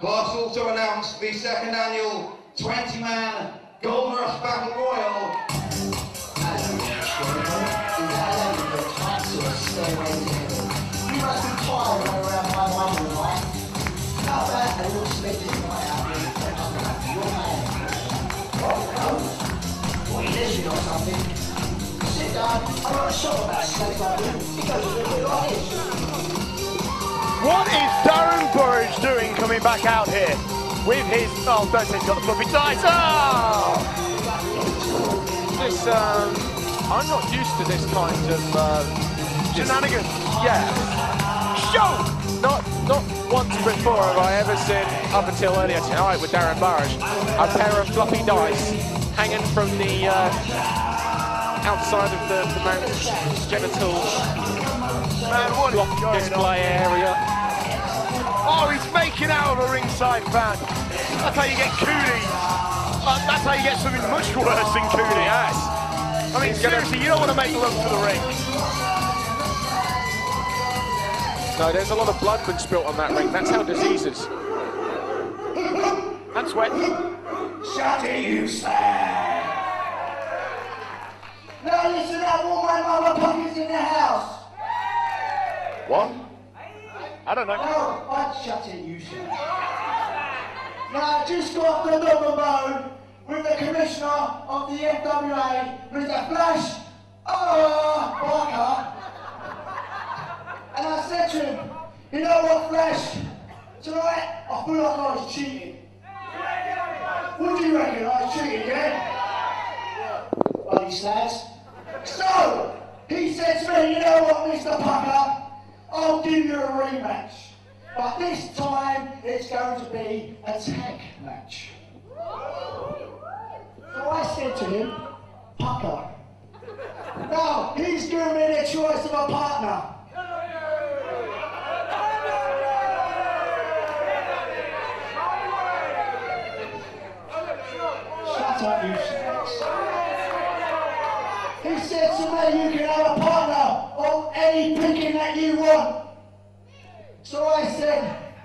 Plus also announced the second annual 20-man Gold Rush Battle Royal. You must be tired of running around my one all night. How about a little split this night out here and your man? Oh, no. What, you listening or something? Sit down, I've got a shot about snake like you. It goes a little bit like this. What is Darren Burridge doing coming back out here with his... Oh, don't say he's got the fluffy dice. Oh! This, I'm not used to this kind of Shenanigans. yeah. Show! Not once before have I ever seen, up until earlier tonight with Darren Burridge, a pair of fluffy dice hanging from the outside of the man's genital display area. Oh, he's making out of a ringside fan. That's how you get cooties. That's how you get something much worse than cooties. Yes. I mean, seriously, you don't want to make love to the ring. No, there's a lot of blood been spilt on that ring. That's how diseases. And sweat. Shut it, you slag! Now listen up, all my motherfuckers in the house. What? I don't know. No, I'd shut it, you slag. Now, I just got off the double bone with the commissioner of the FWA, Mr. Fleisch. Barker. And I said to him, you know what, Fleisch? Tonight, I feel like I was cheating. What do you reckon? I was cheating, yeah? Bloody slags. So, he said to me, you know what, Mr. Pucker? I'll give you a rematch. But this time, it's going to be a tag match. So I said to him, Pucker. Now, he's giving me the choice of a partner. Shut up, you snakes. He said to me, you can have a partner of any picking that you want. So I said,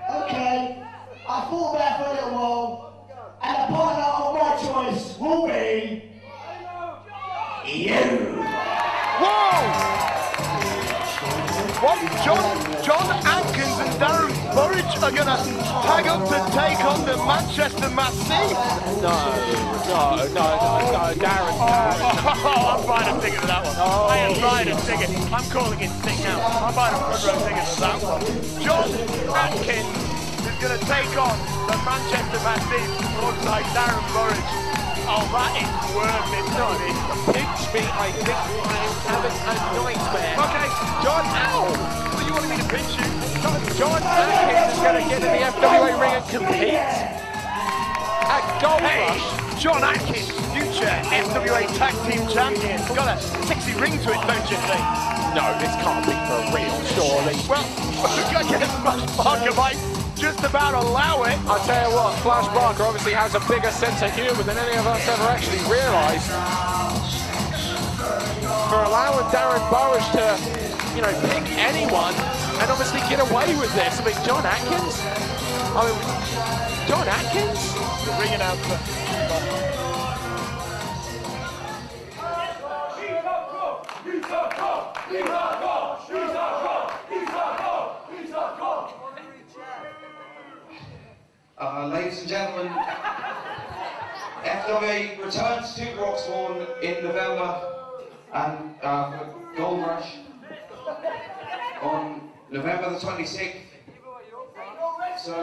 okay. I thought about it for a little while, and the partner of my choice will be you. Whoa! What? John Atkins and Darren Burridge are going to tag up to take on the Manchester Massive? No, Darren. Oh, I'm buying a ticket for that one. Oh. I am buying a ticket. I'm calling it sick now. I'm buying a front row ticket for that one. John Atkins is going to take on the Manchester Massive alongside Darren Burridge. Oh, that is worth it, not it? Pinch me, I think I'm having a nightmare. Okay, John, ow! Well, you wanted me to pinch you? John Atkins is going to get in the FWA ring and compete at Gold Rush. John Atkins, future FWA Tag Team Champion. Got a sexy ring to it, don't you think? No, this can't be for real, surely. Well, I guess Fleisch Barker might just about allow it. I'll tell you what, Fleisch Barker obviously has a bigger sense of humour than any of us ever actually realised. For allowing Darren Burridge to, you know, pick anyone and obviously get away with this. I mean, John Atkins? John Atkins? The ring announcer. Ladies and gentlemen, FWA returns to Broxbourne in November and for Gold Rush on November the 26th. So,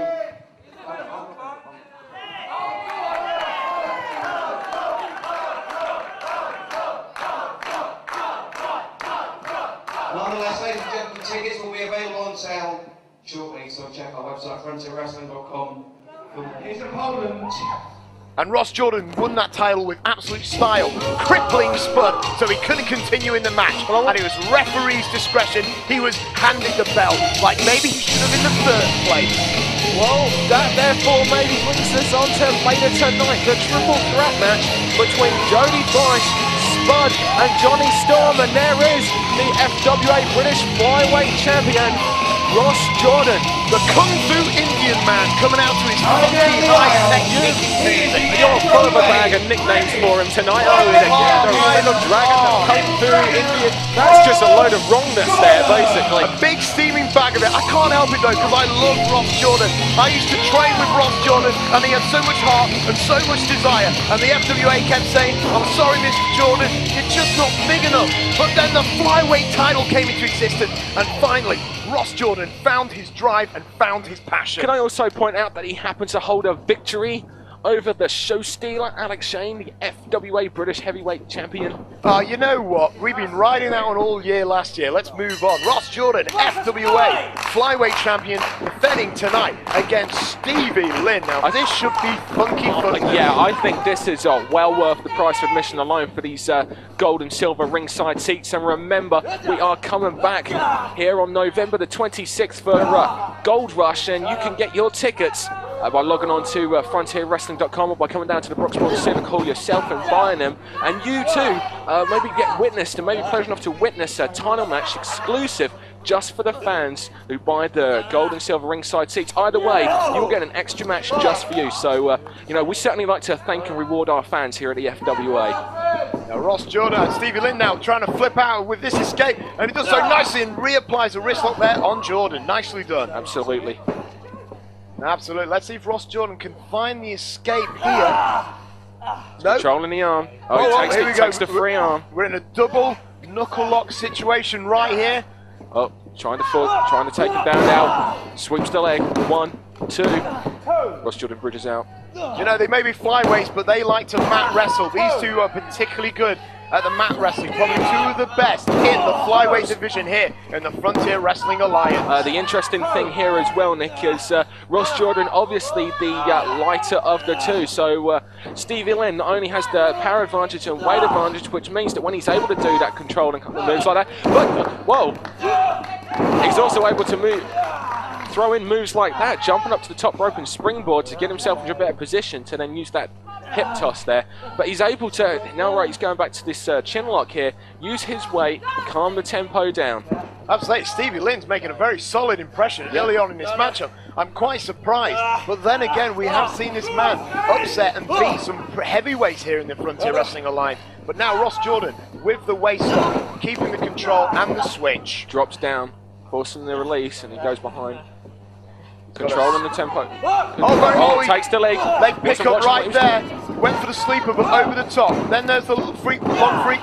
nonetheless, ladies and gentlemen, tickets will be available on sale shortly, so check our website, frontierwrestling.com. Here's to Poland. And Ross Jordan won that title with absolute style, crippling Spud, so he couldn't continue in the match. And it was referee's discretion. He was handed the belt, like maybe he should have in the first place. Well, that therefore maybe brings us on to later tonight, the triple threat match between Jody, Fleisch, Spud and Jonny Storm, and there is the FWA British Flyweight Champion, Ross Jordan, the Kung Fu Indian man, coming out to his funky high-tech kicking music. you're full of a bag of nicknames for him tonight. Oh, the Rhythm Dragon, the Kung Fu Indian. That's just a load of wrongness there, basically. A big steaming bag of it. I can't help it though, because I love Ross Jordan. I used to train with Ross Jordan, and he had so much heart and so much desire. And the FWA kept saying, "I'm sorry, Mr. Jordan, you're just not big enough." But then the flyweight title came into existence, and finally, Ross Jordan found his drive and found his passion. Can I also point out that he happens to hold a victory over the show stealer, Alex Shane, the FWA British Heavyweight Champion? You know what? We've been riding that one all year last year. Let's move on. Ross Jordan, FWA Flyweight Champion, defending tonight against Stevie Lynn. Now, this should be funky fun. Yeah, I think this is well worth the price of admission alone for these gold and silver ringside seats. And remember, we are coming back here on November the 26th for Gold Rush, and you can get your tickets by logging on to frontierwrestling.com or by coming down to the Broxbourne Civic Hall yourself and buying them. And you too, maybe get witnessed and maybe pleasure enough to witness a title match exclusive just for the fans who buy the gold and silver ringside seats. Either way, you will get an extra match just for you. So, you know, we certainly like to thank and reward our fans here at the FWA. Now, Ross Jordan and Stevie Lynn now trying to flip out with this escape, and he does so nicely and reapplies a wrist lock there on Jordan. Nicely done. Absolutely. Absolutely. Let's see if Ross Jordan can find the escape here. Controlling the arm. Oh, he takes the free arm. We're in a double knuckle lock situation right here. Oh, trying to take him down now. Sweeps the leg. 1, 2. Ross Jordan bridges out. You know, they may be flyweights, but they like to mat wrestle. These two are particularly good at the mat wrestling. Probably two of the best in the flyweight division here in the Frontier Wrestling Alliance. The interesting thing here as well, Nick, is Ross Jordan, obviously the lighter of the two. So Stevie Lynn not only has the power advantage and weight advantage, which means that when he's able to do that control and couple of moves like that, but, whoa, he's also able to throw in moves like that, jumping up to the top rope and springboard to get himself into a better position to then use that hip toss there. But he's able to, now right, he's going back to this chin lock here, use his weight, calm the tempo down. Absolutely, Stevie Lynn's making a very solid impression early on in this matchup. I'm quite surprised, but then again, we have seen this man upset and beat some heavyweights here in the Frontier Wrestling Alliance. But now Ross Jordan with the waist lock, keeping the control and the switch. Drops down, forcing the release, and he goes behind. Controlling the tempo. Takes the leg. Leg pick up right there. Went for the sleeper, but over the top. Then there's the freak, long freak.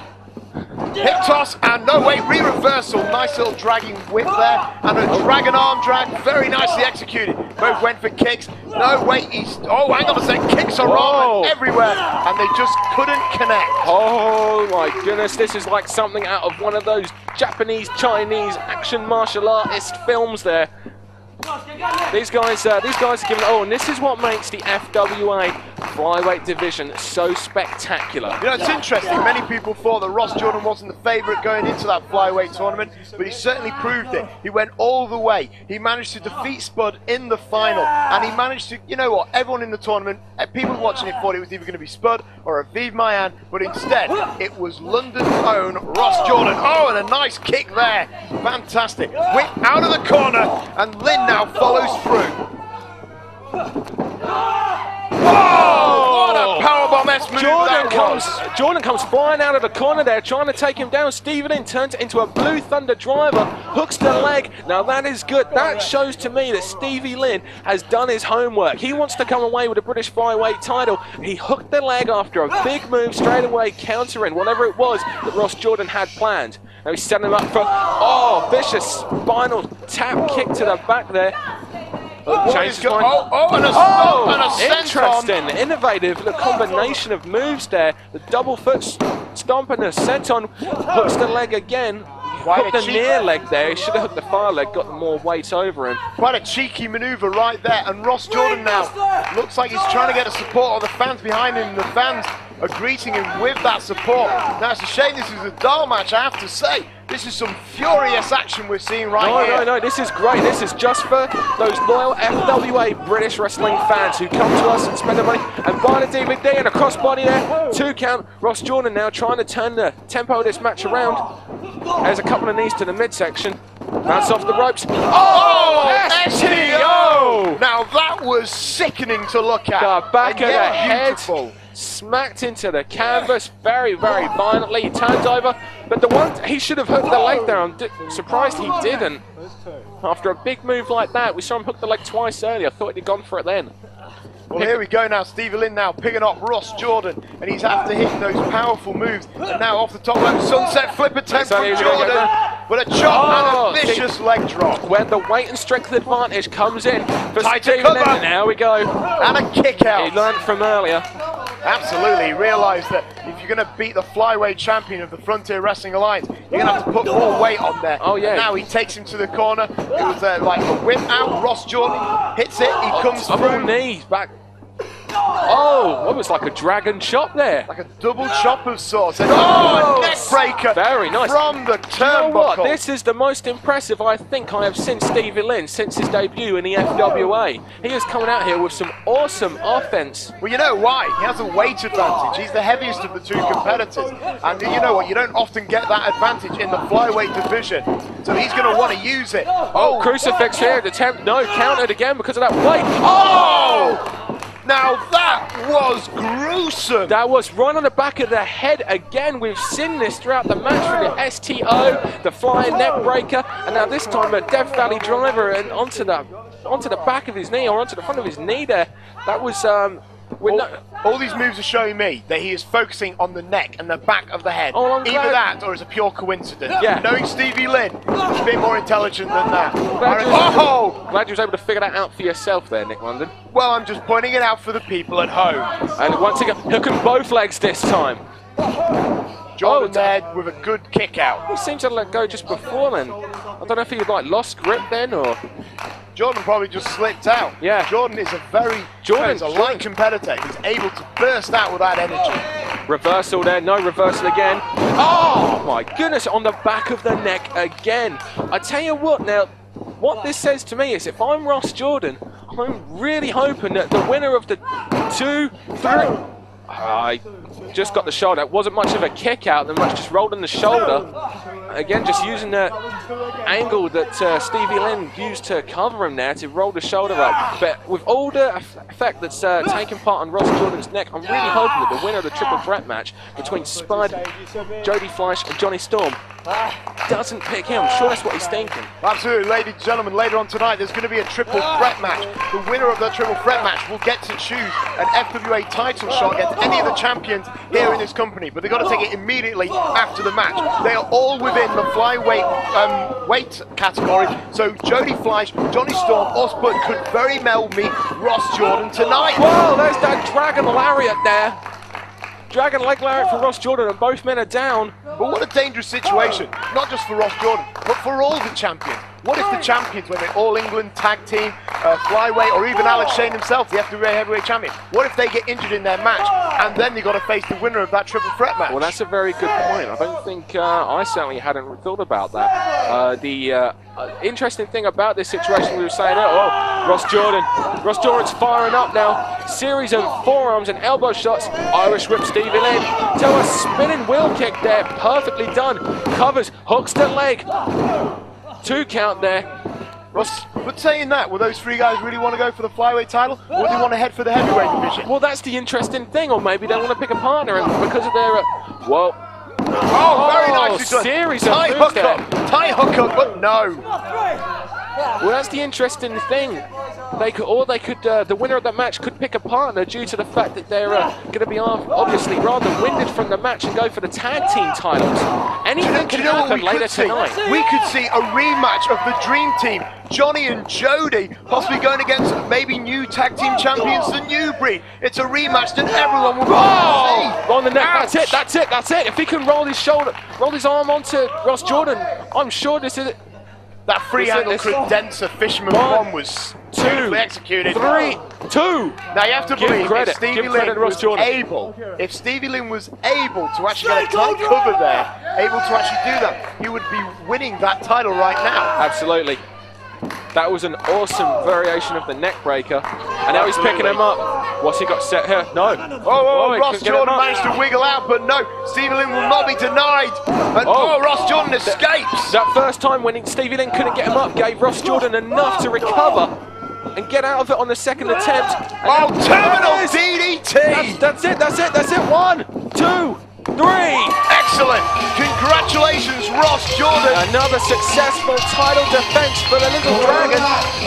Hip toss, and no way, re-reversal. Nice little dragging whip there, and a dragon arm drag, very nicely executed. Both went for kicks. No way, oh, hang on a second, kicks are ramen everywhere, and they just couldn't connect. Oh my goodness, this is like something out of one of those Japanese, Chinese action martial artist films there. These guys are giving. Oh, and this is what makes the FWA flyweight division so spectacular. You know, it's interesting. Many people thought that Ross Jordan wasn't the favourite going into that flyweight tournament, but he certainly proved it. He went all the way. He managed to defeat Spud in the final, and he managed to. You know what? Everyone in the tournament, people watching it, thought it was either going to be Spud or Aviv Mayan, but instead it was London's own Ross Jordan. Oh, and a nice kick there. Fantastic. Whip out of the corner, and Lynn now follows through. Oh, what a powerbomb-esque move Jordan comes flying out of the corner there, trying to take him down. Stevie Lynn turns it into a Blue Thunder driver, hooks the leg. Now that is good. That shows to me that Stevie Lynn has done his homework. He wants to come away with a British Flyweight title. He hooked the leg after a big move straight away, countering whatever it was that Ross Jordan had planned. Now he's setting him up for, vicious spinal tap kick to the back there. Changes his mind. And a interesting, innovative, the combination of moves there. The double foot stomp and a senton, hooks the leg again. Hooked the near leg there. He should have hooked the far leg, got more weight over him. Quite a cheeky maneuver right there. And Ross Jordan now looks like he's trying to get the support of the fans behind him. The fans are greeting him with that support. Now it's a shame this is a dull match, I have to say. This is some furious action we're seeing right here. No, this is great. This is just for those loyal FWA British wrestling fans who come to us and spend their money and buy the DVD and a crossbody there. 2 count. Ross Jordan now trying to turn the tempo of this match around. There's a couple of knees to the midsection. Bounce off the ropes. Oh! STO! Now that was sickening to look at. The back of the head beautiful. smacked into the canvas very, very violently. He turns over, but the one he should have hooked the leg there. I'm surprised he didn't. After a big move like that, we saw him hook the leg twice earlier. I thought he'd gone for it then. Well, here we go now. Stevie Lynn now picking up Ross Jordan, and he's after hitting those powerful moves. And now off the top rope, sunset flip attempt from Jordan, but a chop and a vicious leg drop. Where the weight and strength advantage comes in for Tight Stevie cover. Lynn. Now we go. And a kick out. He learned from earlier. Absolutely, he realised that if you're going to beat the flyweight champion of the Frontier Wrestling Alliance, you're going to have to put more weight on there. Oh yeah. And now he takes him to the corner. It was like a whip out. Ross Jordan hits it. He comes through. Knees back. Oh, what was like a dragon chop there? Like a double chop of sorts. And a neck breaker. Very nice. From the You know what? turnbuckle. This is the most impressive I think I have seen Stevie Lynn since his debut in the FWA. He is coming out here with some awesome offense. Well, you know why? He has a weight advantage. He's the heaviest of the two competitors. And you know what? You don't often get that advantage in the flyweight division. So he's going to want to use it. Oh, crucifix here. Attempt, no, countered again because of that weight. Oh! Now that was gruesome. That was right on the back of the head again. We've seen this throughout the match from the STO, the flying neck breaker, and now this time a Death Valley driver and onto the back of his knee or onto the front of his knee there. That was all these moves are showing me that he is focusing on the neck and the back of the head. Oh, I'm Either glad. that or it's a pure coincidence. Yeah. Knowing Stevie Lynn, he's a bit more intelligent than that. Glad you was able to figure that out for yourself there, Nick London. Well, I'm just pointing it out for the people at home. And once again, hooking both legs this time. Jordan there with a good kick out. He seemed to let go just before then. I don't know if he like lost grip then or... Jordan probably just slipped out. Yeah. Jordan is a light competitor. He's able to burst out with that energy. Reversal there, no reversal again. Oh my goodness, on the back of the neck again. I tell you what now, what this says to me is if I'm Ross Jordan, I'm really hoping that the winner of the 2, 3... I just got the shoulder. It wasn't much of a kick out, then much just rolled in the shoulder. Again, just using the angle that Stevie Lynn used to cover him there to roll the shoulder up. But with all the effect that's taking part on Ross Jordan's neck, I'm really hoping that the winner of the triple threat match between Spud, Jody Fleisch and Jonny Storm doesn't pick him. I'm sure that's what he's thinking. Absolutely, ladies and gentlemen, later on tonight there's going to be a triple threat match. The winner of that triple threat match will get to choose an FWA title shot against any of the champions here in this company, but they've got to take it immediately after the match. They are all within the flyweight weight category, so Jody Fleisch, Jonny Storm or Spud could very well meet Ross Jordan tonight. Whoa, there's that dragon lariat there. Dragon leg lariat for Ross Jordan, and both men are down. But what a dangerous situation, not just for Ross Jordan, but for all the champions. What if the champions, whether it's All England Tag Team, Flyweight, or even Alex Shane himself, the FWA Heavyweight Champion, what if they get injured in their match, and then they've got to face the winner of that triple threat match? Well, that's a very good point. I don't think, I certainly hadn't thought about that. The interesting thing about this situation, we were saying, Ross Jordan's firing up now. Series of forearms and elbow shots. Irish whip Stevie Lynn to a spinning wheel kick there. Perfectly done. Covers, hooks the leg. 2 count there. Ross, but saying that, will those 3 guys really want to go for the flyweight title, or do they want to head for the heavyweight division? Well, that's the interesting thing, or maybe they want to pick a partner, and because of their... very nicely done. Series Tighe of moves there. Tighe hookup, but no. Well, that's the interesting thing. The winner of that match could pick a partner due to the fact that they're going to be obviously rather winded from the match and go for the tag team titles. Anything can happen later tonight. We could see a rematch of the Dream Team, Jonny and Jody, possibly going against maybe new tag team champions, the New Breed. It's a rematch that everyone will want to see. On the neck, that's it. If he can roll his arm onto Ross Jordan, I'm sure this is it. That free angle credenza fisherman bomb was beautifully executed. 3, 2. Now you have to believe if Stevie Lynn was able to actually get a tight cover there, able to actually do that, he would be winning that title right now. Absolutely. That was an awesome variation of the neck breaker. And now he's picking him up. What's he got set here? No. Ross Jordan managed to wiggle out, but no, Stevie Lynn will not be denied. And Ross Jordan escapes. That first time when Stevie Lynn couldn't get him up gave Ross Jordan enough to recover and get out of it on the second attempt. Terminal DDT! That's it. 1, 2, 3. Excellent. Congratulations, Ross Jordan. Another successful title defense for the Little Dragon.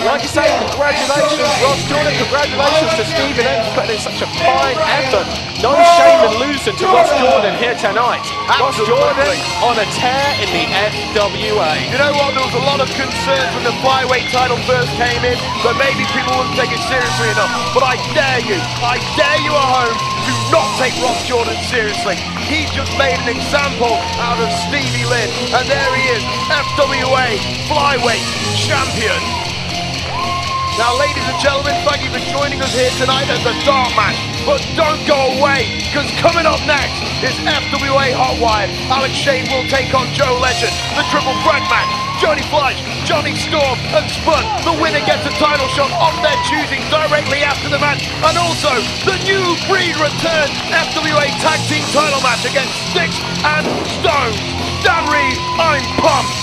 Like you say, congratulations, Ross Jordan. Congratulations to Stevie Lynn for putting in such a fine effort. No shame in losing to Ross Jordan here tonight. Ross Jordan on a tear in the FWA. You know what? There was a lot of concerns when the flyweight title first came in, but maybe people wouldn't take it seriously enough. But I dare you at home, do not take Ross Jordan seriously. He just made an example out of Stevie Lynn, and there he is, FWA Flyweight Champion. Now, ladies and gentlemen, thank you for joining us here tonight at the Dark Match. But don't go away, because coming up next is FWA Hotwired. Alex Shane will take on Joe Legend, the triple threat match. Jody Fleisch, Jonny Storm, and Spud. The winner gets a title shot of their choosing directly after the match. And also, the new breed return FWA Tag Team Title match against Stixx and Stones. Dan Reed, I'm pumped.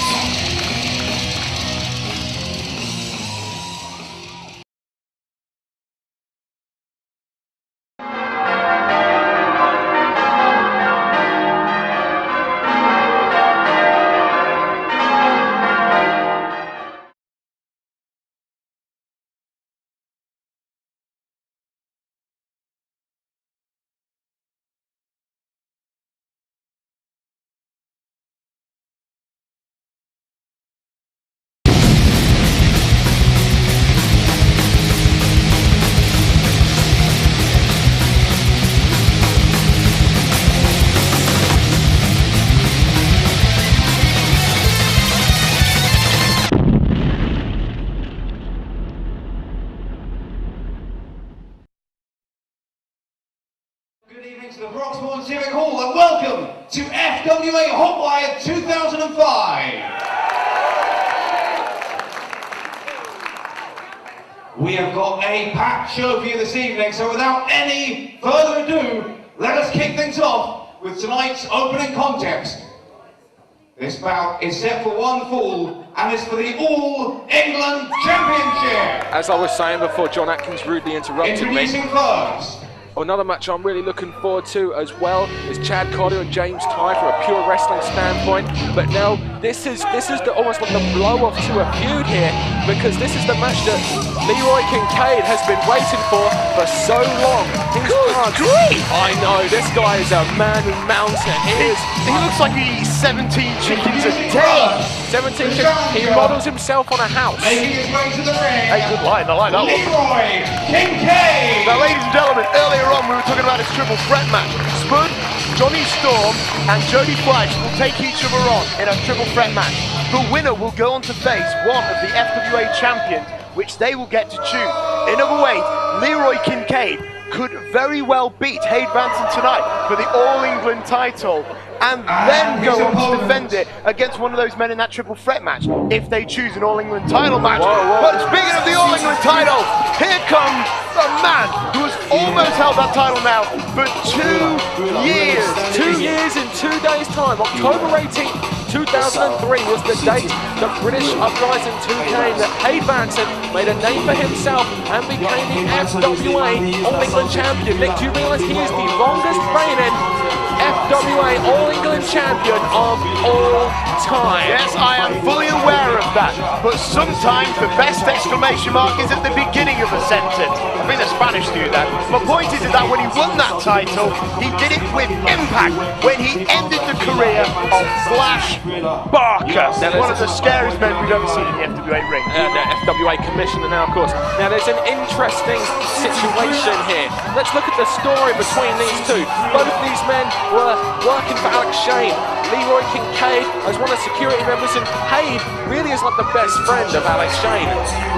Good evening to the Broxbourne Civic Hall and welcome to FWA Hotwired 2005. We have got a packed show for you this evening, so without any further ado, let us kick things off with tonight's opening contest. This bout is set for one fall and is for the All England Championship. As I was saying before, John Atkins rudely interrupted me. Introducing first. Another match I'm really looking forward to as well is Chad Collyer and James Tighe from a pure wrestling standpoint. But now this is almost like the blow-off to a feud here, because this is the match that Leroy Kincaide has been waiting for so long. I know, this guy is a man with mountain. He looks like he eats 17 chickens a day. 17 chickens. He models himself on a house. Making his way to the ring. Hey, good line, I like that one. Leroy Kincaide. Now, ladies and gentlemen, earlier on we were talking about this triple threat match. Spud, Jonny Storm and Jody Fleisch will take each other on in a triple threat match. The winner will go on to face one of the FWA champions, which they will get to choose. In other words, Leroy Kincaide could very well beat Hade Vansen tonight for the All England title, and then go on to defend it against one of those men in that triple threat match if they choose an All England title match. But speaking of the All England title, here comes the man who has almost held that title now for 2 years. 2 years in 2 days' time. October 18th, 2003 was the date the British Uprising 2 came, that Hade Vansen made a name for himself and became the FWA All England champion. Nick, do you realise he is the longest reigning FWA All England champion of all time? Yes, I am fully aware of that, but sometimes the best exclamation mark is at the beginning of a sentence. I think the Spanish do that. My point is that when he won that title, he did it with impact when he ended the career of Fleisch Barker, one of the scariest men we've ever seen in the FWA ring. The FWA commissioner now, of course. Now, there's an interesting situation here. Let's look at the story between these two. Both of these men were working for Alex Shane. Leroy Kincaide as one of the security members, and Hade really is like the best friend of Alex Shane.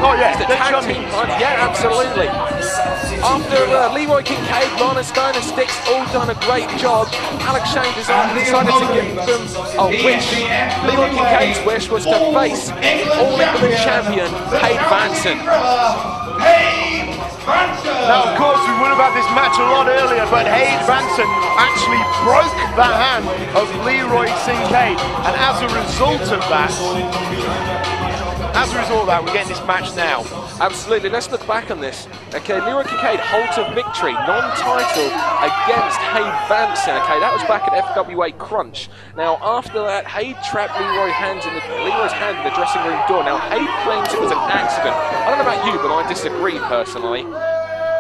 Oh yeah, He's the tag team partner. Yeah, absolutely. After Leroy Kincaide, Hoddesdon and Stixx all done a great job, Alex Shane decided to give them a wish. Leroy Kincaide's wish was to face All England champion Hade Vansen. Now, of course, we would have had this match a lot earlier, but Hade Vansen actually broke the hand of Leroy Kincaide, and as a result of that, we're getting this match now. Absolutely, let's look back on this. Okay, Leroy Kincaide holds a victory, non-title, against Hade Vansen. Okay, that was back at FWA Crunch. Now, after that, Hade trapped Leroy's hand in the dressing room door. Now, Hade claims it was an accident. I don't know about you, but I disagree personally,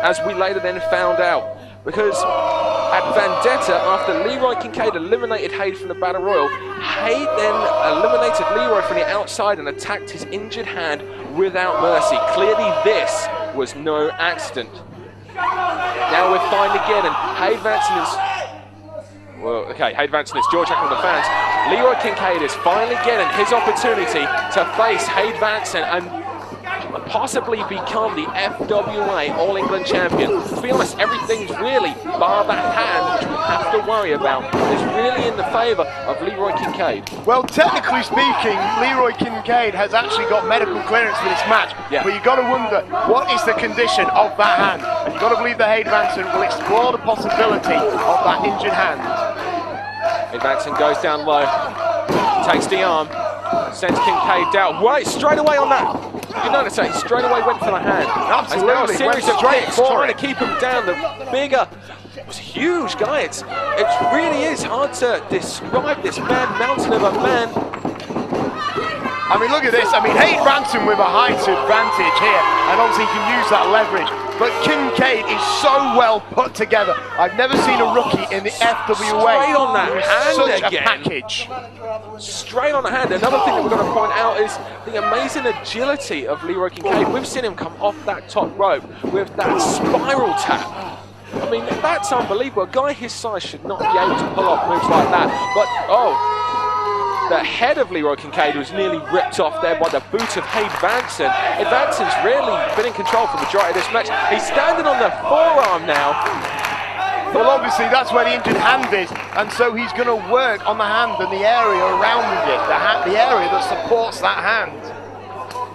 as we later then found out. Because at Vendetta, after Leroy Kincaide eliminated Hade from the Battle Royal, Hade then eliminated Leroy from the outside and attacked his injured hand without mercy. Clearly this was no accident. Now we're fine again, and Hade Vansen is... Well, okay, Hade Vansen is jaw-jacking the fans. Leroy Kincaide is finally getting his opportunity to face Hade Vansen and possibly become the FWA All England champion. To be honest, everything's really, bar that hand, which we have to worry about, is really in the favour of Leroy Kincaide. Well, technically speaking, Leroy Kincaide has actually got medical clearance for this match, but you've got to wonder, what is the condition of that hand? And you've got to believe that Hade Vansen will explore the possibility of that injured hand. Hade Vansen goes down low, takes the arm, sends Kincaide down. Wait, straight away on that. You notice that he straight away went for the hand. Absolutely. Now a series of kicks trying to keep him down. The bigger, it was a huge guy. It really is hard to describe this man, mountain of a man. I mean, look at this. I mean, Hade Vansen with a height advantage here, and obviously he can use that leverage. But Kincaide is so well put together. I've never seen a rookie in the FWA. Straight on that hand such again. A package. Straight on the hand. Another thing that we're going to point out is the amazing agility of Leroy Kincaide. We've seen him come off that top rope with that spiral tap. I mean, that's unbelievable. A guy his size should not be able to pull off moves like that. But, the head of Leroy Kincaide was nearly ripped off there by the boot of Hade Vansen. Hade Vansen's really been in control for the majority of this match. He's standing on the forearm now. Well, obviously that's where the injured hand is, and so he's going to work on the hand and the area around it, the area that supports that hand.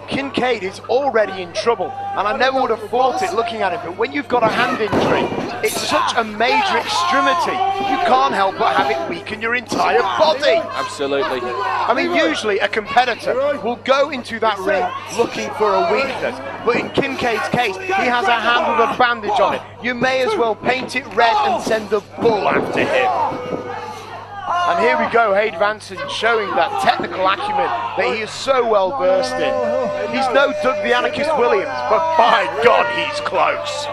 Kincaide is already in trouble, and I never would have thought it looking at it, but when you've got a hand injury, it's such a major extremity, you can't help but have it weaken your entire body. Absolutely. I mean, usually a competitor will go into that ring looking for a weakness, but in Kincaide's case, he has a hand with a bandage on it. You may as well paint it red and send a bull after him. And here we go, Hade Vansen showing that technical acumen that he is so well versed in. He's no Doug the Anarchist Williams, but by God, he's close.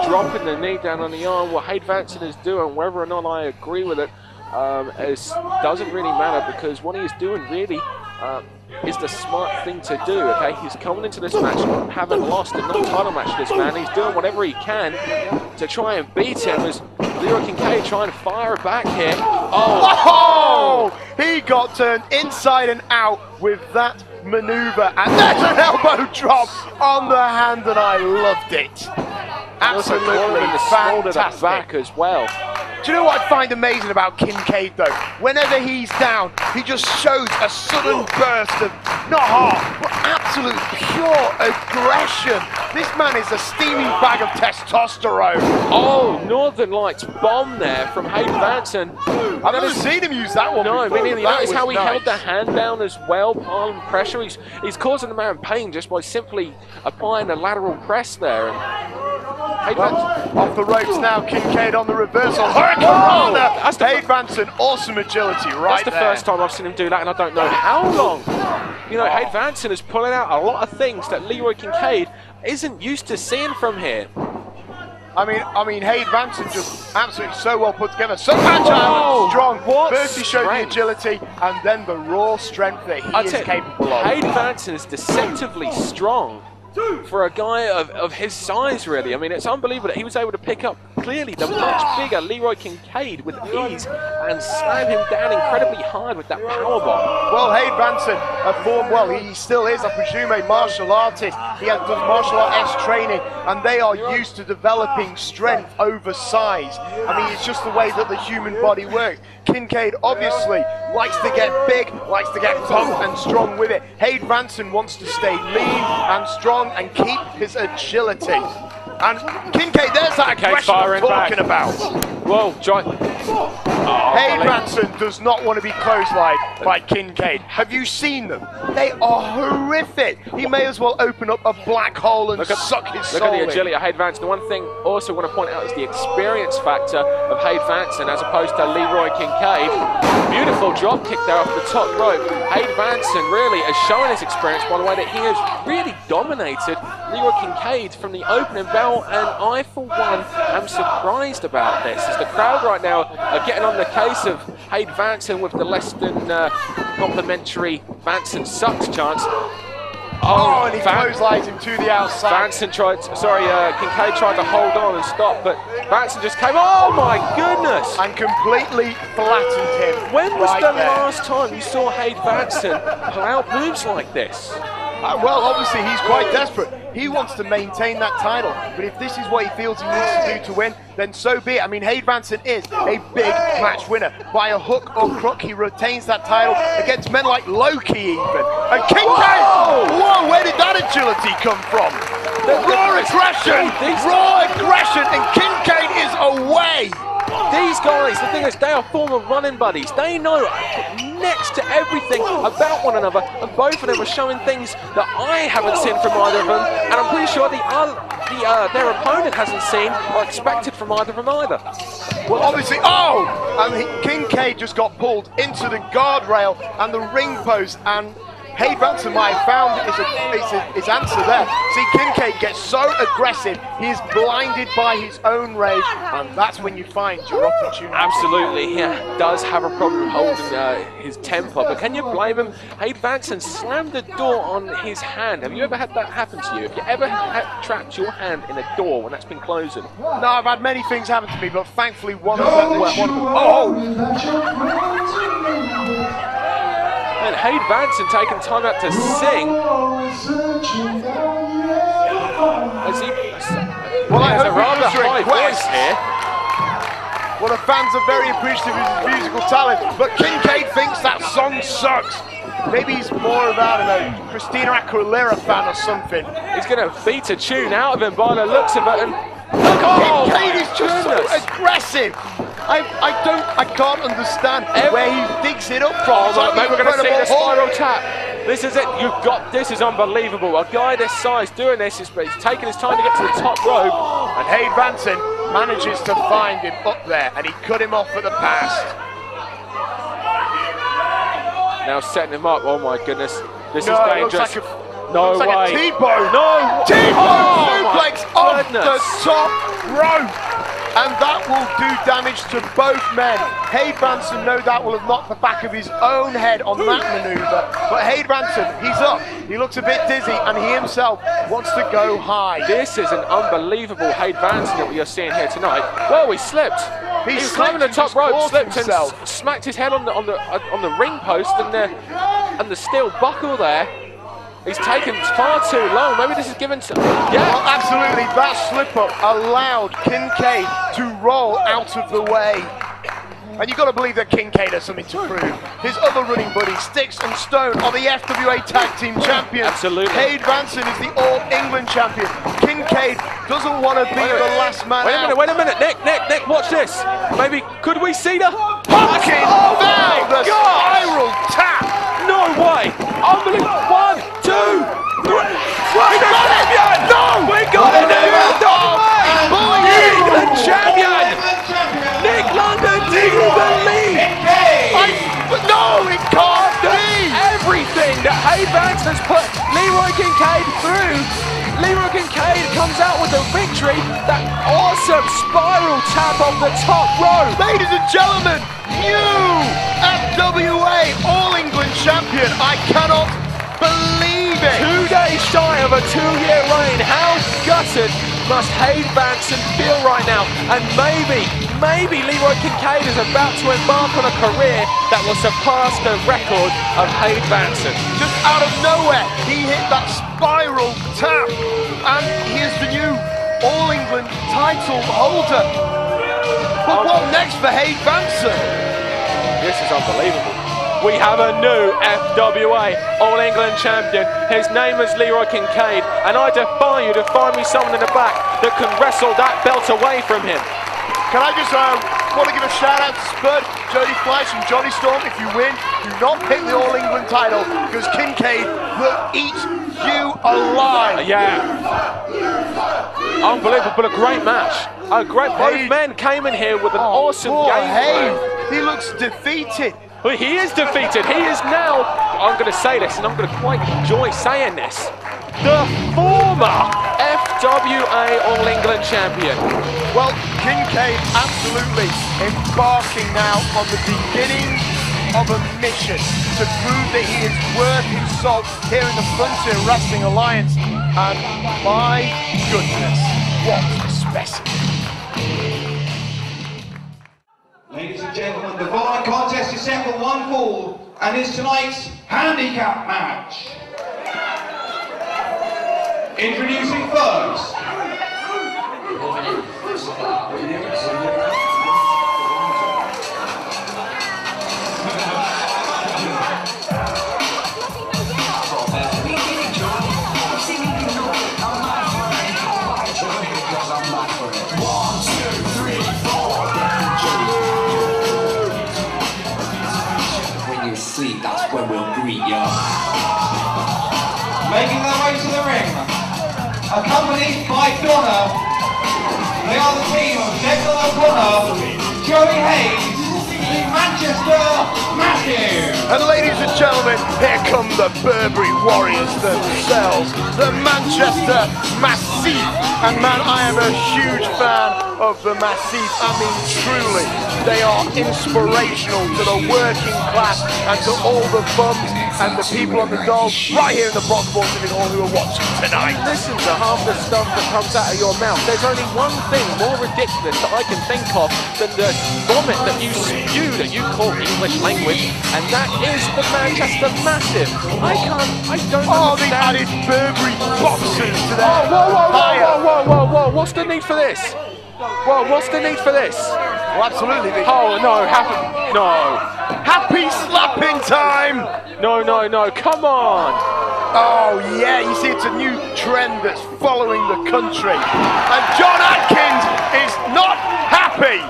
Dropping the knee down on the arm, what Hade Vansen is doing, whether or not I agree with it, doesn't really matter, because what he is doing really is the smart thing to do, okay? He's coming into this match having lost a non-title match to this man. He's doing whatever he can to try and beat him, as Leroy Kincaide trying to fire back here. Oh! He got turned inside and out with that maneuver, and there's an elbow drop on the hand, and I loved it. Absolutely fantastic. Back as well. Do you know what I find amazing about Kincaide though? Whenever he's down, he just shows a sudden burst of, not heart, but absolute pure aggression. This man is a steaming bag of testosterone. Oh, Northern Lights bomb there from Hade Vansen. I've never seen him use that one before. No, meaning that is how he nice. held the hand down as well, piling pressure. He's causing the man pain just by simply applying a lateral press there. Off the ropes now, Kincaide on the reversal. Hurricanrana! Hade Vansen, awesome agility right there. That's the first time I've seen him do that, and I don't know how long. You know, Hade Vansen is pulling out a lot of things that Leroy Kincaide isn't used to seeing from here. I mean, Hade Vansen just absolutely so well put together, so agile and strong. First he showed the agility, and then the raw strength that he is capable of. Hade Vansen is deceptively strong. for a guy of his size, really. I mean, it's unbelievable that he was able to pick up clearly the much bigger Leroy Kincaide with ease and slam him down incredibly hard with that powerbomb. Well, Hade Vansen performed well. He still is, I presume, a martial artist. He has done martial arts training, and they are used to developing strength over size. I mean, it's just the way that the human body works. Kincaide obviously likes to get big, likes to get pumped and strong with it. Hade Vansen wants to stay lean and strong and keep his agility. And Kincaide, there's that aggression I'm talking about. Whoa, Joy. Hade Vansen does not want to be clotheslined by Kincaide. Have you seen them? They are horrific. He may as well open up a black hole and suck his soul in. Look at the agility of Hade Vansen. The one thing also I want to point out is the experience factor of Hade Vansen as opposed to Leroy Kincaide. Beautiful drop kick there off the top rope. Hade Vansen really has shown his experience by the way that he has really dominated Leroy Kincaide from the opening bell, and I, for one, am surprised about this, as the crowd right now are getting on the case of Hade Vansen with the less than complimentary Vansen sucks chance. Oh, and he clotheslines him to the outside. Kincaide tried to hold on and stop, but Vansen just came, oh my goodness! And completely flattened him. When was the last time you saw Hade Vansen pull out moves like this? Well, obviously he's quite desperate. He wants to maintain that title, but if this is what he feels he needs to do to win, then so be it. I mean, Hade Vansen is a big match winner. By a hook or crook, he retains that title against men like Loki even. And Kincaide! Whoa, where did that agility come from? Raw aggression, and Kincaide is away! These guys, the thing is, they are former running buddies. They know next to everything about one another, and both of them are showing things that I haven't seen from either of them, and I'm pretty sure their opponent hasn't seen or expected from either of them either. Well, obviously, Kincaide just got pulled into the guardrail and the ring post, and Hade Vansen might have found his answer there. See, Kincaide gets so aggressive, he is blinded by his own rage, and that's when you find your opportunity. Absolutely, he does have a problem holding his temper, but can you blame him? Hade Vansen slammed the door on his hand. Have you ever had that happen to you? Have you ever trapped your hand in a door when that's been closing? No, I've had many things happen to me, but thankfully one of them... And Hade Vansen taking time out to sing. Well, I has a hope rather high voice here. Well, the fans are very appreciative of his musical talent, but Kincaide thinks that song sucks. Maybe he's more of, I don't know, Christina Aguilera fan or something. He's going to beat a tune out of him by the looks of it. And Kincaide is just so aggressive. I can't understand where he digs it up from. Maybe we're going to see the spiral tap. This is it. This is unbelievable. A guy this size doing this he's taking his time to get to the top rope. And Hade Vansen manages to find him up there, and he cut him off at the pass. Now setting him up. Oh my goodness. This is dangerous. No way. Like a T-bone. No. T-bone suplex off the top rope. And that will do damage to both men. Hade Vansen, no doubt, will have knocked the back of his own head on that manoeuvre. But Hade Vansen, he's up. He looks a bit dizzy, and he himself wants to go high. This is an unbelievable Hade Vansen that we are seeing here tonight. Well, he slipped. He was climbing the top rope, slipped and smacked his head on the ring post and the steel buckle there. He's taken far too long. Maybe this is given to... Yeah. Well, absolutely. That slip-up allowed Kincaide to roll out of the way. And you've got to believe that Kincaide has something to prove. His other running buddies, Stixx and Stone, are the FWA Tag Team Champions. Absolutely. Hade Vansen is the All England Champion. Kincaide doesn't want to be the last man out. Wait a minute. Nick, watch this. Maybe, could we see the... Fucking the spiral tap. No way. Unbelievable. 1, 2, 3. We got it! No! We got it! England champion! Nick London, do you believe? No, it can't be! Everything that Hade Vansen has put Leroy Kincaide through, Leroy Kincaide comes out with a victory. That awesome spiral tap on the top rope. Ladies and gentlemen, new FWA All England Champion. I cannot believe it. 2 days shy of a 2-year reign. How gutted must Hade Vansen feel right now? And maybe Leroy Kincaide is about to embark on a career that will surpass the record of Hade Vansen. Just out of nowhere, he hit that spiral tap, and he is the new All England title holder. But what next for Hade Vansen? This is unbelievable. We have a new FWA All England champion. His name is Leroy Kincaide, and I defy you to find me someone in the back that can wrestle that belt away from him. Can I just want to give a shout out to Spud, Jody, Fleisch and Jonny Storm. If you win, do not pick the All England title, because Kincaide will eat you alive. Yeah. Unbelievable, but a great match. Both men came in here with an awesome game plan. He looks defeated. Well, he is defeated. He is now, I'm going to say this, and I'm going to quite enjoy saying this, the former FWA All England champion. Well, Kincaide absolutely embarking now on the beginning of a mission to prove that he is worth his salt here in the Frontier Wrestling Alliance. And my goodness, what a specimen. Ladies and gentlemen, the following contest is set for one fall and is tonight's handicap match. Introducing first, that's when we'll greet ya. making their way to the ring, accompanied by Donna. They are the team of Declan O'Connor, Jody Hayes, the Manchester Massive. And ladies and gentlemen, here come the Burberry Warriors themselves, the Manchester Massive. And man, I am a huge fan of the Massive. I mean, truly, they are inspirational to the working class and to all the bums and the people on the dolls right here in the Broxbourne Civic Hall who are watching tonight. Listen to half the stuff that comes out of your mouth. There's only one thing more ridiculous that I can think of than the vomit that you spew that you call English language, and that is the Manchester Massive. I don't Oh, they understand. added Burberry boxers to their Whoa, what's the need for this? Whoa, what's the need for this? Well, absolutely. Oh, no, Happy slapping time! No, come on! Oh yeah, you see it's a new trend that's following the country. And John Atkins is not happy!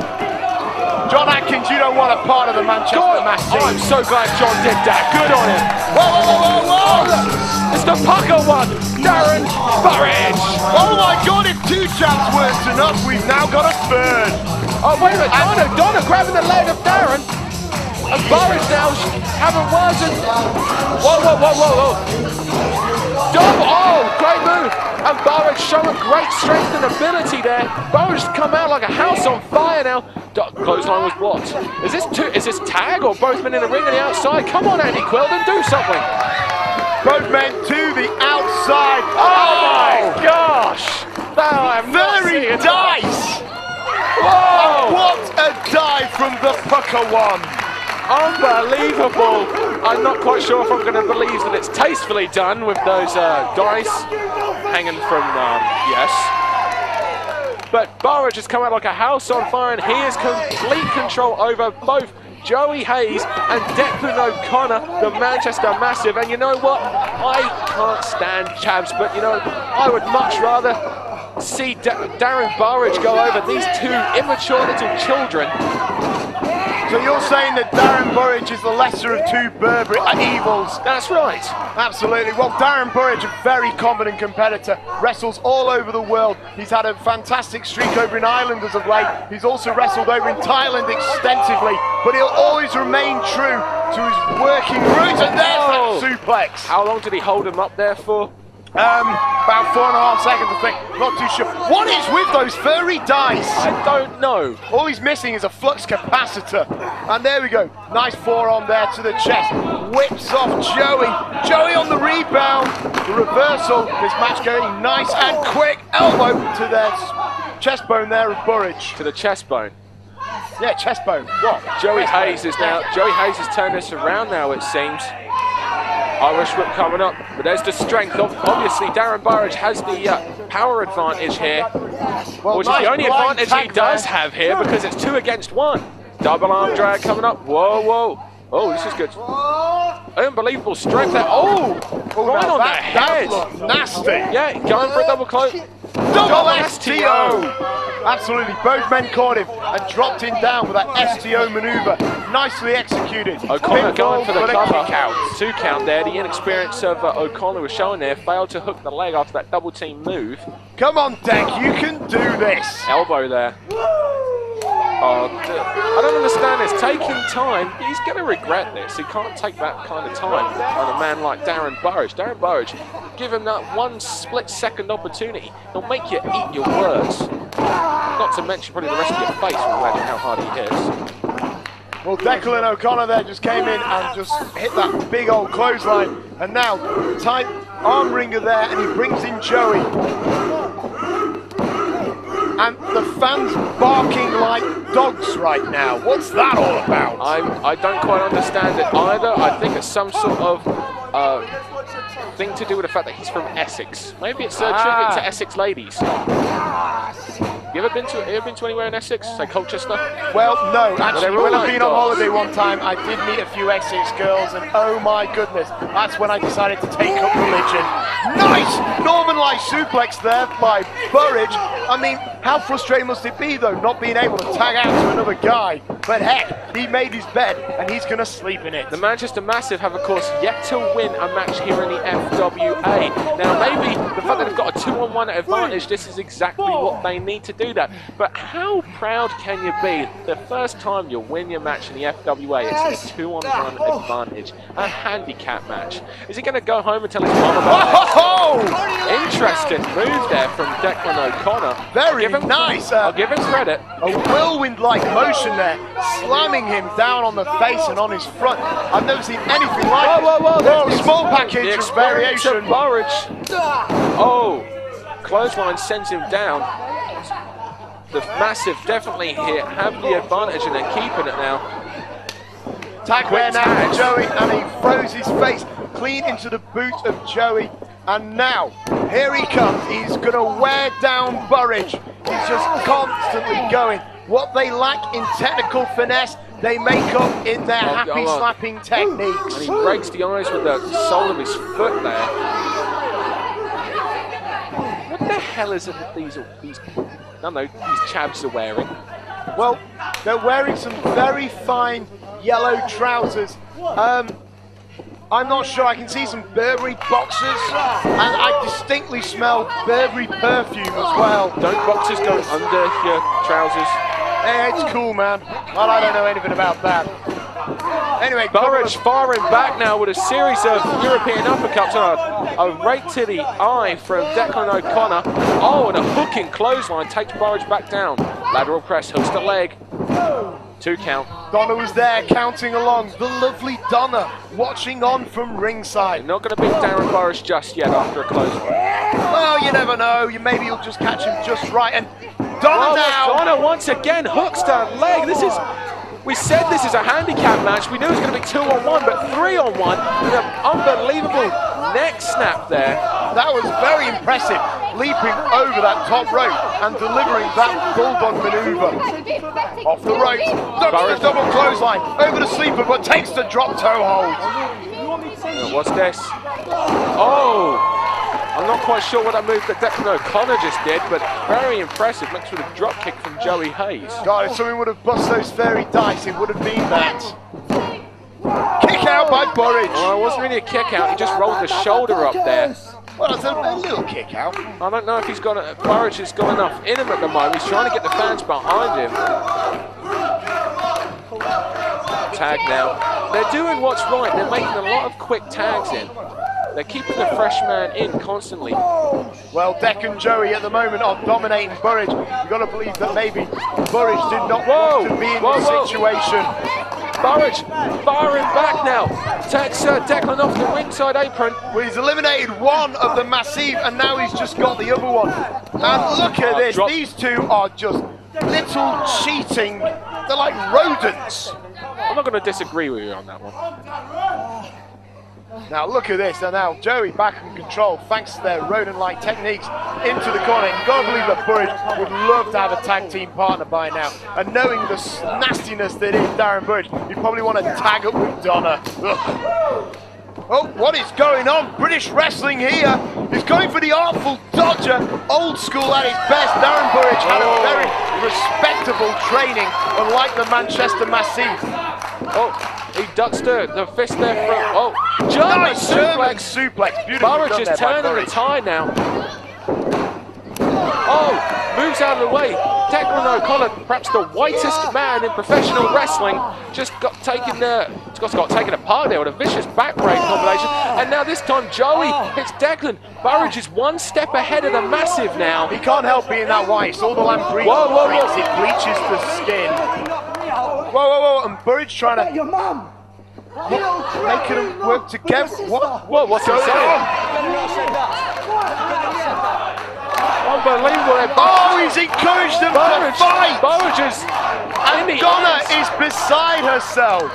John Atkins, you don't want a part of the Manchester Massive. Oh, I'm so glad John did that. Good on him. Whoa! It's the pucker one. Darren, Burridge. Oh my God, if 2 jabs weren't enough, we've now got a third. Oh, wait a minute. Donna grabbing the leg of Darren. And Burridge now having words and... Whoa. Oh, great move. And Burridge showing great strength and ability there. Burridge come out like a house on fire now. Clothesline was blocked. Is this tag or both men in the ring on the outside? Come on, Andy Quilden, do something. Both men to the outside. Oh my gosh. Very dice. Whoa. What a dive from the pucker one. Unbelievable. I'm not quite sure if I'm going to believe that it's tastefully done with those dice hanging from, yes. But Burridge has come out like a house on fire, and he has complete control over both Joey Hayes and Declan O'Connor, the Manchester Massive. And you know what? I can't stand jabs, but you know, I would much rather see Darren Burridge go over these 2 immature little children. So you're saying that Darren Burridge is the lesser of 2 Burberry evils? That's right. Absolutely. Well, Darren Burridge, a very competent competitor, wrestles all over the world. He's had a fantastic streak over in Ireland as of late. He's also wrestled over in Thailand extensively, but he'll always remain true to his working roots. And there's that suplex. How long did he hold him up there for? About 4.5 seconds, I think. Not too sure. What is with those furry dice? I don't know. All he's missing is a flux capacitor. And there we go. Nice forearm there to the chest. whips off Joey. Joey on the rebound. The reversal. This match going nice and quick. Elbow to their chest bone there of Burridge. To the chest bone. Yeah, chest bone. What? Joey Hayes is now. Joey Hayes has turned this around now, it seems. Irish whip coming up, but there's the strength. Obviously, Darren Burridge has the power advantage here, which is the only advantage he does have here because it's 2 against 1. Double arm drag coming up. Whoa, whoa. Oh, this is good. Unbelievable strength there. Oh, right on the head. That looked nasty. Yeah, going for a double close. Double STO! Absolutely, both men caught him and dropped him down with that STO maneuver. Nicely executed. O'Connor going for the cover. 2 count there. The inexperience of O'Connor was showing there. Failed to hook the leg after that double team move. Come on, Deck, you can do this. Elbow there. Oh, I don't understand this. Taking time, he's going to regret this. He can't take that kind of time on a man like Darren Burridge. Darren Burridge, give him that 1 split-second opportunity, he'll make you eat your words. Not to mention probably the rest of your face when you imagine how hard he hits. Well, Declan O'Connor there just came in and just hit that big old clothesline. And now, tight arm ringer there, and he brings in Joey. And the fans barking like dogs right now. What's that all about? I don't quite understand it either. I think it's some sort of thing to do with the fact that he's from Essex. Maybe it's a tribute to Essex ladies. You ever been to anywhere in Essex? Say Colchester? Well, no. Actually, when I've been on dogs. holiday one time, I did meet a few Essex girls, and oh my goodness, that's when I decided to take up religion. Nice Norman-like suplex there by Burridge. I mean, how frustrating must it be, though, not being able to tag out to another guy? But heck, he made his bed, and he's going to sleep in it. The Manchester Massive have, of course, yet to win a match here in the FWA. Now, maybe the fact that they've got a 2-on-1 advantage, this is exactly what they need to do that. But how proud can you be the first time you win your match in the FWA? It's a 2-on-1 advantage, a handicap match. Is he going to go home and tell his mum about it? Interesting move there from Declan O'Connor. Very nice. I'll give him credit. A whirlwind-like motion there, slamming him down on the face and on his front. I've never seen anything like it. Whoa, small package of variation. Burridge. Oh, clothesline sends him down. The Massive definitely here have the advantage and they're keeping it now. Tag there now for Joey, and he throws his face clean into the boot of Joey. And now, here he comes. He's going to wear down Burridge. He's just constantly going. What they lack in technical finesse, they make up in their happy slapping techniques. And he breaks the eyes with the sole of his foot there. What the hell is it that these chavs are wearing? Well, they're wearing some very fine yellow trousers. I'm not sure. I can see some Burberry boxers, and I distinctly smell Burberry perfume as well. Don't boxers go under your trousers? Hey, it's cool, man. Well, I don't know anything about that. Anyway, Burridge firing back now with a series of European uppercuts and a right to the eye from Declan O'Connor. Oh, and a hooking clothesline takes Burridge back down. Lateral press, hooks the leg. 2 count. Donna was there counting along. The lovely Donna watching on from ringside. You're not going to beat Darren Burridge just yet after a clothesline. Well, you never know. Maybe you'll just catch him just right. And Donna now. Donna once again hooks the leg. We said this is a handicap match. We knew it was going to be 2-on-1, but 3-on-1 with an unbelievable neck snap there. That was very impressive, leaping over that top rope and delivering that bulldog maneuver. Off the ropes, ducks the double clothesline, over the sleeper, but takes the drop toe hold. What's this? Oh! I'm not quite sure what that move that Declan O'Connor just did, but very impressive. Mixed with a drop kick from Joey Hayes. God, if someone would have bust those fairy dice, it would have been that. Kick out by Burridge. Well, it wasn't really a kick out, he just rolled the shoulder up there. Well, it's a little kick out. I don't know if he's got Burridge has got enough in him at the moment. He's trying to get the fans behind him. Tag now. They're doing what's right. They're making a lot of quick tags in. They're keeping the fresh man in constantly. Well, Deck and Joey at the moment are dominating Burridge. You've got to believe that maybe Burridge did not want to be in this situation. Burridge firing back now. Takes Declan off the ringside apron. Well, he's eliminated one of the Massive, and now he's just got the other one. And look at this, these two are just little cheating. They're like rodents. I'm not going to disagree with you on that one. Now look at this, and now Joey back in control thanks to their rodent-like techniques into the corner. You've got to believe that Burridge would love to have a tag team partner by now. And knowing the nastiness that is Darren Burridge, you probably want to tag up with Donna. Ugh. Oh, what is going on? British wrestling here. He's going for the artful dodger. Old school at his best. Darren Burridge had a very respectable training, unlike the Manchester Massive. Oh, he ducks the fist there from. Oh, German suplex. Beautiful. Burridge is turning the tide now. Oh, moves out of the way. Declan O'Connor, perhaps the whitest man in professional wrestling, just got taken apart there with a vicious backbreak combination. And now this time Joey hits Declan. Burridge is one step ahead of the Massive now. He can't help being that white. It's all the lamprey. Whoa. It bleaches the skin. Whoa. And Burridge trying to Your mum. making them work together. What's he saying? Unbelievable. Oh, he's encouraged them to fight. Burridge is, and Donna is beside herself.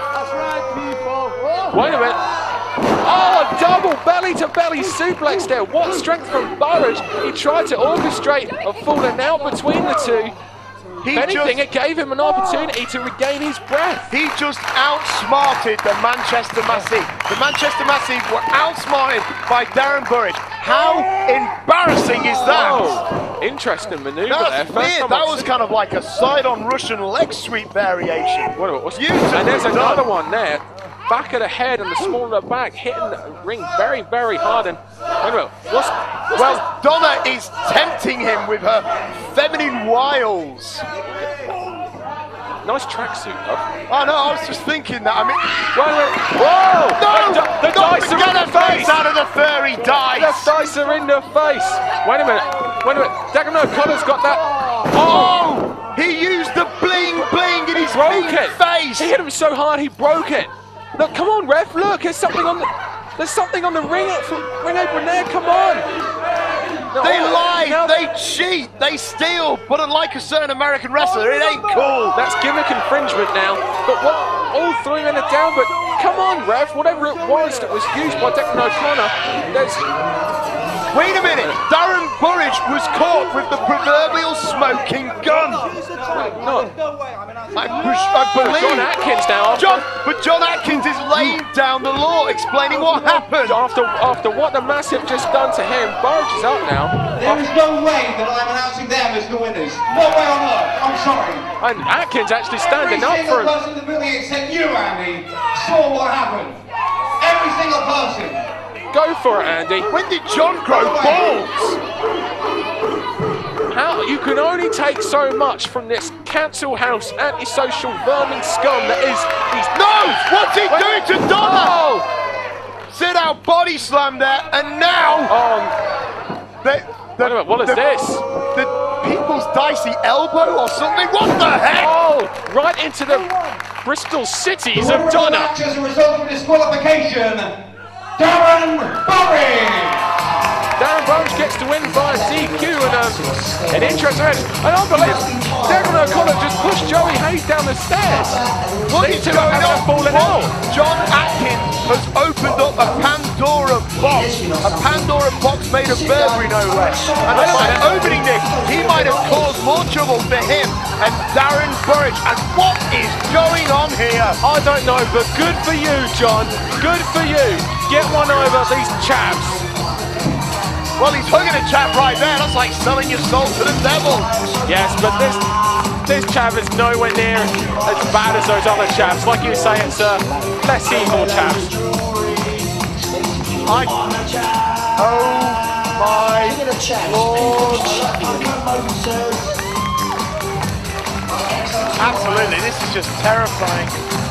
Wait a minute. Oh, a double belly-to-belly suplex there. What strength from Burridge. He tried to orchestrate a falling out between the two. If anything, it gave him an opportunity to regain his breath. He just outsmarted the Manchester Massive. The Manchester Massive were outsmarted by Darren Burridge. How embarrassing is that? Oh, interesting maneuver there. That was kind of like a side-on Russian leg sweep variation. And there's another one there. Back of the head and the small of the back, hitting the ring very, very hard. And Donna is tempting him with her feminine wiles. Nice tracksuit, though. Oh no, I was just thinking that. I mean, whoa! No! The dice are in the face! Out of the furry dice! The dice are in the face! Wait a minute. Declan O'Connor's got that. Oh! He used the bling in his face! He hit him so hard he broke it. Look, come on, ref! Look, there's something on the ring apron there. Come on! They lie, they cheat, they steal, but unlike a certain American wrestler, it ain't cool. That's gimmick infringement now. But what? All 3 men are down. But come on, ref! Whatever it was that was used by Declan O'Connor, there's. Wait a minute! Darren Burridge was caught with the proverbial smoking gun. I believe. John Atkins now. But John Atkins is laying down the law, explaining what happened. After what the Massive just done to him, Burridge is out now. There is no way that I'm announcing them as the winners. No way on earth. I'm sorry. And Atkins actually standing up for him. Every single person in the building except you, Andy, saw what happened. Every single person. Go for it, Andy. When did John grow balls? How you can only take so much from this council house antisocial vermin scum that is. What's he doing to Donna? Oh. Sit out, body slam there, and now. What is this? The people's dicey elbow or something? What the heck? Oh, right into the Bristol cities of Donna. As a result of disqualification, Darren Burridge. Darren Burridge gets to win via DQ and an interesting match. And unbelievable, Declan O'Connor just pushed Joey Hade down the stairs. What is going on? Falling out. John Atkins has opened up a Pandora box made of Burberry, no less. And by opening this, he might have caused more trouble for him and Darren Burridge. And what is going on here? I don't know, but good for you, John. Good for you. Get one over these chaps. Well, he's hugging a chap right there. That's like selling your soul to the devil. Yes, but this chap is nowhere near as bad as those other chaps. Like you say, it's less evil chaps. Oh my Lord. Absolutely, this is just terrifying.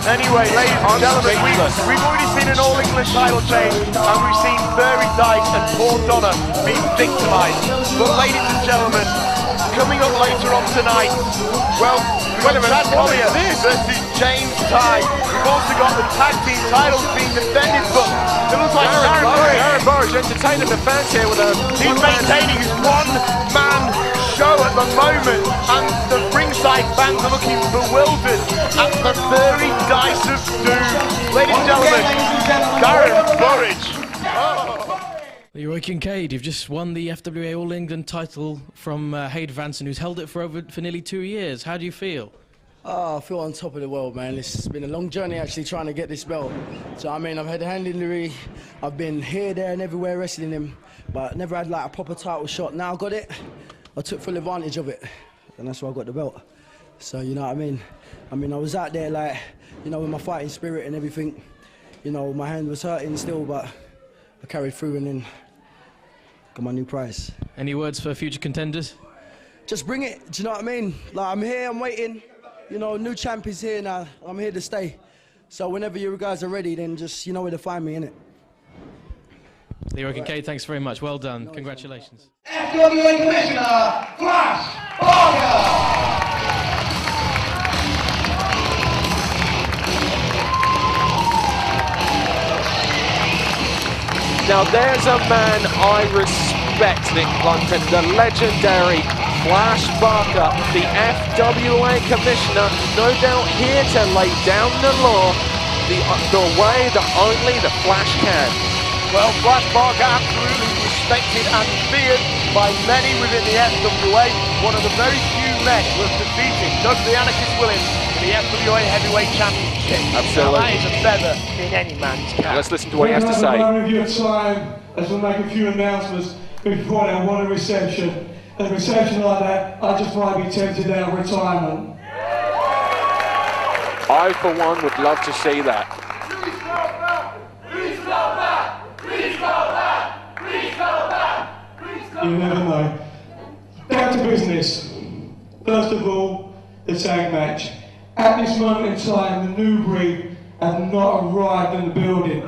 Anyway, ladies and gentlemen, we've already seen an All England title change, and we've seen Burry Dice and Paul Donna being victimised. But ladies and gentlemen, coming up later on tonight, well, We've got Collyer versus James Tighe. We've also got the tag team titles being defended, but it looks like Darren Burridge entertaining the fans here with a... He's maintaining his one-man show at the moment, and the ringside fans are looking bewildered at the very dice of doom. Ladies and gentlemen, Darren Burridge. Leroy Kincaide, you've just won the FWA All England title from Hade Vansen, who's held it for nearly 2 years. How do you feel? Oh, I feel on top of the world, man. It's been a long journey actually trying to get this belt. So I mean, I've had a hand injury, I've been here, there and everywhere wrestling him, but never had like a proper title shot. Now I got it, I took full advantage of it, and that's why I got the belt. So you know what I mean? I was out there like, you know, with my fighting spirit and everything. You know, my hand was hurting still, but I carried through and then got my new prize. Any words for future contenders? Just bring it, do you know what I mean? Like, I'm here, I'm waiting. You know, new champ is here now. I'm here to stay. So whenever you guys are ready, then just, you know where to find me, innit? Leroy Kincaide, thanks very much. Well done. No, congratulations. FWA Commissioner, Fleisch. Now there's a man I respect, Nick London, the legendary Fleisch, the FWA Commissioner, no doubt here to lay down the law, the way that only the Fleisch can. Well, Fleisch absolutely respected and feared by many within the FWA, one of the very few men who have defeated Doug the Anarchist Williams in the FWA Heavyweight Championship. Absolutely. Now, that is a feather in any man's cap. Let's listen to what he has to say. Of your time, as we'll make a few announcements before that one reception. A reception like that, I just might be tempted out of retirement. I, for one, would love to see that. Please go back! Please go back! Please go back! Please go back! Please go back! You never know. Down to business. First of all, the tag match. At this moment in time, the new breed have not arrived in the building.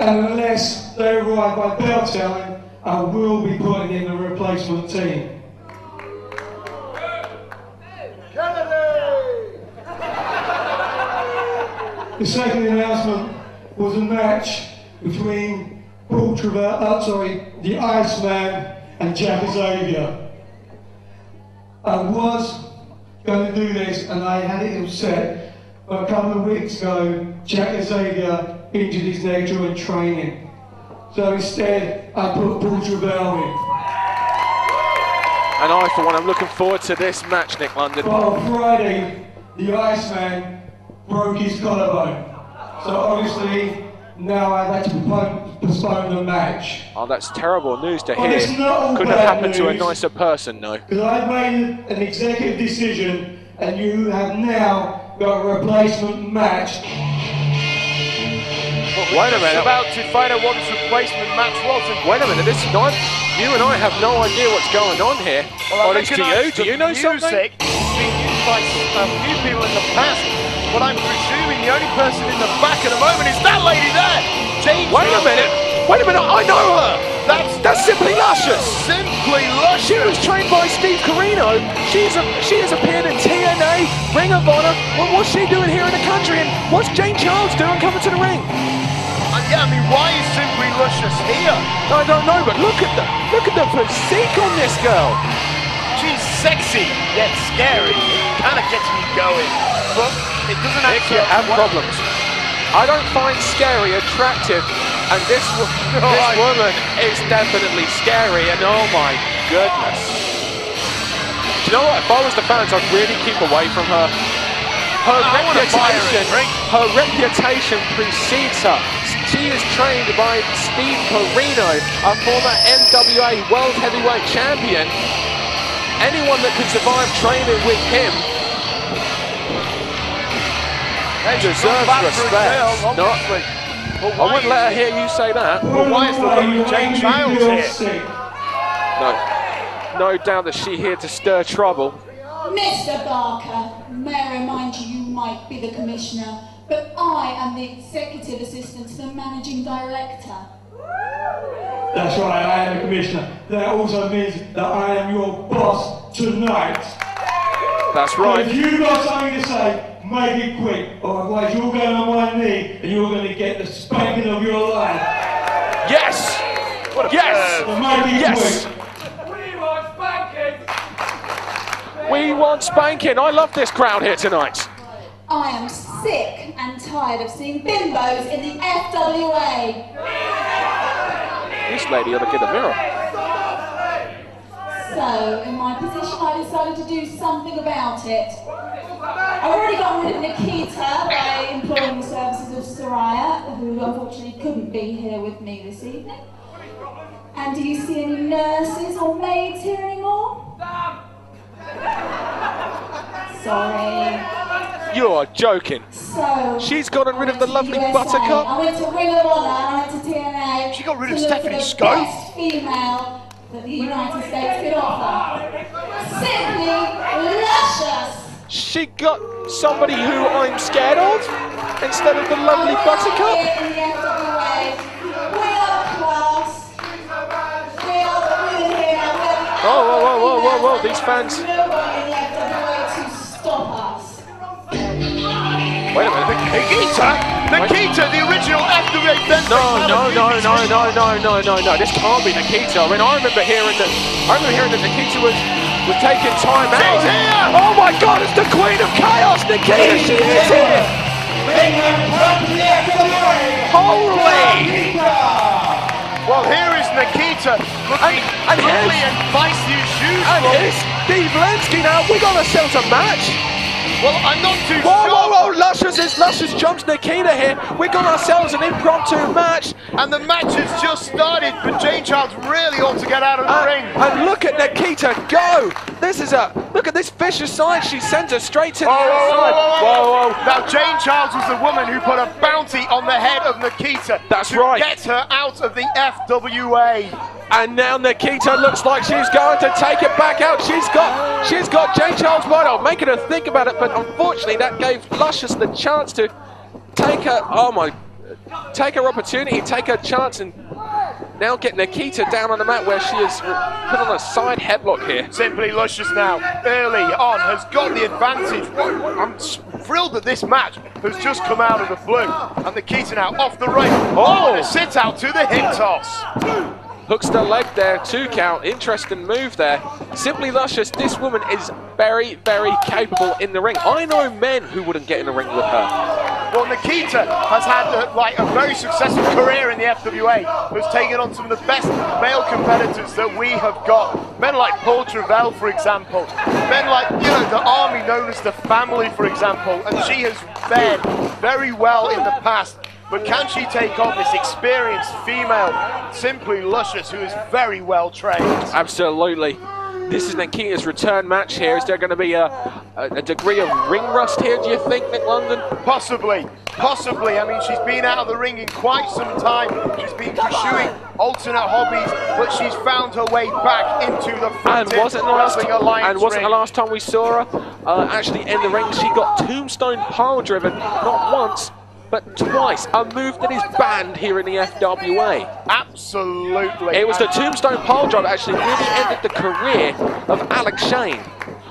And unless they arrive by bell telling, I will be putting in a replacement team. The second announcement was a match between the Iceman and Jack Xavier. I was going to do this and I had it all set, but a couple of weeks ago, Jack Xavier injured his neck during training. So instead, I put Paul Travell in. And I, for one, I'm looking forward to this match, Nick London. Well, on Friday, the Iceman broke his collarbone. So obviously, now I've had to postpone the match. Oh, that's terrible news to But hear. it's not all Couldn't have bad happened to a news. nicer person, no. Because I've made an executive decision, and you have now got a replacement match. Wait a minute. About to find out what his replacement match was. Wait a minute, this is not. You and I have no idea what's going on here. Well, Or at least to you. Do you know something? Music being used by a few people in the past, but I'm presuming the only person in the back at the moment is that lady there. James. Wait a minute. Wait a minute. I know her. That's Simply Luscious. Simply Luscious. She was trained by Steve Carino. She has appeared in TNA, Ring of Honor. Well, what's she doing here in the country? And what's Jane Charles doing coming to the ring? Yeah, I mean, why is Simply Luscious here? I don't know, but look at the physique on this girl. She's sexy, yet scary. It kind of gets me going, but it doesn't actually have problems. I don't find scary attractive, and this woman is definitely scary, and oh my goodness. Do you know what? If I was the fans, I'd really keep away from her. Her reputation precedes her. She is trained by Steve Carino, a former NWA World Heavyweight Champion. Anyone that can survive training with him deserves respect. I wouldn't let her hear you say that. Well, why is the lovely Jane Childs here? No doubt that she's here to stir trouble. Mr. Barker, may I remind you, you might be the commissioner, but I am the executive assistant to the managing director. That's right, I am the commissioner. That also means that I am your boss tonight. That's But right. if you've got something to say, make it quick, or otherwise you're going on one knee and you're going to get the spanking of your life. Yes! Yes! So make it Yes! quick. We want spanking. I love this crowd here tonight. I am sick and tired of seeing bimbos in the FWA. This lady ought to get a mirror. So, in my position, I decided to do something about it. I've already got rid of Nikita by employing the services of Soraya, who unfortunately couldn't be here with me this evening. And do you see any nurses or maids here anymore? Sorry. You're joking. So, She's gotten rid of the lovely USA. buttercup. I went to Ring of Honor and I went to TNA. She got rid of to look Stephanie for the Scope. best female that the United States could offer. Simply luscious. She got somebody who I'm scared of instead of the lovely buttercup. Here in the FWA, we are the class. We are the women here now. Whoa, whoa, whoa, whoa, whoa, whoa, these fans. No one in the FWA to stop us. Wait a minute. Nikita, the original FWA No, this can't be Nikita. I mean, I remember hearing that Nikita was taking time out. She's here! Oh my God, it's the Queen of Chaos, Nikita. She is here. Holy! Well, here is Nikita looking lovely and feisty as shoes. And here's Steve Linsky now. We got ourselves a match. Well, I'm not too Whoa, sure. whoa, whoa, Luscious jumps Nikita here. We got ourselves an impromptu match. And the match has just started, but Jane Childs really ought to get out of the ring. And look at Nikita go. Look at this vicious side. She sends her straight to the outside. Whoa. Now, Jane Childs was the woman who put a bounty on the head of Nikita. That's to right. Get her out of the FWA. And now Nikita looks like she's going to take it back out. She's got Jane Childs wide open, making her think about it, but unfortunately that gave Luscious the chance to take her opportunity, take her chance, and now get Nikita down on the mat where she is put on a side headlock here. Simply Luscious now, early on, has got the advantage. I'm thrilled that this match has just come out of the blue. And Nikita now off the ring. Oh, and a sit out to the hip toss. Hooks the leg there, 2 count, interesting move there. Simply Luscious, this woman is very, very capable in the ring. I know men who wouldn't get in the ring with her. Well, Nikita has had a very successful career in the FWA, has taken on some of the best male competitors that we have got. Men like Paul Travell, for example. Men like, the army known as the Family, for example. And she has fared very well in the past. But can she take on this experienced female, Simply Luscious, who is very well trained? Absolutely. This is Nikita's return match here. Is there going to be a degree of ring rust here, do you think, Nick London? Possibly. I mean, she's been out of the ring in quite some time. She's been pursuing alternate hobbies, but she's found her way back into the front. And wasn't the last time we saw her actually in the ring? She got tombstone pile driven, not once, but twice. A move that is banned here in the FWA. Absolutely. It was the tombstone pile drive actually really ended the career of Alex Shane.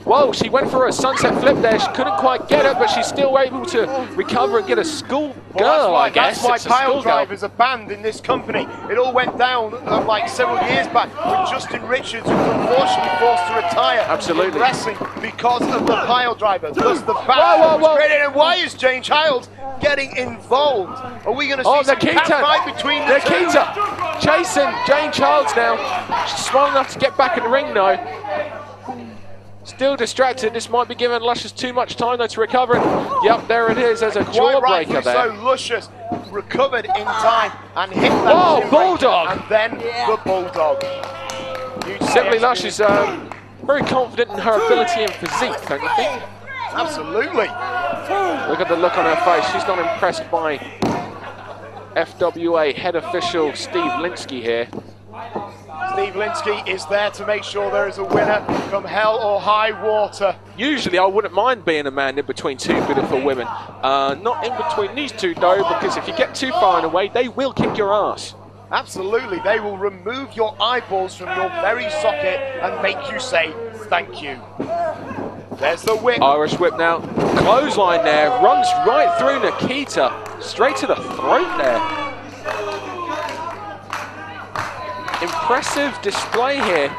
Whoa, she went for a sunset flip there. She couldn't quite get it, but she's still able to recover and get a school girl, I guess. That's why pile drivers are banned in this company. It all went down several years back when Justin Richards was unfortunately forced to retire from wrestling because of the pile driver. Thus the ban was created. And why is Jane Childs getting involved? Are we going to see some cat fight between the two? Nikita chasing Jane Childs now. She's smart enough to get back in the ring though. Still distracted. This might be giving Luscious too much time though to recover it. Yep, there it is. There's a jawbreaker there. So Luscious recovered in time and hit that. Oh, bulldog! And then the bulldog. Simply Luscious, very confident in her ability and physique, don't you think? Absolutely. Look at the look on her face. She's not impressed by FWA head official Steve Linsky here. Steve Linsky is there to make sure there is a winner come hell or high water. Usually I wouldn't mind being a man in between two beautiful women. Not in between these two though, because if you get too far in away, they will kick your ass. Absolutely, they will remove your eyeballs from your very socket and make you say thank you. There's the whip. Irish whip now. Clothesline there. Runs right through Nikita. Straight to the throat there. Impressive display here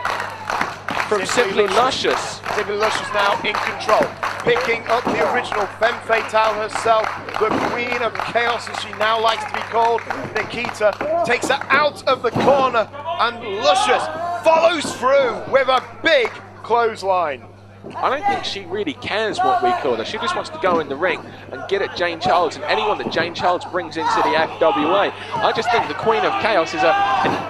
from Simply Luscious. Simply Luscious now in control. Picking up the original femme fatale herself, the queen of chaos as she now likes to be called. Nikita takes her out of the corner and Luscious follows through with a big clothesline. I don't think she really cares what we call her. She just wants to go in the ring and get at Jane Charles and anyone that Jane Charles brings into the FWA. I just think the Queen of Chaos is an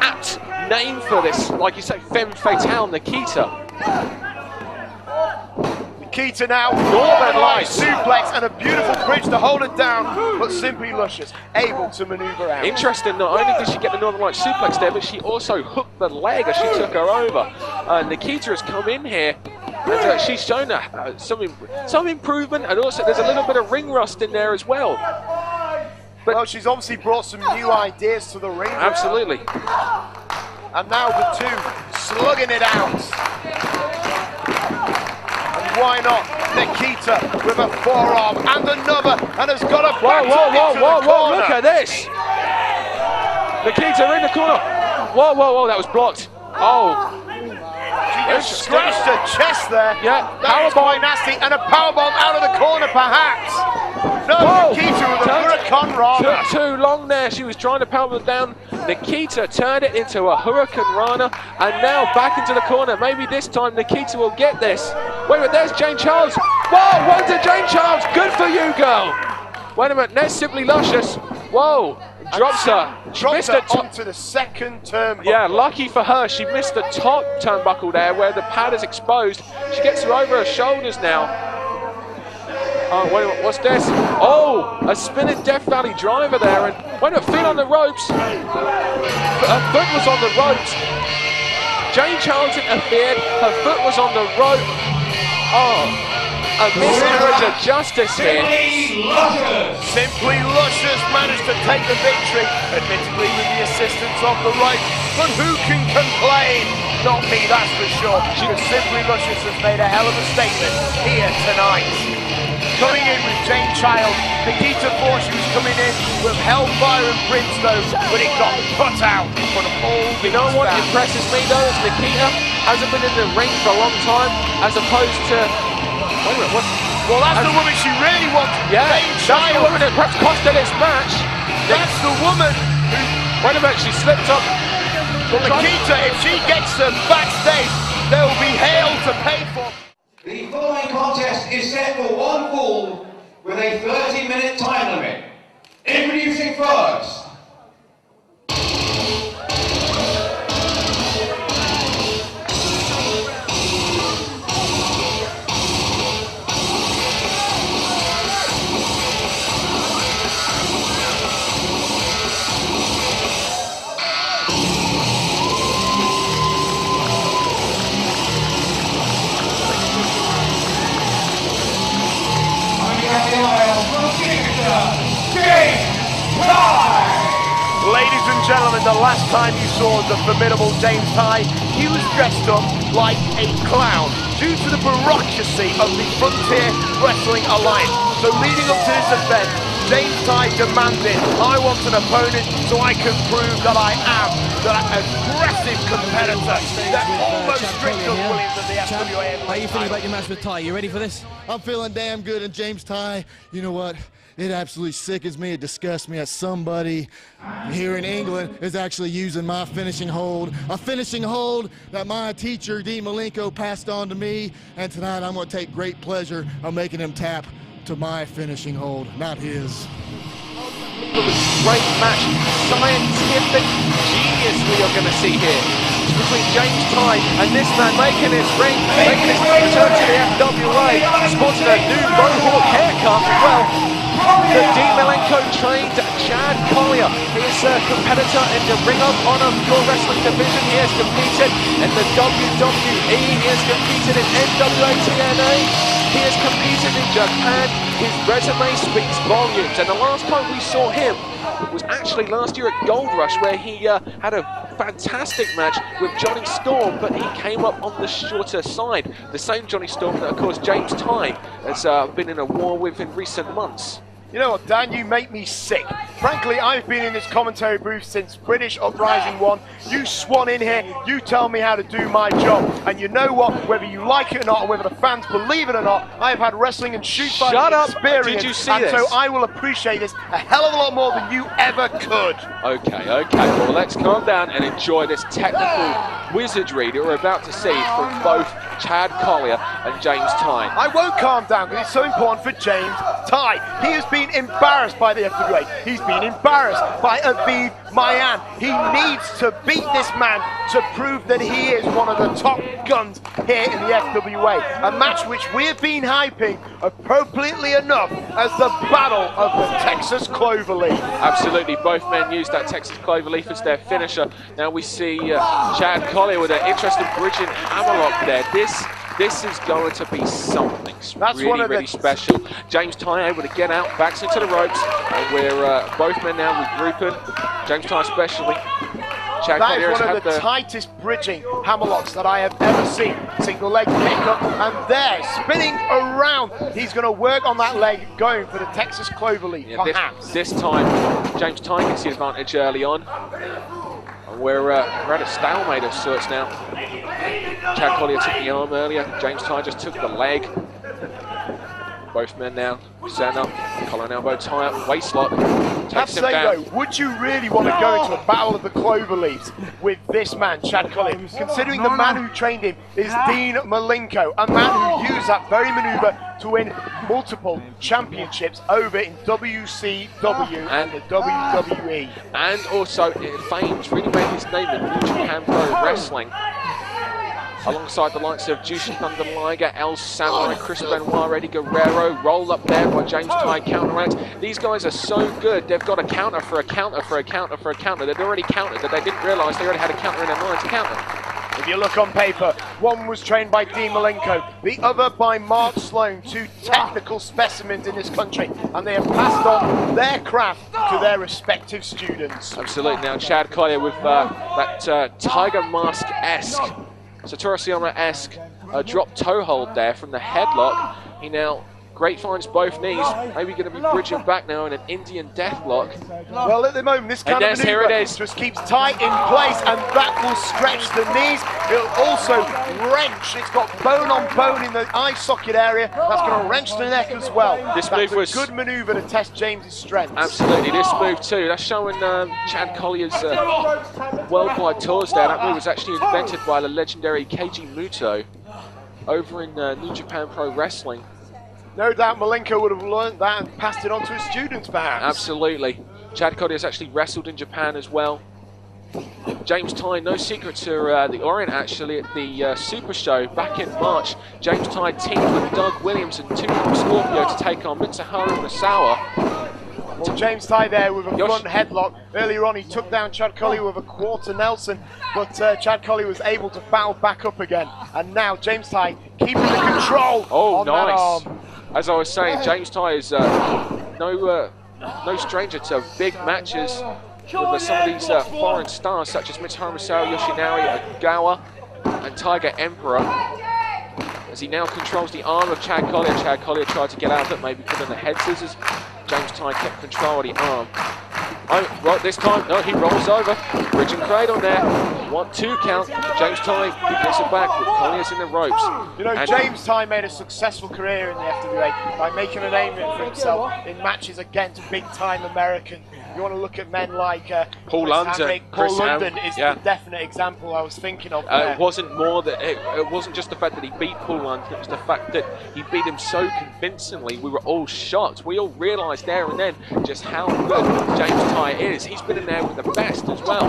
apt name for this, like you say, femme fatale Nikita. Nikita now, Northern Lights suplex and a beautiful bridge to hold it down, but Simply Luscious able to maneuver out. Interesting, not only did she get the Northern Lights suplex there, but she also hooked the leg as she took her over. Nikita has come in here and she's shown some improvement, and also there's a little bit of ring rust in there as well. But well, she's obviously brought some new ideas to the ring. Absolutely. And now the two slugging it out. Why not? Nikita with a forearm and another, and has got a back whoa, look at this! Nikita in the corner. Whoa, that was blocked. Oh. She just scratched her chest there. Yeah, that is quite nasty, and a powerbomb out of the corner perhaps. No, whoa. Nikita with a Hurricane Rana. Took too long there, she was trying to powerbomb down. Nikita turned it into a Hurricane Rana, and now back into the corner. Maybe this time Nikita will get this. Wait a minute, there's Jane Charles. Whoa, one to Jane Charles. Good for you, girl. Wait a minute, there's Simply Luscious. Whoa, drops her. She drops her onto the second turnbuckle. Yeah, lucky for her, she missed the top turnbuckle there where the pad is exposed. She gets her over her shoulders now. Oh, wait a minute, what's this? Oh, a spinning Death Valley driver there, and wait a minute, feet on the ropes. Her foot was on the ropes. Jane Charles interfered, her foot was on the rope. Oh, a miscarriage of justice here. Simply Luscious managed to take the victory, admittedly with the assistance of the right, but who can complain? Not me, that's for sure. Simply Luscious has made a hell of a statement here tonight. Coming in with Jane Child, Nikita thought she was coming in with Hellfire and Brimstone, but it got put out in front of all the You know what impresses me though is Nikita hasn't been in the ring for a long time, as opposed to... Wait a minute, what's... Well, that's the woman she really wants. Yeah, Jane that's Child. the woman that perhaps cost her this match. That's the woman who... Wait a minute, she slipped up. Well, Nikita, if she gets them backstage, there will be hail to pay for. The following contest is set for one fall with a 30-minute time limit. Introducing first. Ladies and gentlemen, the last time you saw the formidable James Tighe, he was dressed up like a clown due to the bureaucracy of the Frontier Wrestling Alliance. So leading up to this event, James Tighe demanded, I want an opponent so I can prove that I am that aggressive competitor that almost stripped us Williams of the FWA. How are you feeling about your match with Tighe? You ready for this? I'm feeling damn good, and James Tighe, you know what? It absolutely sickens me, it disgusts me that somebody here in England is actually using my finishing hold. A finishing hold that my teacher, Dean Malenko, passed on to me, and tonight I'm going to take great pleasure of making him tap to my finishing hold, not his. Great match, scientific genius we are going to see here. It's between James Tighe and this man making his ring, making his return to the FWA, sporting a new mohawk haircut. Well, the Dean Malenko trained Chad Collyer. He is a competitor in the Ring of Honor Pro Wrestling division. He has competed in the WWE. He has competed in NWA TNA. He has competed in Japan. His resume speaks volumes. And the last time we saw him was actually last year at Gold Rush, where he had a fantastic match with Johnny Storm, but he came up on the shorter side. The same Johnny Storm that, of course, James Tighe has been in a war with in recent months. You know what, Dan, you make me sick. Frankly, I've been in this commentary booth since British Uprising 1. You swan in here, you tell me how to do my job. And you know what, whether you like it or not, or whether the fans believe it or not, I've had wrestling and shoot fighting experience. Did you see and this? so I will appreciate this a hell of a lot more than you ever could. Okay, well, let's calm down and enjoy this technical wizardry that we're about to see from both Chad Collyer and James Tighe. I won't calm down because it's so important for James Tighe. He has been embarrassed by the FWA. He's been embarrassed by Aviv Mayan. He needs to beat this man to prove that he is one of the top guns here in the FWA. A match which we've been hyping appropriately enough as the Battle of the Texas Cloverleaf. Absolutely, both men used that Texas Cloverleaf as their finisher. Now we see Chad Collyer with an interesting bridging hammerlock there. This is going to be something really special. James Tighe able to get out, backs into the ropes, and we're both men now regrouping. James Tighe especially. Chad That is Collyer one of the tightest bridging hammerlocks that I have ever seen. Single leg pickup, and there, spinning around. He's going to work on that leg, going for the Texas Cloverleaf, perhaps. This time, James Tighe gets the advantage early on. And we're at a stalemate of sorts now. Chad Collyer took the arm earlier. James Tighe just took the leg. Both men now stand up. Collar and elbow tie up. Waist lock. Let's say though, would you really want to go into a battle of the Cloverleafs with this man, Chad Collyer, considering the man who trained him is Dean Malenko, a man who used that very maneuver to win multiple championships over in WCW and the WWE. And also, Fame's really made his name in New Japan Pro Wrestling. Alongside the likes of Jushin Thunder Liger, El Samurai, Chris Benoit, Eddie Guerrero, roll up there by James Tighe, counteract. These guys are so good, they've got a counter for a counter for a counter for a counter. They'd already countered, that they didn't realise they already had a counter in their mind to counter. If you look on paper, one was trained by Dean Malenko, the other by Mark Sloan, two technical specimens in this country, and they have passed on their craft to their respective students. Absolutely. Now Chad Collyer with that Tiger Mask-esque, Satoru Siyama-esque drop toe hold there from the headlock. He now grapevines both knees, maybe going to be bridging back now in an Indian deathlock. Well, at the moment, this kind of maneuver just keeps tight in place, and that will stretch the knees. It'll also wrench. It's got bone on bone in the eye socket area. That's going to wrench the neck as well. This move was a good maneuver to test James's strength. Absolutely, this move too. That's showing Chad Collier's worldwide tours there. That move was actually invented by the legendary Keiji Muto over in New Japan Pro Wrestling. No doubt Malenko would have learned that and passed it on to his students, perhaps. Absolutely. Chad Collyer has actually wrestled in Japan as well. James Tighe, no secret to the Orient actually at the Super Show back in March. James Tighe teamed with Doug Williams and Two from Scorpio to take on Mitsuharu Misawa. Well, James Tighe there with a front headlock. Earlier on, he took down Chad Collyer with a quarter Nelson, but Chad Collyer was able to battle back up again. And now James Tighe keeping the control on that arm. As I was saying, James Tighe is no stranger to big matches with some of these foreign stars such as Mitsuharu Misawa, Yoshinari Ogawa, and Tiger Emperor. As he now controls the arm of Chad Collyer. Chad Collyer tried to get out of it, maybe put in the head scissors. James Tighe kept control of the arm. Oh, right, this time, no, he rolls over. Bridge and cradle there. 1-2 count. James Tighe gets it back, but Collier's in the ropes. You know, James Tighe made a successful career in the FWA by making a name for himself in matches against big-time Americans. You want to look at men like Paul London. Paul London is the definite example I was thinking of there. It wasn't more that it wasn't just the fact that he beat Paul London, it was the fact that he beat him so convincingly. We were all shocked. We all realised there and then just how good James Tighe is. He's been in there with the best as well.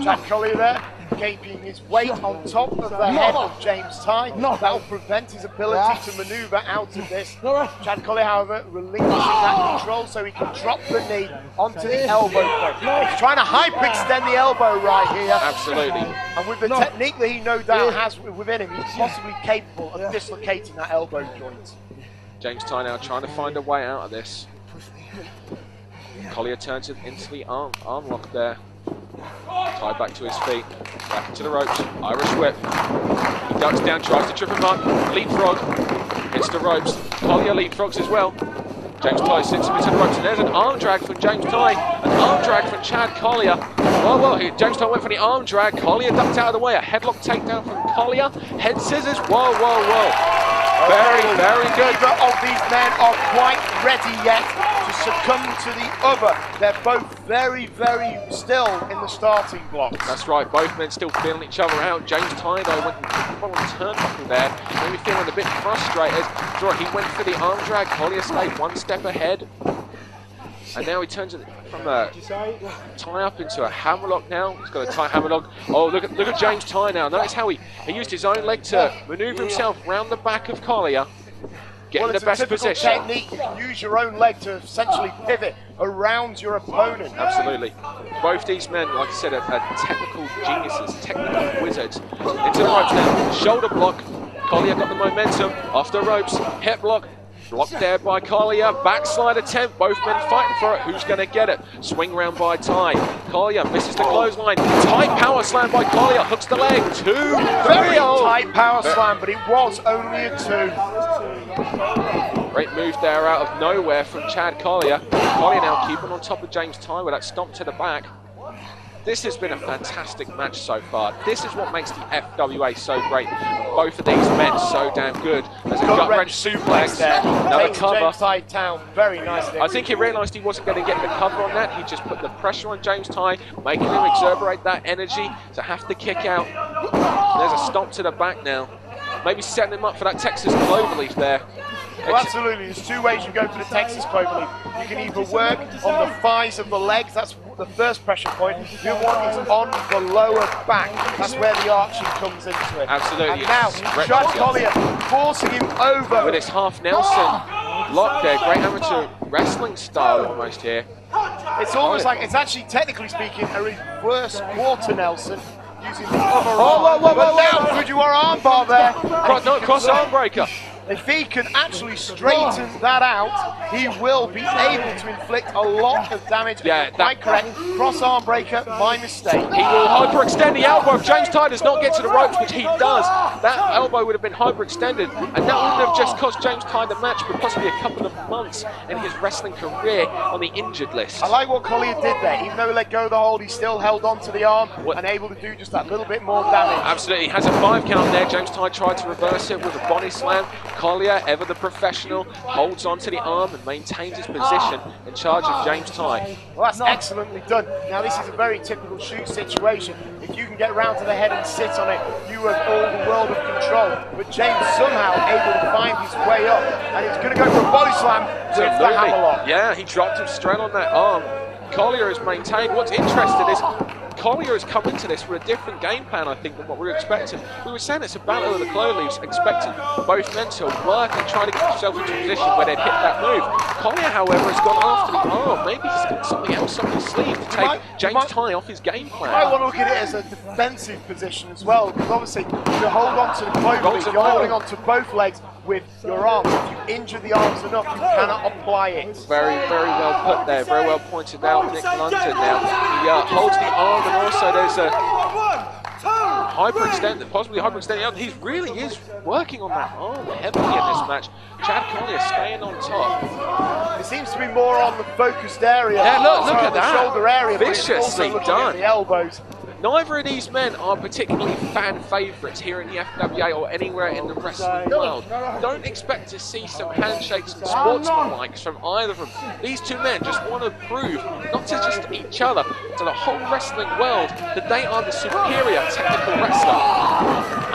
Chad Collyer there, keeping his weight on top of the head of James Tighe. That will prevent his ability to manoeuvre out of this. Chad Collyer, however, relinquishing that control so he can drop the knee onto the elbow. He's trying to hyperextend the elbow right here. Absolutely. And with the technique that he no doubt has within him, he's possibly capable of dislocating that elbow joint. James Tighe now trying to find a way out of this. Collyer turns it into the arm lock there. Tighe back to his feet, back into the ropes, Irish whip. He ducks down, tries to trip him up, leapfrog, hits the ropes. Collyer leapfrogs as well. James Tighe sits him into the ropes, and there's an arm drag from James Tighe, an arm drag from Chad Collyer. Well, James Tighe went for the arm drag, Collyer ducked out of the way, a headlock takedown from Collyer, head scissors, whoa. Very good. Neither of these men are quite ready yet to succumb to the other. They're both very still in the starting blocks. That's right, both men still feeling each other out. James Tighe though went on the turnbuckle there, maybe feeling a bit frustrated. He went for the arm drag, Collyer stayed one step ahead. And now he turns it from a tie up into a hammerlock now. He's got a tight hammerlock. Oh, look at James Tighe now. Notice how he used his own leg to manoeuvre himself round the back of Collyer. Get in the best position. Technique. You can use your own leg to essentially pivot around your opponent. Absolutely. Both these men, like I said, are technical geniuses, technical wizards. Into the ropes now. Shoulder block. Collyer got the momentum. Off the ropes. Hip block. Blocked there by Collyer, backslide attempt, both men fighting for it, who's going to get it? Swing round by Tighe, Collyer misses the clothesline, tight power slam by Collyer, hooks the leg, 2, 3, Very tight power slam, but it was only a 2. Great move there out of nowhere from Chad Collyer. Collyer now keeping on top of James Tighe with that stomp to the back. This has been a fantastic match so far. This is what makes the FWA so great. Both of these men so damn good. There's a gut-wrench suplex there. Another cover. James Tighe down very nicely. I think he realised he wasn't going to get the cover on that. He just put the pressure on James Tighe, making him exuberate that energy to have to kick out. There's a stomp to the back now. Maybe setting him up for that Texas cloverleaf there. Well, absolutely. There's two ways you go for the Texas cloverleaf. You can either work on the thighs of the legs, that's the first pressure point. The other one is on the lower back. That's where the arching comes into it. Absolutely. And now, Chad Collyer forcing him over. With his half Nelson lock there. Great amateur wrestling style almost here. It's almost like, it's actually technically speaking, a reverse quarter Nelson. Using the other arm. But now, Fujiwara armbar there. Cross arm breaker. If he can actually straighten that out, he will be able to inflict a lot of damage. Yeah, quite correct. Cross arm breaker, my mistake. He will hyperextend the elbow. If James Tighe does not get to the ropes, which he does, that elbow would have been hyperextended, and that wouldn't have just cost James Tighe the match, but possibly a couple of months in his wrestling career on the injured list. I like what Collyer did there. Even though he let go of the hold, he still held on to the arm and able to do just that little bit more damage. Absolutely. He has a 5 count there. James Tighe tried to reverse it with a body slam. Collyer, ever the professional, holds onto the arm and maintains his position in charge of James Tighe. Well, that's excellently done. Now, this is a very typical shoot situation. If you can get round to the head and sit on it, you have all the world of control. But James somehow able to find his way up, and he's going to go for a body slam with the hammerlock. Yeah, he dropped him straight on that arm. Collyer has maintained. What's interesting is Collyer has come into this with a different game plan, I think, than what we were expecting. We were saying it's a battle of the cloverleafs, expecting both men to work and try to get themselves into a position where they'd hit that move. Collyer, however, has gone after the arm. Maybe he's got something else up his sleeve to take James Tighe off his game plan. I want to look at it as a defensive position as well, because obviously you hold on to the cloverleaf, you're holding on to both legs with your arms. If you injure the arms enough, you cannot apply it. Very well put there, very well pointed out. Nick London now, he holds the arm, and also there's a hyperextend, possibly hyperextending. He really is working on that arm heavily in this match. Chad Collyer staying on top. It seems to be more on the focused area. Yeah, look at the that. Shoulder area, Viciously done. The elbows. Neither of these men are particularly fan favourites here in the FWA or anywhere in the wrestling world. Don't expect to see some handshakes and sportsmanlikes from either of them. These two men just want to prove, not to just each other, to the whole wrestling world, that they are the superior technical wrestler.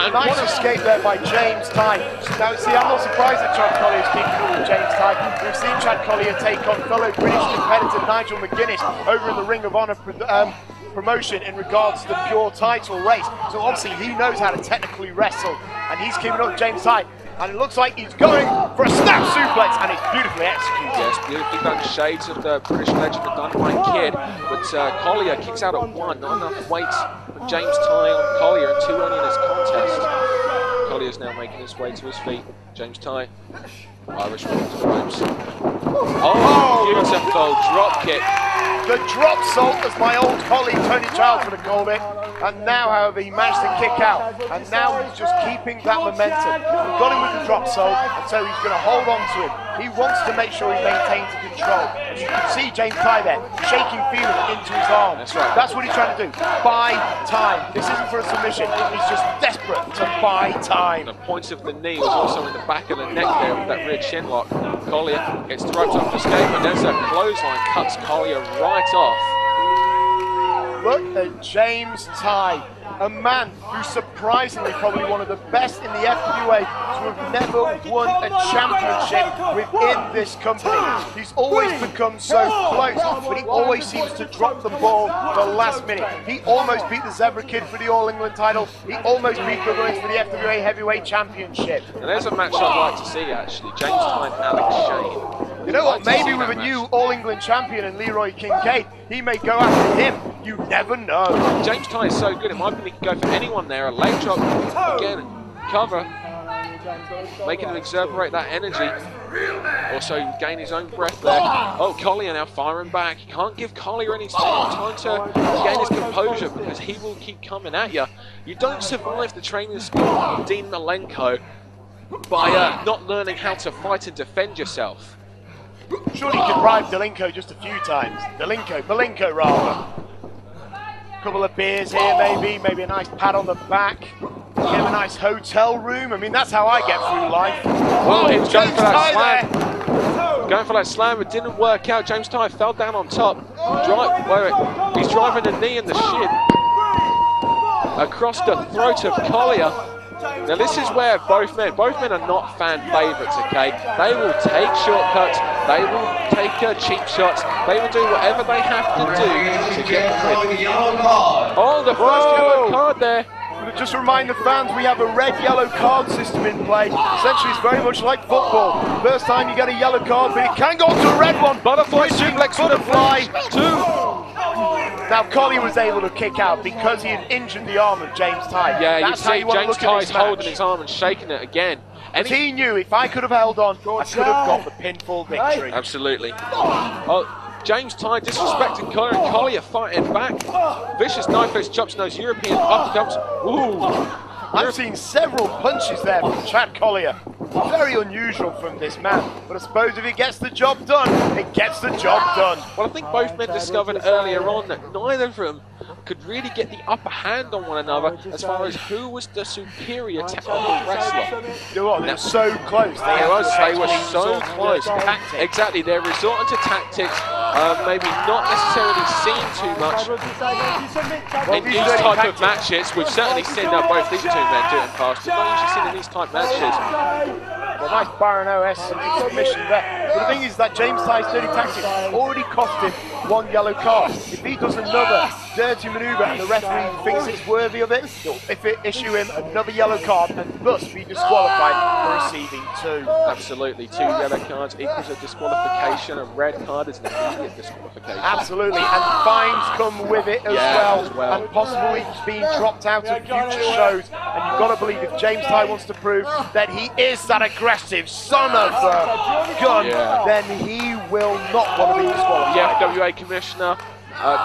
And nice escape there by James Tighe. Now, see, I'm not surprised that Chad Collyer is keeping up with James Tighe. We've seen Chad Collyer take on fellow British competitor Nigel McGuinness over in the Ring of Honor promotion in regards to the pure title race. So obviously he knows how to technically wrestle, and he's keeping up with James Tighe. And it looks like he's going for a snap suplex, and it's beautifully executed. Yes, beautifully done. Shades of the British legend, the Dynamite Kid. But Collyer kicks out at 1. Not enough weight for James Tighe on Collyer, and too early in this contest. Collier's now making his way to his feet. James Tighe, Irish whip to the ropes. Oh, beautiful drop kick. The drop salt, as my old colleague Tony Childs would have called it. And now, however, he managed to kick out. And now he's just keeping that momentum. We've got him with the drop salt, and so he's going to hold on to him. He wants to make sure he maintains the control. And you can see James Tighe there, shaking feeling into his arm. That's right. That's what he's trying to do. Buy time. This isn't for a submission. He's just desperate to buy time. The point of the knee was also in the back of the neck there with that rear chin lock. Collyer gets the ropes off the escape, and there's a clothesline, cuts Collyer right off. Look at James Tighe, a man who's surprisingly probably one of the best in the FWA to have never won a championship within this company. He's always become so close, but he always seems to drop the ball the last minute. He almost beat the Zebra Kid for the All England title. He almost beat Burridge for the FWA Heavyweight Championship. And there's a match I'd like to see, actually. James Tighe and Alex Shane. You know what, maybe with a new All England champion and Leroy Kincaide, he may go after him. You never know. James Tighe is so good, it might be he can go for anyone there. A leg drop, again, cover, making him exuberate that energy. Also gain his own breath there. Oh, Collyer now firing back. He can't give Collyer any time to gain his composure because he will keep coming at you. You don't survive the training school of Dean Malenko by not learning how to fight and defend yourself. Surely he could bribe Delinko just a few times. Malenko rather. Couple of beers here maybe a nice pat on the back. Give him a nice hotel room. I mean, that's how I get through life. Oh, he was going for that slam. Going for that slam, it didn't work out. James Tighe fell down on top. He's driving a knee in the shin across the throat of Collyer. Now this is where both men are not fan favourites, okay? They will take shortcuts, they will take cheap shots, they will do whatever they have to do to get the win. Oh, the first yellow card there. Just remind the fans, we have a red-yellow card system in play. Essentially, it's very much like football. First time you get a yellow card, but it can go to a red one. Butterfly suplex for the fly. Now, Collyer was able to kick out because he had injured the arm of James Tighe. Yeah, that's you see James Tighe's holding match. his arm and shaking it again. And he knew if I could have held on, I could have got the pinfall victory. Absolutely. Oh, James Tighe disrespecting Collyer, and Collyer fighting back. Vicious knife edge chops, those European uppercuts. Ooh. I've seen several punches there from Chad Collyer. Very unusual from this man, but I suppose if he gets the job done, it gets the job done. Well, I think both men discovered earlier on that neither of them could really get the upper hand on one another as far as who was the superior technical wrestler. You know what, they were so close. They were so close. Exactly, they're resorting to tactics, maybe not necessarily seen too much in these type of matches. We've certainly seen both these two men do it in the past, but not usually seen in these type matches. Well, nice Baron OS submission there. But the thing is that James Tighe's dirty tactics already cost him one yellow card. If he does another dirty manoeuvre and the referee thinks it's worthy of it, he'll issue him another yellow card and thus be disqualified for receiving two. Absolutely, 2 yellow cards equals a disqualification. A red card is an immediate disqualification. Absolutely, and fines come with it as well, and possibly being dropped out of future shows. And you've got to believe if James Tighe wants to prove that he is that aggressive son of a gun, then he will not want to be disqualified. The FWA commissioner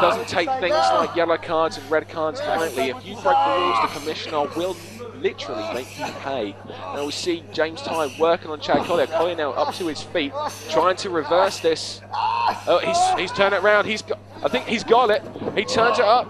doesn't take things like yellow cards and red cards lightly. If you break the rules, the commissioner will literally make you pay. Now we see James Tighe working on Chad Collyer. Collyer now up to his feet, trying to reverse this. Oh, he's turned it around. I think he's got it. He turns it up.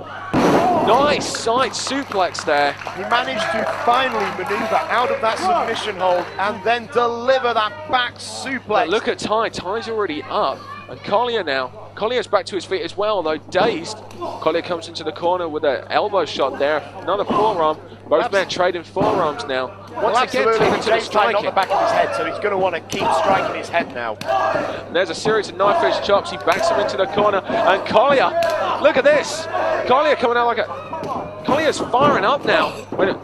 Nice side suplex there. He managed to finally maneuver out of that submission hold and then deliver that back suplex. But look at Tighe. Tighe's already up. And Collyer now. Collier's back to his feet as well, though dazed. Collyer comes into the corner with an elbow shot there. Another forearm. Both men trading forearms now. Once again, taking to the striking. Not the back of his head, so he's going to want to keep striking his head now. And there's a series of knife edge chops. He backs him into the corner. And Collyer, look at this. Collyer coming out like a... Collier's firing up now. Whoa!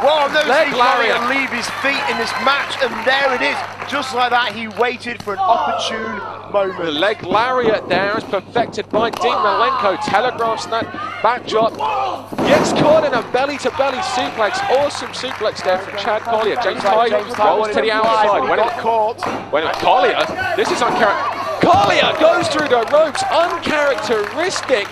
Whoa, no, Collyer leave his feet in this match, and there it is. Just like that, he waited for an opportune moment. The leg lariat there is perfected by Dean Malenko. Telegraphs that backdrop. Gets caught in a belly-to-belly suplex. Awesome suplex there from Chad Collyer. James Tighe rolls to the outside. When it caught. When Collyer, this is uncharacteristic. Collyer goes through the ropes, uncharacteristic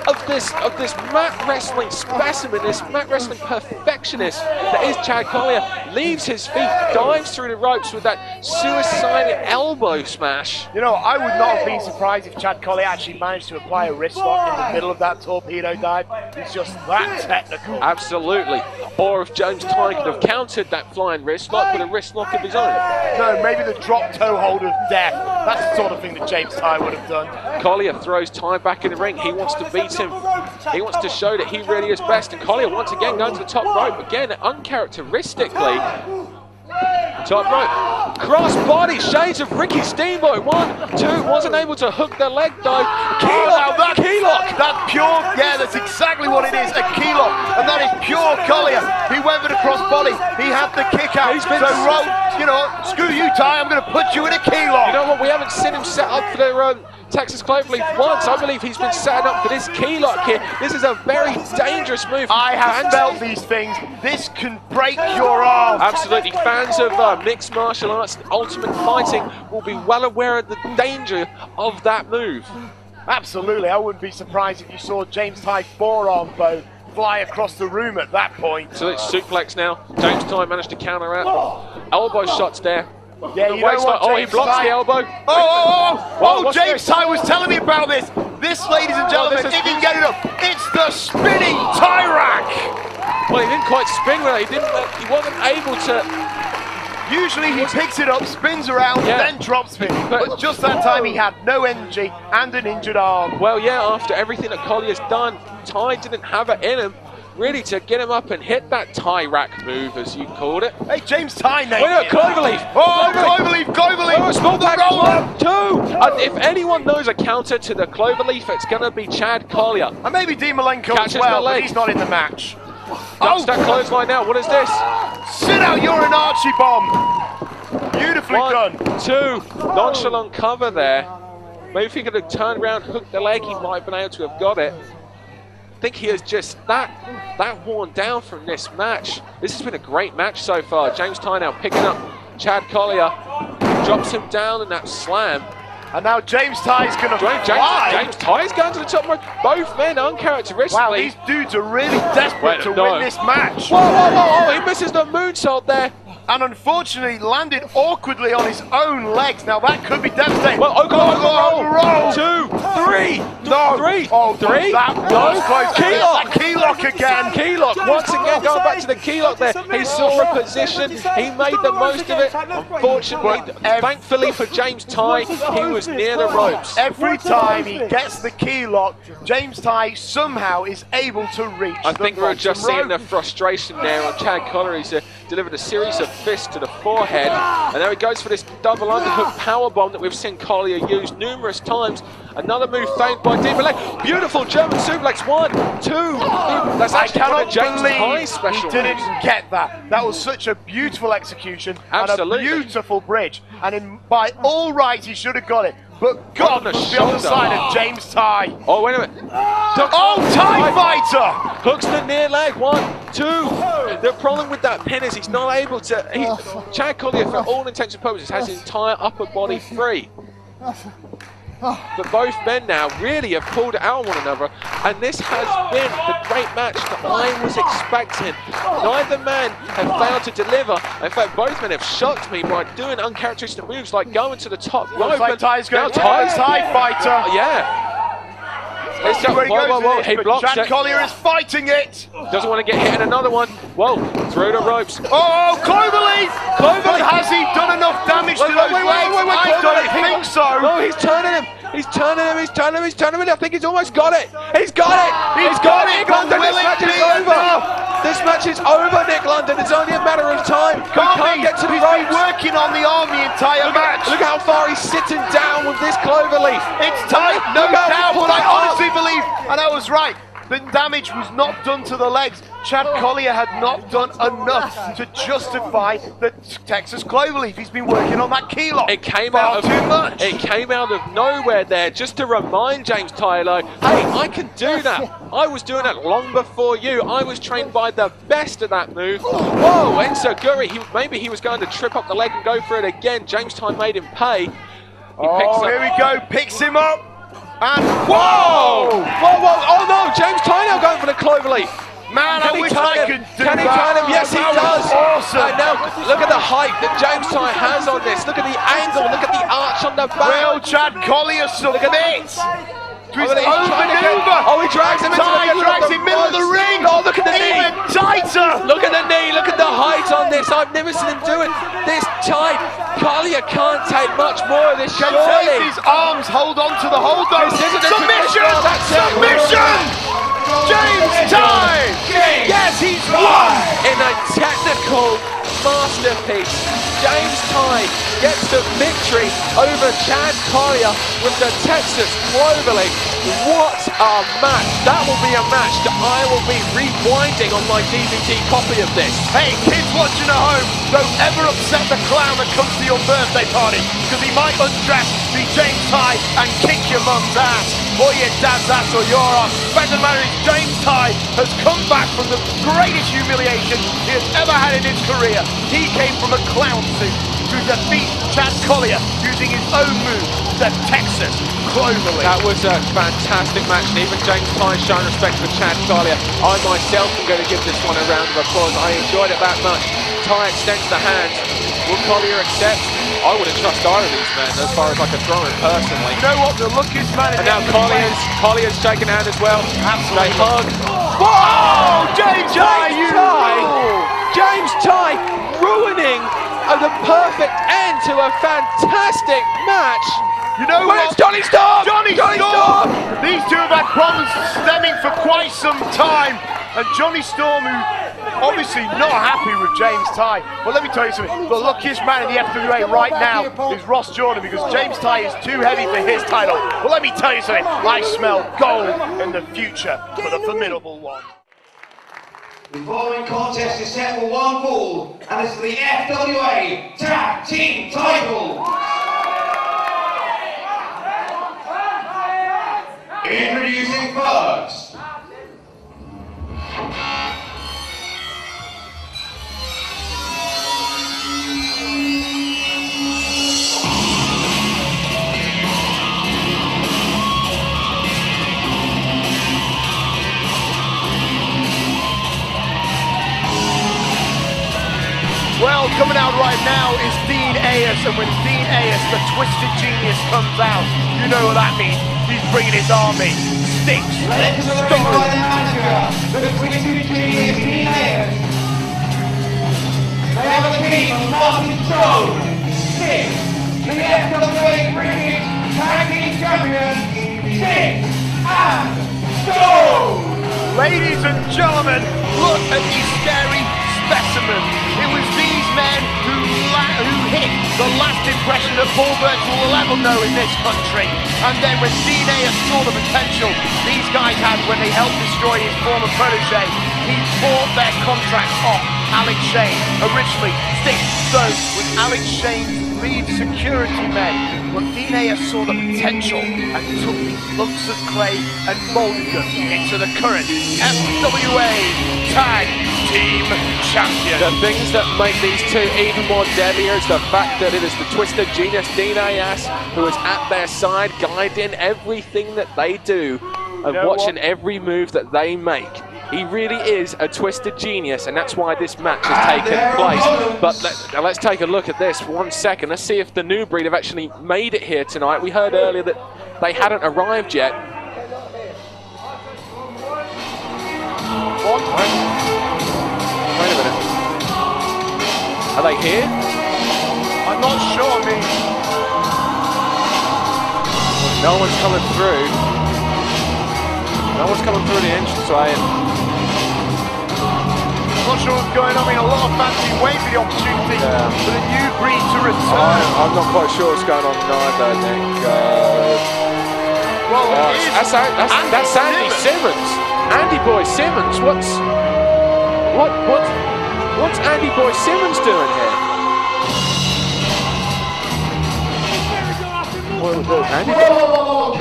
of this mat wrestling specimen, this mat wrestling perfectionist that is Chad Collyer. Leaves his feet, dives through the ropes with that suicide elbow smash. You know, I would not have been surprised if Chad Collyer actually managed to apply a wrist lock in the middle of that torpedo dive. He's just that technical. Absolutely. Or if James Tighe could have countered that flying wrist lock with a wrist lock of his own. No, maybe the drop toe hold of death. That's the sort of thing that James Tighe would have done. Collier throws Tighe back in the ring. He wants to beat him. He wants to show that he really is best. And Collier once again going to the top rope. Again, uncharacteristically. Top rope. Cross body. Shades of Ricky Steamboat. 1, 2. Wasn't able to hook the leg though. Key lock. Key lock. That's pure. Yeah, that's exactly what it is. A key lock. And that is pure Collier. He went for the cross body. He had the kick out. He's been you know, screw you, Tighe. I'm going to put you in a key lock. You know what? We haven't seen him set up for the Texas Cloverleaf once. I believe he's been setting up for this key lock here. This is a very dangerous move. I have felt these things. This can break your arm. Absolutely. Fans of mixed martial arts, ultimate fighting will be well aware of the danger of that move. Absolutely. I wouldn't be surprised if you saw James Tighe forearm bone fly across the room at that point. So it's suplex now. James Tighe managed to counter out. Elbow shots there. Yeah, you know what, he blocks the elbow. Oh, James Tighe was telling me about this. This, ladies and gentlemen, if you can get it up, it's the spinning tie rack. Well, he didn't quite spin with it. He wasn't able to. Usually he picks it up, spins around, then drops it. But just that time he had no energy and an injured arm. Well, yeah, after everything that Collier's done, Tighe didn't have it in him. Really to get him up and hit that tie rack move, as you called it. Hey, James Tighe named it. Cloverleaf. Oh, Cloverleaf. Oh, small back. 1, 2. And if anyone knows a counter to the Cloverleaf, it's going to be Chad Collyer. And maybe Dean Malenko as well, but he's not in the match. That clothesline now. What is this? Sit out, you're an Archie bomb. Beautifully done. 2. Nonchalant cover there. Maybe if he could have turned around, hooked the leg, he might have been able to have got it. I think he is just that worn down from this match. This has been a great match so far. James Tighe now picking up Chad Collyer, drops him down in that slam. And now James Tighe's going to fly. James Tighe's going to the top rope. Both men uncharacteristically. Wow, these dudes are really desperate to win this match. Whoa, he misses the moonsault there. And unfortunately landed awkwardly on his own legs. Now that could be devastating. Well, roll. 2, 3. No. 3. Oh, 3. That was close. Key lock. Key lock again. Key lock. Once again, going back to the key lock there. He saw a position. He made the most of it. Unfortunately, thankfully for James Tighe, he was near the ropes. Every time he gets the key lock, James Tighe somehow is able to reach I think we're just seeing the frustration there on Chad Collyer. He's delivered a series of fists to the forehead, and there he goes for this double underhook powerbomb that we've seen Collyer use numerous times. Another move feigned by Dean Malenko. Beautiful German suplex. 1, 2. That's actually one of James Tighe's special he didn't moves. get that. That was such a beautiful execution. Absolutely. And a beautiful bridge. And by all rights, he should have got it. But God must be on the side of James Tighe. Oh, wait a minute. Tighe fighter! Hooks the near leg. 1, 2. The problem with that pin is he's not able to. Chad Collyer, for all intents and purposes, has his entire upper body free. But both men now really have pulled out one another, and this has been the great match that I was expecting. Neither man have failed to deliver. In fact, both men have shocked me by doing uncharacteristic moves like going to the top rope. Like Tighe's going Tighe fighter. Yeah. Whoa, he blocks Chad it. Collyer is fighting it. Doesn't want to get hit in another one. Whoa, through the ropes. Oh, Cloverleaf! But has he done enough damage to those legs? I don't think so. No, he's turning him. He's turning him. I think he's almost got it. He's got it. He's got it. London, this match is over. This match is over, Nick London. It's only a matter of time. We can't get to the ropes. He's been working on the arm the entire match. Look how far he's sitting down with this Cloverleaf. It's tight, no doubt, but I honestly believe, and I was right, the damage was not done to the legs. Chad Collyer had not done enough to justify the Texas Cloverleaf. He's been working on that key lock. It came out of nowhere there, just to remind James Tighe, hey, I can do that. I was doing that long before you. I was trained by the best of that move. Whoa, Ensoguri, maybe he was going to trip up the leg and go for it again. James Tighe made him pay. Here we go, picks him up, and whoa! Oh no, James Tighe now going for the cloverleaf. Man, I wish I could do that. Can he turn him? Yes, he does. Awesome. Now, look at the height that James Tighe has on this. Look at the angle. Look at the arch on the back. Will Chad Collyer submit? Oh, he drags him into the drags him middle of the ring. Oh, look at the knee. Even tighter. Look at the knee. Look at the height on this. I've never seen him do it this tight. Collyer can't take much more of this. Can take his arms, hold on to the hold though. Submission! Submission! James Tighe! Yes, he's won! In a technical masterpiece, James Tighe gets the victory over Chad Collyer with the Texas Cloverleaf. What a match! That will be a match that I will be rewinding on my DVD copy of this. Hey, kids watching at home, don't ever upset the clown that comes to your birthday party, because he might undress, be James Tighe, and kick your mum's ass, or your dad's ass, or your ass. Fact of the matter is, James Tighe has come back from the greatest humiliation he has ever had in his career. He came from a clown suit to defeat Chad Collyer using his own move, the Texas Cloverleaf. That was a fantastic match, and even James Tighe showing respect for Chad Collyer. I myself am going to give this one a round of applause. I enjoyed it that much. Tighe extends the hand. Will Collyer accept? I wouldn't trust either of these men as far as I could throw him personally. You know what? The luckiest man in and now Collier's shaking hand as well. Absolutely. They hug. Whoa! James Tighe! James Tighe ruining the perfect end to a fantastic match. You know what? It's Johnny Storm! Johnny Storm! These two have had problems stemming for quite some time. And Johnny Storm, who obviously not happy with James Tighe. But let me tell you something, the luckiest man in the FWA right now is Ross Jordan, because James Tighe is too heavy for his title. But let me tell you something, I smell gold in the future for the formidable one. The following contest is set for one fall, and it's the FWA Tag Team Title. Introducing first. Well, coming out right now is Dean Ayers, and when Dean Ayers, the Twisted Genius, comes out, you know what that means. He's bringing his army. Stixx, The Twisted Genius, Dean Ayers. They have a team of Martin Joe, Stixx, the FWA British Tag Team Champion, Stixx and Joe. Ladies and gentlemen, look at these scary specimens. It was these men who hit the last impression that Paul Burridge will ever know in this country. And then when Dean Ayers saw the potential these guys had when they helped destroy his former protege, he bought their contract off Alex Shane. Originally, Stixx was Alex Shane's lead security men. But Dean Ayers saw the potential and took lumps of clay and molded them into the current FWA Tag Team Champion. The things that make these two even more deadlier is the fact that it is the Twisted Genius, Dean Ayers, who is at their side, guiding everything that they do and watching every move that they make. He really is a Twisted Genius, and that's why this match has taken place. But let's take a look at this for 1 second. Let's see if the new breed have actually made it here tonight. We heard earlier that they hadn't arrived yet. What? Wait a minute. Are they here? I'm not sure, I mean... No one's coming through. No one's coming through the entranceway. I'm not sure what's going on. I mean, a lot of fans are waiting for the opportunity for the new breed to return. I'm not quite sure what's going on neither, Nick. Well, that's Andy Simmons. Andy Boy Simmons. What's Andy Boy Simmons doing here? Whoa,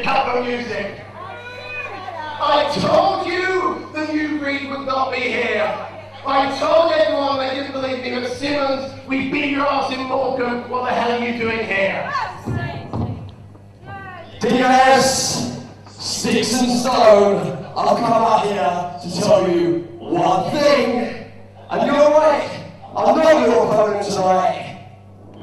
cut the music. I told you the new breed would not be here. I told everyone they didn't believe me, but Simmons, we beat your ass in Morecambe. What the hell are you doing here? DNS, Stixx and Stone, I've come out here to tell you one thing. And you're right, I'm not your opponent tonight.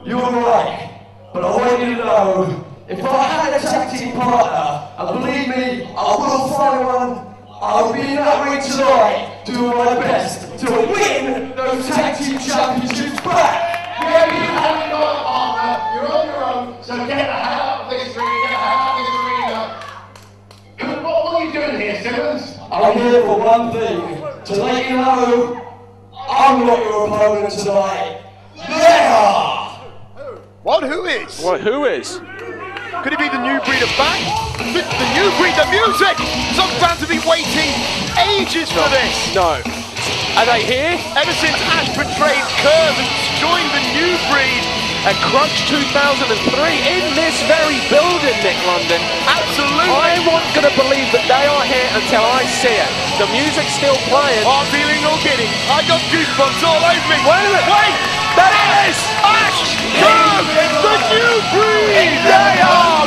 You're right, but I want you to know, if I had a tag team partner, and believe me, I will find one, I'll be in that ring tonight, doing my best to win those tag team championships back. Yeah, you haven't got a partner, you're on your own, so get the hell out of this ring, get the hell out of this arena. What are you doing here, Simmons? I'm here for one thing, to let you know, I'm not your opponent tonight. Yeah! What? Who is? What? Who is? Could it be the new breed of back? The new breed, the music! Some fans have been waiting ages for this! No. Are they here? Ever since Ash betrayed Curve and joined the new breed at Crunch 2003 in this very building, Nick London. Absolutely! I'm not going to believe that they are here until I see it. The music's still playing. I'm feeling all giddy. I got goosebumps all over me. Wait a minute! Wait! That is Ash! Curve! The new breed! They are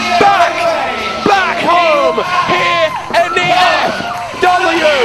back home here in the FWA!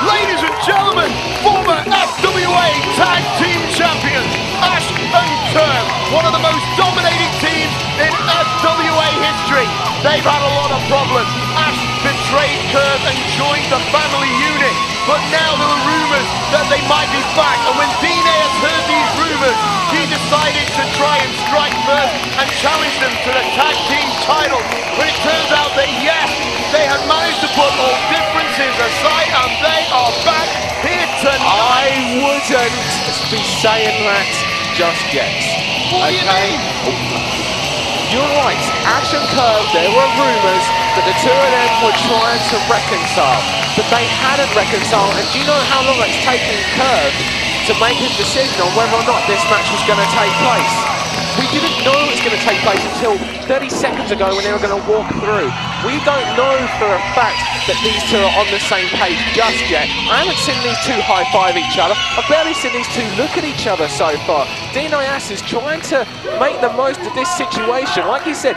Ladies and gentlemen, former FWA Tag Team Champions, Ash and Curve, one of the most dominating teams in FWA history. They've had a lot of problems. Ash betrayed Curve and joined the family unit, but now there are rumours that they might be back, and when Dean has heard these rumours, he decided to try and strike first and challenge them to the Tag Team Titles. But it turns out that yes, they had managed to put all differences aside and they are back here tonight. I wouldn't be saying that just yet. What do you mean? You're right, Ash and Curve, there were rumours that the two of them were trying to reconcile, but they hadn't reconciled, and do you know how long it's taken Curve to make his decision on whether or not this match was going to take place? We didn't know it was going to take place until 30 seconds ago when they were going to walk through. We don't know for a fact that these two are on the same page just yet. I haven't seen these two high-five each other. I've barely seen these two look at each other so far. Dean Ias is trying to make the most of this situation. Like he said,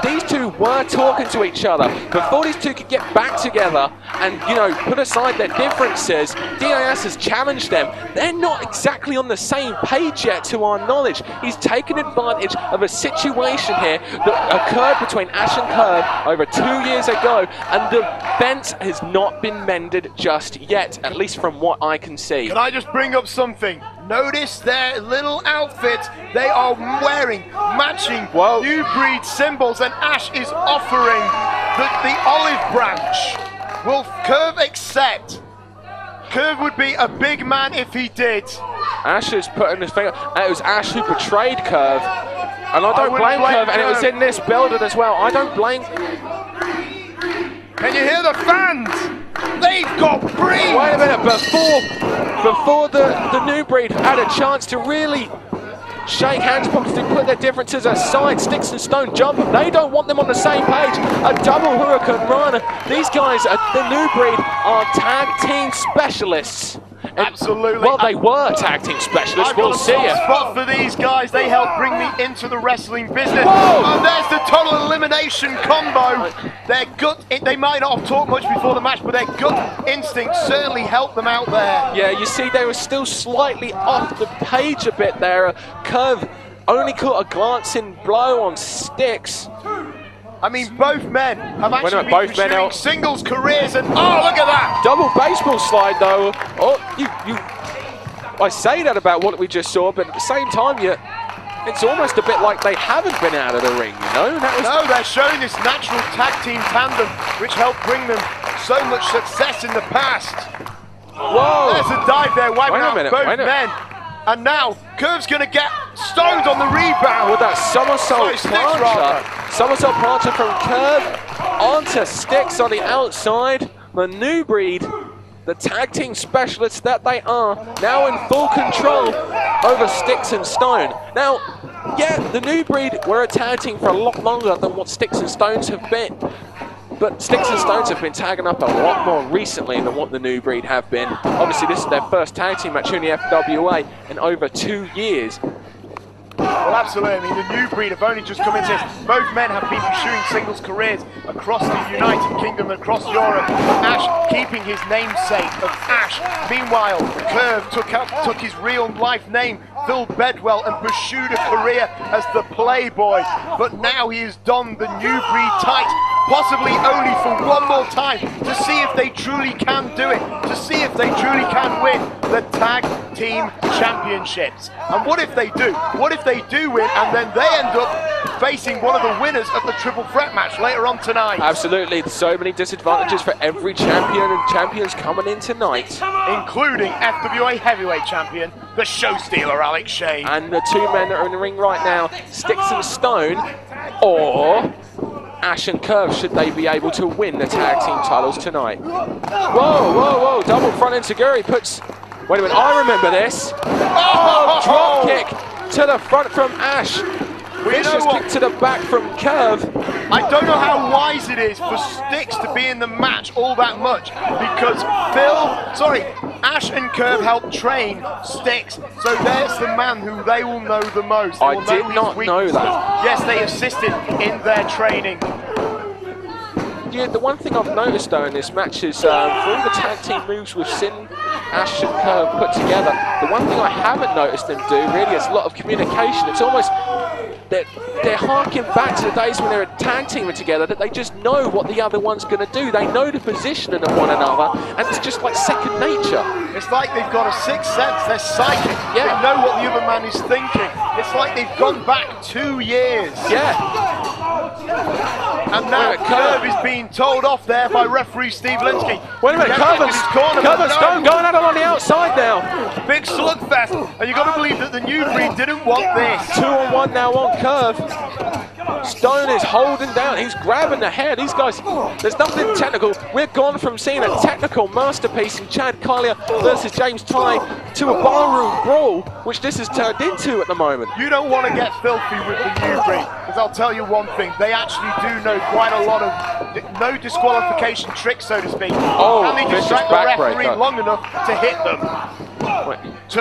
these two were talking to each other. Before these two could get back together and, you know, put aside their differences, DIS has challenged them. They're not exactly on the same page yet, to our knowledge. He's taken advantage of a situation here that occurred between Ash and Curve over 2 years ago, and the fence has not been mended just yet, at least from what I can see. Can I just bring up something? Notice their little outfits. They are wearing matching new breed symbols, and Ash is offering the olive branch. Will Curve accept? Curve would be a big man if he did. Ash is putting his finger. It was Ash who betrayed Curve, and I don't blame Curve, and it was in this building as well. I don't blame. Can you hear the fans? They've got breed. Wait a minute, before the new breed had a chance to really shake hands, possibly put their differences aside, Stixx and Stone jump. They don't want them on the same page. A double hurricane run. These guys, the new breed, are tag team specialists. Absolutely. Well, they were tag team specialists. We'll see it. Spot for these guys. They helped bring me into the wrestling business. Whoa! And there's the total elimination combo. Their gut, they might not have talked much before the match, but their gut instinct certainly helped them out there. Yeah, you see, they were still slightly off the page a bit there. Curve only caught a glancing blow on Stixx. I mean, both men have actually been pursuing singles careers, and oh, look at that! Double baseball slide, though. Oh, I say that about what we just saw, but at the same time, it's almost a bit like they haven't been out of the ring, you know? No, they're showing this natural tag team tandem, which helped bring them so much success in the past. Whoa! There's a dive there, wiping out both men. And now, Curve's going to get stoned on the rebound. With that somersault plancher. Somersault plancher from Curve onto Stixx on the outside. The new breed, the tag team specialists that they are, now in full control over Stixx and Stone. Now, yeah, the new breed were a tag team for a lot longer than what Stixx and Stones have been. But Stixx and Stones have been tagging up a lot more recently than what the New Breed have been. Obviously, this is their first tag team match in the FWA in over 2 years. Well, absolutely. I mean, the New Breed have only just come into this. Both men have been pursuing singles careers across the United Kingdom and across Europe. Ash keeping his namesake of Ash. Meanwhile, Curve took his real life name, Phil Bedwell, and pursued a career as the Playboy. But now he has donned the New Breed tight, possibly only for one more time, to see if they truly can do it, to see if they truly can win the Tag Team Championships. And what if they do? What if they do win and then they end up facing one of the winners of the triple threat match later on tonight? Absolutely, so many disadvantages for every champion, and champions coming in tonight. Including FWA Heavyweight Champion, the show stealer Alex Shane. And the 2 men that are in the ring right now, Stixx and Stone, or Ash and Curve, should they be able to win the tag team titles tonight. Whoa, whoa, whoa, double front enziguri puts, wait a minute, I remember this. Oh, drop kick to the front from Ash. Vicious kick to the back from Curve. I don't know how wise it is for Stixx to be in the match all that much, because Ash and Curve helped train Stixx, so there's the man who they will know the most. I did not know that. Yes, they assisted in their training. Yeah, the one thing I've noticed though in this match is for all the tag team moves we've seen Ash and Curve put together, the one thing I haven't noticed them do really is a lot of communication. It's almost they're harking back to the days when they're a tag team together, that they just know what the other one's going to do. They know the positioning of one another, and it's just like second nature. It's like they've got a sixth sense. They're psychic. Yeah. They know what the other man is thinking. It's like they've gone back 2 years. Yeah. And now Curve is being told off there by referee Steve Linsky. Wait a minute, Curve and Stone going at it on the outside now. Big slugfest, and you've got to believe that the New Breed didn't want this. 2-on-1 now on Curve. Stone is holding down, he's grabbing the hair. These guys, there's nothing technical. We're gone from seeing a technical masterpiece in Chad Collyer versus James Tighe to a barroom brawl, which this has turned into at the moment. You don't want to get filthy with the New Breed, because I'll tell you one thing, they actually do know quite a lot of no disqualification tricks, so to speak. Oh, and they distract the referee long enough to hit them. Wait. 2,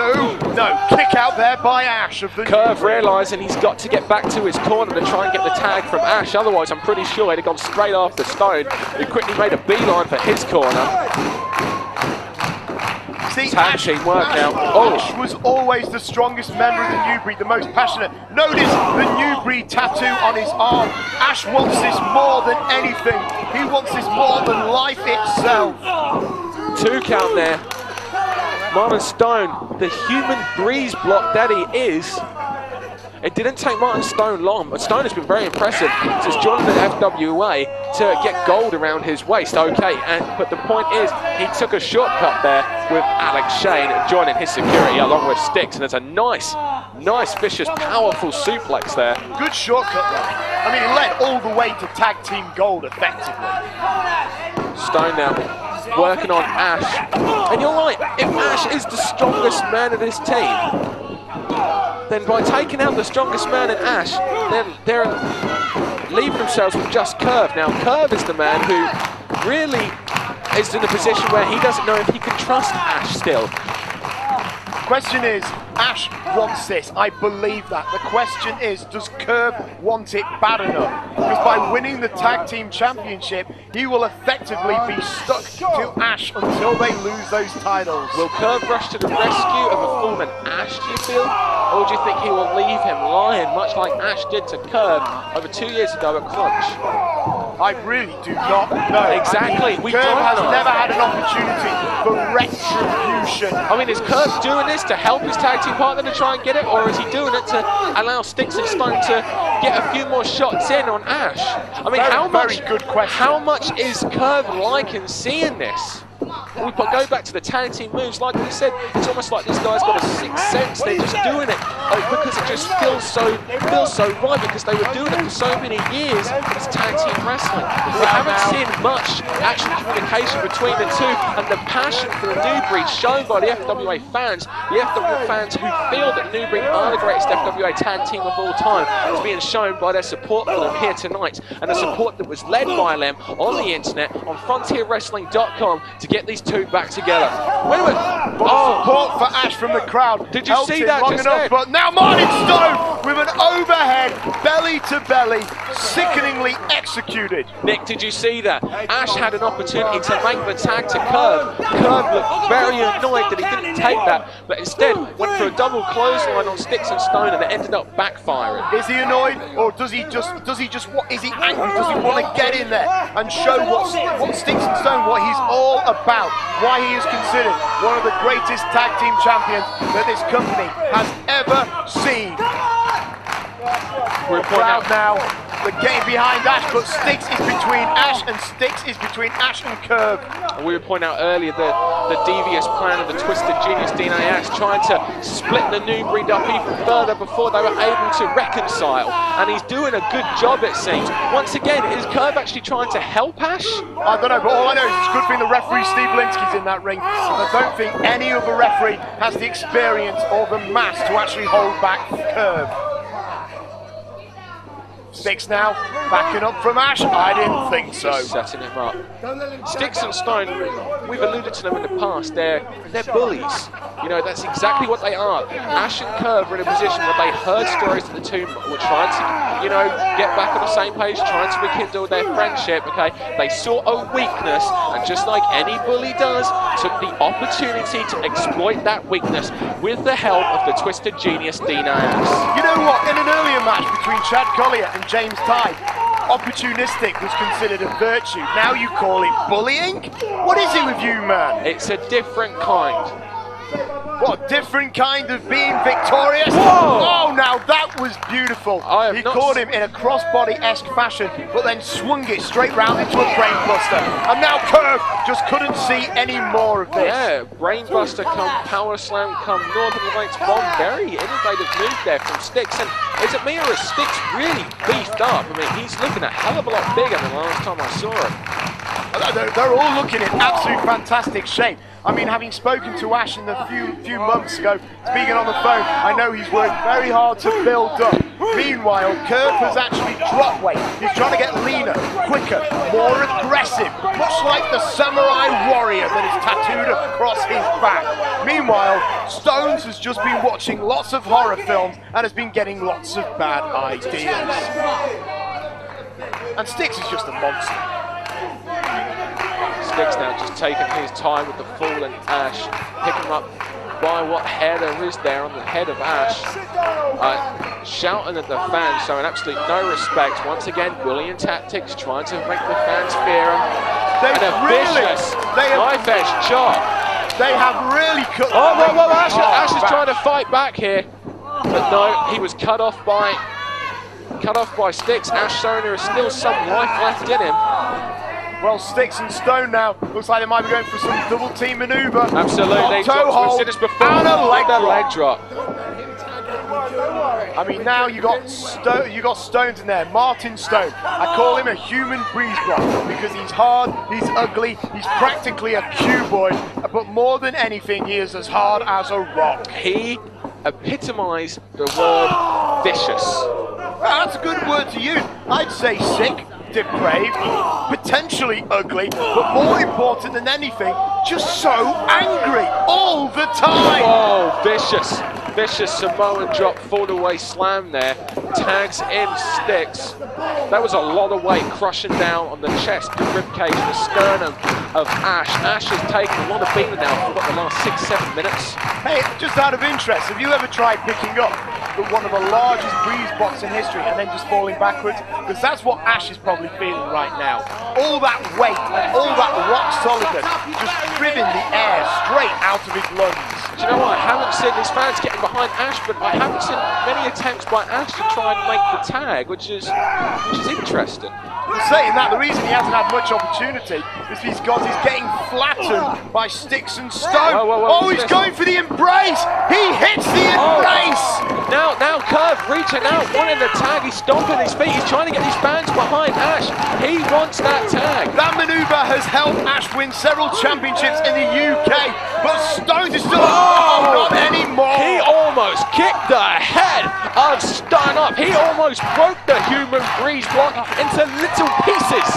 no, kick out there by Ash of the Curve realising he's got to get back to his corner to try and get the tag from Ash, otherwise I'm pretty sure he'd have gone straight after Stone, who quickly made a beeline for his corner. See, tag team work now. Oh. Ash was always the strongest member of the New Breed, the most passionate. Notice the New Breed tattoo on his arm. Ash wants this more than anything. He wants this more than life itself. 2 count there. Martin Stone, the human breeze block that he is. It didn't take Martin Stone long, but Stone has been very impressive since joining the FWA to get gold around his waist. Okay, but the point is, he took a shortcut there with Alex Shane joining his security along with Stixx, and there's a nice, vicious, powerful suplex there. Good shortcut though. I mean, it led all the way to tag team gold effectively. Stone now working on Ash, and you're right, if Ash is the strongest man of this team, then by taking out the strongest man in Ash, then they're leaving themselves with just Curve. Now Curve is the man who really is in a position where he doesn't know if he can trust Ash still. Question is, Ash wants this, I believe that. The question is, does Curve want it bad enough? Because by winning the Tag Team Championship, he will effectively be stuck to Ash until they lose those titles. Will Curve rush to the rescue of a fallen Ash, do you feel? Or do you think he will leave him lying, much like Ash did to Curve over 2 years ago at Crunch? I really do not know. Exactly, we Curve don't has know. never had an opportunity for retribution. I mean, is Curve doing this to help his tag team partner to try and get it, or is he doing it to allow Stixx and Stone to get a few more shots in on Ash? I mean, Very good question. How much is Curve liking seeing this? we go back to the tag team moves, like we said, it's almost like this guy's got a sixth sense. They're just doing it because it just feels so right, because they were doing it for so many years. It's tag team wrestling. We haven't seen much actual communication between the two, and the passion for the New Breed shown by the FWA fans, who feel that New Breed are the greatest FWA tag team of all time, is being shown by their support for them here tonight, and the support that was led by them on the internet, on frontierwrestling.com, to get these two back together. Wait a minute. Support for Ash from the crowd. Did you see that long just enough, then? but now Martin Stone with an overhead, belly to belly, sickeningly executed. Nick, did you see that? Ash had an opportunity to make the tag to Curve. Curve looked very annoyed that he didn't take that, but instead went for a double clothesline on Stixx and Stone, and it ended up backfiring. Is he annoyed, or is he angry? Does he want to get in there and show what Stixx and Stone, what he's all about, why he is considered one of the greatest tag team champions that this company has ever seen? We're proud now. The game behind Ash, but Stixx is between Ash, and Stixx is between Ash and Curve. We were pointing out earlier the devious plan of the Twisted Genius DNAS, trying to split the New Breed up even further before they were able to reconcile, and he's doing a good job, it seems. Once again, is Curve actually trying to help Ash? I don't know, but all I know is it's a good thing the referee Steve Linsky's in that ring, and I don't think any other referee has the experience or the mass to actually hold back Curve. Stixx now, backing up from Ash. I didn't think so. Setting him up. Stixx and Stone, we've alluded to them in the past, they're bullies. You know, that's exactly what they are. Ash and Curve were in a position where they heard stories that the two were trying to, you know, get back on the same page, trying to rekindle their friendship, okay? They saw a weakness, and just like any bully does, took the opportunity to exploit that weakness with the help of the Twisted Genius DNAS. You know what? In an earlier match between Chad Collyer and James Tighe, opportunistic was considered a virtue. Now you call it bullying? What is it with you, man? It's a different kind. What, different kind of being victorious? Whoa! Oh, now that was beautiful. He caught him in a crossbody-esque fashion, but then swung it straight round into a brainbuster. And now Curve just couldn't see any more of this. Yeah, brainbuster come power slam come Northern Lights bomb. Very innovative move there from Stixx. And is it me or is Stixx really beefed up? I mean, he's looking a hell of a lot bigger than the last time I saw him. They're all looking in absolute fantastic shape. I mean, having spoken to Ash in a few months ago, speaking on the phone, I know he's worked very hard to build up. Meanwhile, Curve has actually dropped weight. He's trying to get leaner, quicker, more aggressive, much like the samurai warrior that is tattooed across his back. Meanwhile, Stones has just been watching lots of horror films and has been getting lots of bad ideas. And Stixx is just a monster. Stixx now just taking his time with the fallen Ash, picking him up by what hair there is there on the head of Ash, shouting at the fans, showing absolutely no respect. Once again, bullying tactics, trying to make the fans fear him. And a vicious knife edge chop. They have really cut. Oh, Ash is trying to fight back here, but no, he was cut off by Stixx. Ash showing there is still some life left in him. Well, Stixx and Stone now, looks like they might be going for some double team maneuver. Absolutely, toe hold, we've seen this before, and a leg drop. I mean, now you got Stones in there. Martin Stone. I call him a human breeze block because he's hard, he's ugly, he's practically a cuboid, but more than anything, he is as hard as a rock. He epitomised the word vicious. That's a good word to use. I'd say sick, depraved, potentially ugly, but more important than anything, just so angry all the time. Oh, vicious Samoan drop, fall away slam there, tags in Stixx. That was a lot of weight crushing down on the chest, the ribcage, the sternum of Ash. Ash has taken a lot of beating now for the last 6-7 minutes. Hey, just out of interest, have you ever tried picking up one of the largest breeze blocks in history and then just falling backwards? Because that's what Ash is probably feeling right now. All that weight, all that rock solidness, just driven the air straight out of his lungs. Do you know what? I haven't seen these fans getting behind Ash, but I haven't seen many attempts by Ash to try and make the tag, which is interesting. Saying that, the reason he hasn't had much opportunity is because he's getting flattened by Stixx and Stone. Oh, he's going for the embrace! He hits the embrace! Now Curve reaching out, wanting the tag. He's stomping his feet. He's trying to get these fans behind Ash. He wants that tag. That manoeuvre has helped Ash win several championships in the UK, but Stone is still not anymore. He almost kicked the head of Stone up. He almost broke the human breeze block into little pieces.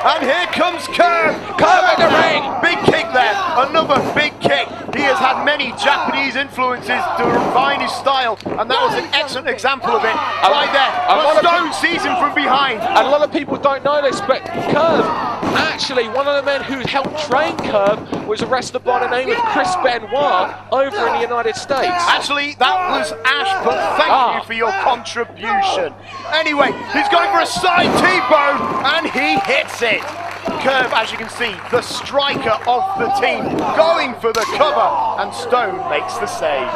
And here comes Curve. Curve in the ring. Big kick there. Another big kick. He has had many Japanese influences to refine his style, and that was an excellent example of it right there. But Stone sees him from behind. A lot of people don't know this, but Curve, actually, one of the men who helped train Curve was arrested by the name of Chris Benoit over in the United States. Actually, that was Ash, but thank you for your contribution. Anyway, he's going for a side T-bone, and he hits it. Curve, as you can see, the striker of the team, going for the cover, and Stone makes the save.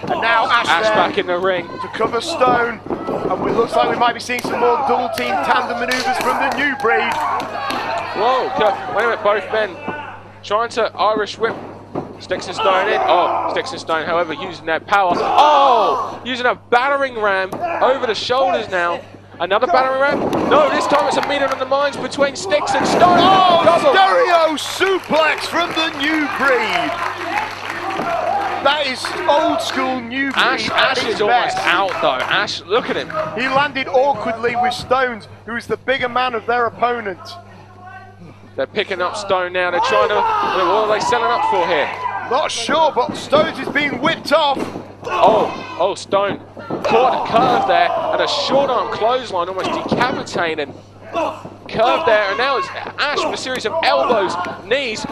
And now Ash back in the ring to cover Stone, and it looks like we might be seeing some more double team tandem manoeuvres from the new breed. Whoa, wait a minute, both men trying to Irish whip Stixx and Stone in. Oh, Stixx and Stone, however, using their power. Oh, using a battering ram over the shoulders now. Another battering ram? No, this time it's a meeting of the minds between Stixx and Stone. Oh, stereo suplex from the new breed. That is old school new breed. Ash is almost out though. Ash, look at him. He landed awkwardly with Stones, who is the bigger man of their opponent. They're picking up Stone now. They're trying to. What are they selling up for here? Not sure, but Stones is being whipped off. Oh, Stone caught a Curve there, and a short arm clothesline almost decapitating Curve there, and now it's Ash with a series of elbows, knees,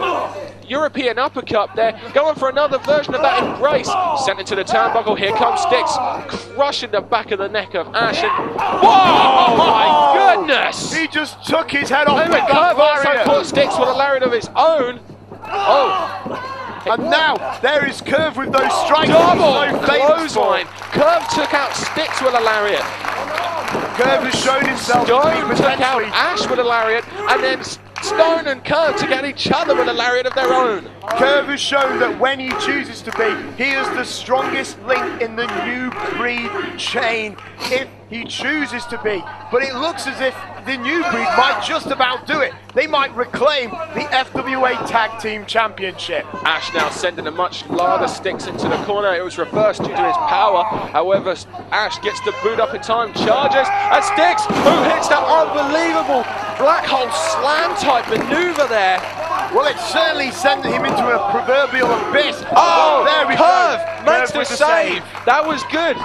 European uppercut there, going for another version of that embrace, sent into the turnbuckle. Here comes Stixx, crushing the back of the neck of Ash, and whoa, my goodness! He just took his head off. Curve also caught Stixx with a lariat of his own. And now there is Curve with those strikes. Double clothesline. Curve took out Stixx with a lariat. Curve has shown himself. Stone took out Ash with a lariat, and then Stone and Curve took out each other with a lariat of their own. Curve has shown that when he chooses to be, he is the strongest link in the new breed chain, if he chooses to be. But it looks as if the new breed might just about do it. They might reclaim the FWA Tag Team Championship. Ash now sending a much larger Stixx into the corner. It was reversed due to his power. However, Ash gets the boot up in time, charges, and Stixx, who hits that unbelievable black hole slam type maneuver there. Well, it certainly sent him into a proverbial abyss. Oh, there we Curve go. makes the save. That was good.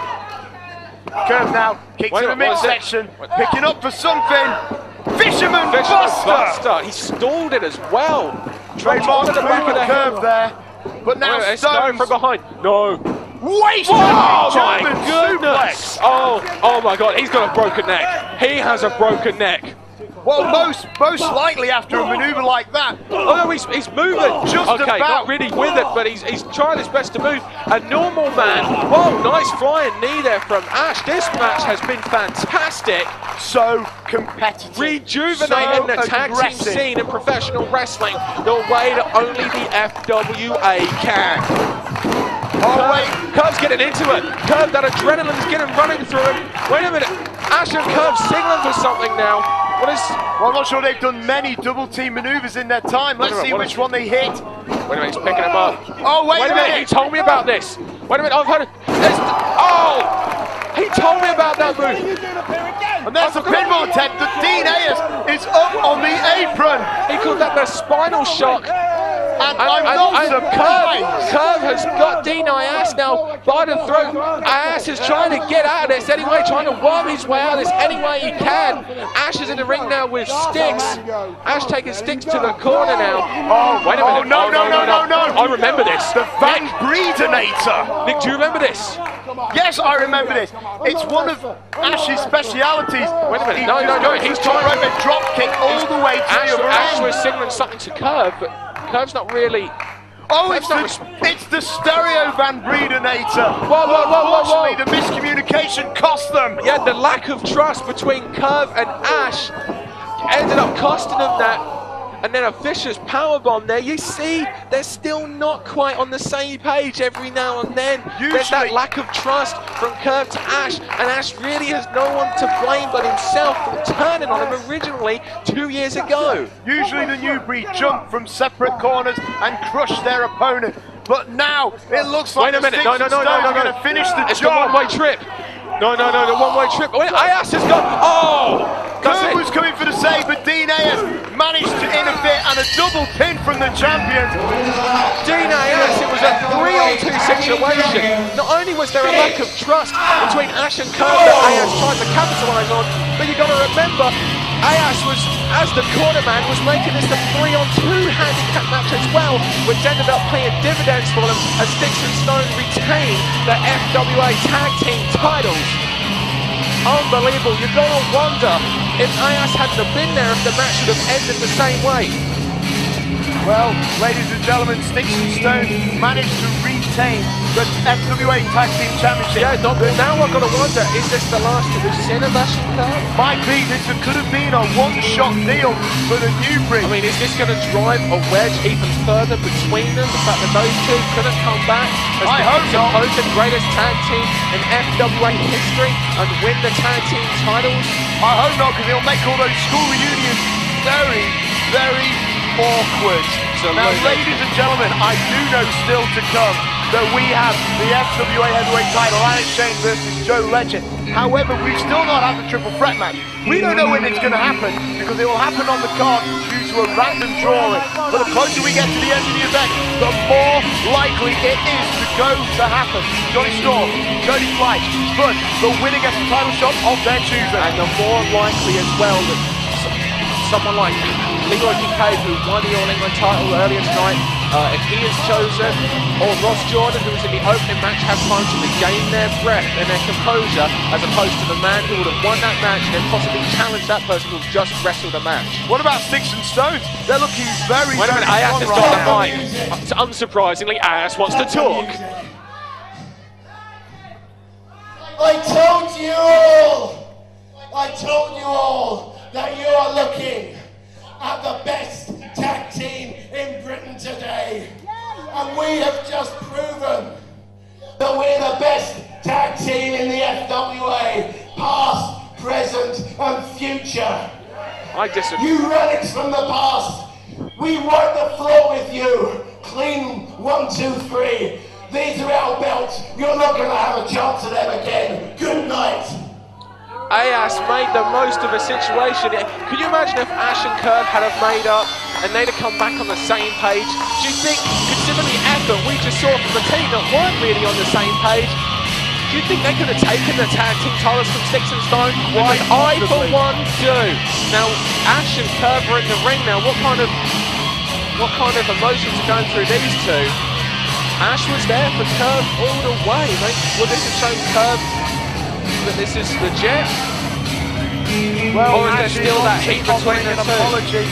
Curve now kicks to the midsection, picking up for something. Fisherman Buster. He stalled it as well. Trademark to the back of the Curve there. But now Stone from behind. No. Wasted. Oh my goodness. Oh my God. He's got a broken neck. He has a broken neck. Well, most likely after a manoeuvre like that. Oh no, he's moving. Just okay, about. Not really with it, but he's trying his best to move. A normal man. Whoa, nice flying knee there from Ash. This match has been fantastic. So competitive. Rejuvenating the tag team scene in professional wrestling the way that only the FWA can. Curve's getting into it. Curve, that adrenaline's getting running through him. Wait a minute. Ash and Curve signaling for something now. What is... Well, I'm not sure they've done many double team maneuvers in their time. Let's see which one they hit. Wait a minute, he's picking him up. Oh, wait a minute. He told me about this. Wait a minute, I've heard it. He told me about that move. And there's a pinball attempt that Dean Ayers is up on the apron. He called that the spinal shock. And I'm not surprised. Curve has got Dean Ayers now by the throat. Ayers is trying to get out of this anyway, trying to worm his way out of this any way he can. Ash is in the ring now with Stixx. Ash taking Stixx to the corner now. Oh, wait a minute. No. I remember this. The Van Breedenator. Nick, do you remember this? Yes, I remember this. It's one of Ash's specialities. Wait a minute. No. He's trying to drop kick all the way to the other end. Ash was signaling something to Curve, but Curve's not really... Oh, it's the stereo Van Breedenator. Whoa. Unfortunately, the miscommunication cost them. Yeah, the lack of trust between Curve and Ash ended up costing them that. And then a vicious powerbomb there. You see, they're still not quite on the same page every now and then. There's that lack of trust from Curve to Ash, and Ash really has no one to blame but himself for turning on him originally 2 years ago. Usually the new breed jump from separate corners and crush their opponent, but now it looks like Wait a minute, no, going to finish the it's job. The one-way trip. No, the one-way trip. Wait, Ayas has gone. Oh! Curve was coming for the save, but Dean Ayas managed to interfere and a double pin from the champion. Dean Ayas, it was a 3-on-2 situation. Not only was there a lack of trust between Ash and Curve that Ayas tried to capitalise on, but you got to remember, Ayas was, as the corner man, was making this a 3-on-2 handicap match as well, which ended up paying dividends for them as Stixx and Stone retained the FWA Tag Team Titles. Unbelievable. You're going to wonder if Ayas hadn't have been there, if the match would have ended the same way. Well, ladies and gentlemen, Stixx and Stone managed to retain the FWA Tag Team Championship. Yeah, now I've got to wonder, is this the last that we've seen of Ash and Curve? Might be. This could have been a one-shot deal for the new breed. I mean, is this going to drive a wedge even further between them? The fact that those two couldn't come back as the supposed greatest tag team in FWA history and win the tag team titles? I hope not, because it'll make all those school reunions very, very awkward. Now, ladies and gentlemen, I do know still to come that we have the FWA Heavyweight Title, Alex Shane versus Joe Legend. However, we've still not had the triple threat match. We don't know when it's going to happen, because it will happen on the card due to a random drawing. But the closer we get to the end of the event, the more likely it is to happen. Jonny Storm, Jody Fleisch, Spud, the winner gets the title shot of their choosing. And the more likely as well that someone like Leroy Kincaide, who won the All England title earlier tonight, if he is chosen, or Ross Jordan, who was in the opening match, have time to regain their breath and their composure, as opposed to the man who would have won that match and then possibly challenged that person who just wrestled a match. What about Stixx and Stones? They're looking very, Wait a minute, Ayas has got the mic. Unsurprisingly, Ayas wants to talk. I told you all that you are looking at the best tag team in Britain today. And we have just proven that we're the best tag team in the FWA, past, present and future. I disagree. You relics from the past, we wipe the floor with you. Clean 1, 2, 3. These are our belts. You're not going to have a chance at them again. Good night. Ayas made the most of a situation. Could you imagine if Ash and Curve had have made up and they'd have come back on the same page? Do you think, considering the effort we just saw from the team that weren't really on the same page, do you think they could have taken the tag team titles from Stixx and Stone? Because I, for one, do. Now, Ash and Curve are in the ring now. What kind of emotions are going through these two? Ash was there for Curve all the way, mate. Well, this has shown Curve that this is legit. Well, or is there still that heat between the two? Apology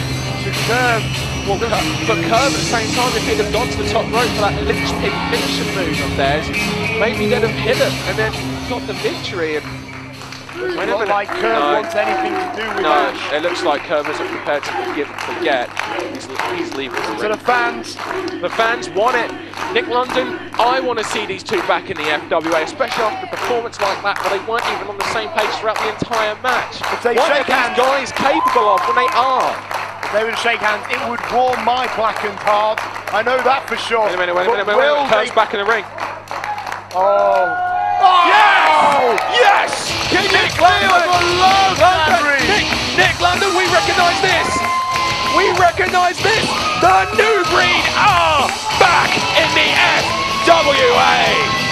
to Curve. Well, but Curve at the same time, if he'd have gone to the top rope for that linchpin finishing move of theirs, maybe they'd have hit it and then got the victory. And it's not like Curve wants anything to do with Ash. It looks like Curve isn't prepared to forgive and forget. He's leaving. So the fans want it. Nick London, I want to see these two back in the FWA, especially after a performance like that where they weren't even on the same page throughout the entire match. If they what are shake hands, these guys capable of when they are? If they would shake hands, it would warm my blackened heart. I know that for sure. Wait a minute. Curve's back in the ring. Oh! Yes! Yes! Nick London! Nick London, we recognise this! We recognise this! The new breed are back in the FWA!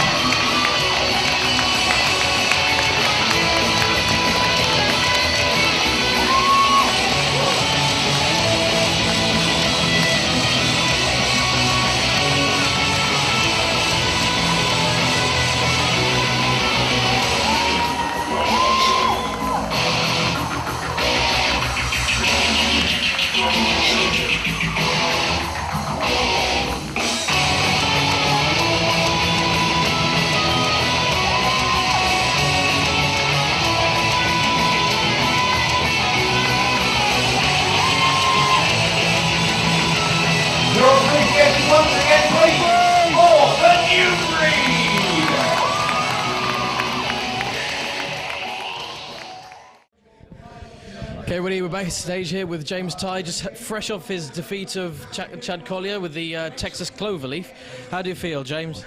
everybody, we're backstage here with James Tighe, just fresh off his defeat of Chad Collyer with the Texas Cloverleaf. How do you feel, James?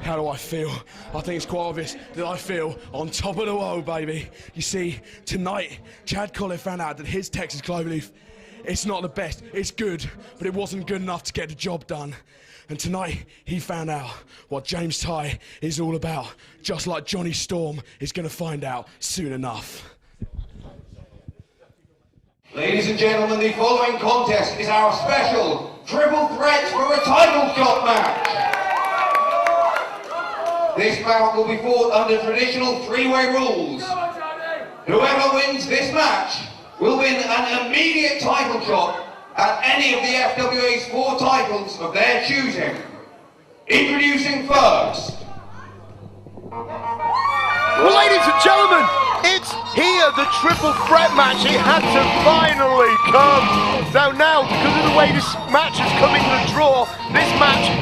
How do I feel? I think it's quite obvious that I feel on top of the world, baby. You see, tonight, Chad Collyer found out that his Texas Cloverleaf, it's not the best, it's good, but it wasn't good enough to get the job done. And tonight, he found out what James Tighe is all about, just like Jonny Storm is going to find out soon enough. Ladies and gentlemen, the following contest is our special triple threat for a title shot match. This bout will be fought under traditional three-way rules. Whoever wins this match will win an immediate title shot at any of the FWA's 4 titles of their choosing. Introducing first. Well, ladies and gentlemen, it's here, the triple threat match. It had to finally come. Now, because of the way this match has come in the draw, this match,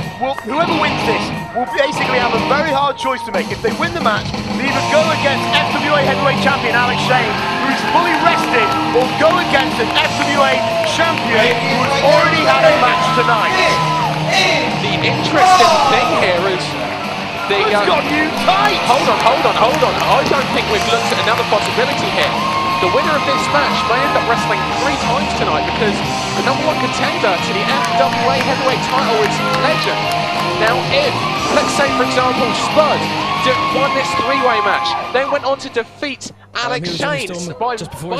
whoever wins this, will basically have a very hard choice to make. If they win the match, they either go against FWA Heavyweight Champion Alex Shane, who is fully rested, or go against an FWA Champion who has already had a match tonight. The interesting thing here is it's got you tight! Hold on. I don't think we've looked at another possibility here. The winner of this match may end up wrestling 3 times tonight because the #1 contender to the FWA Heavyweight Title is Legend. Now if, let's say for example, Spud won this 3-way match, then went on to defeat Alex Shane by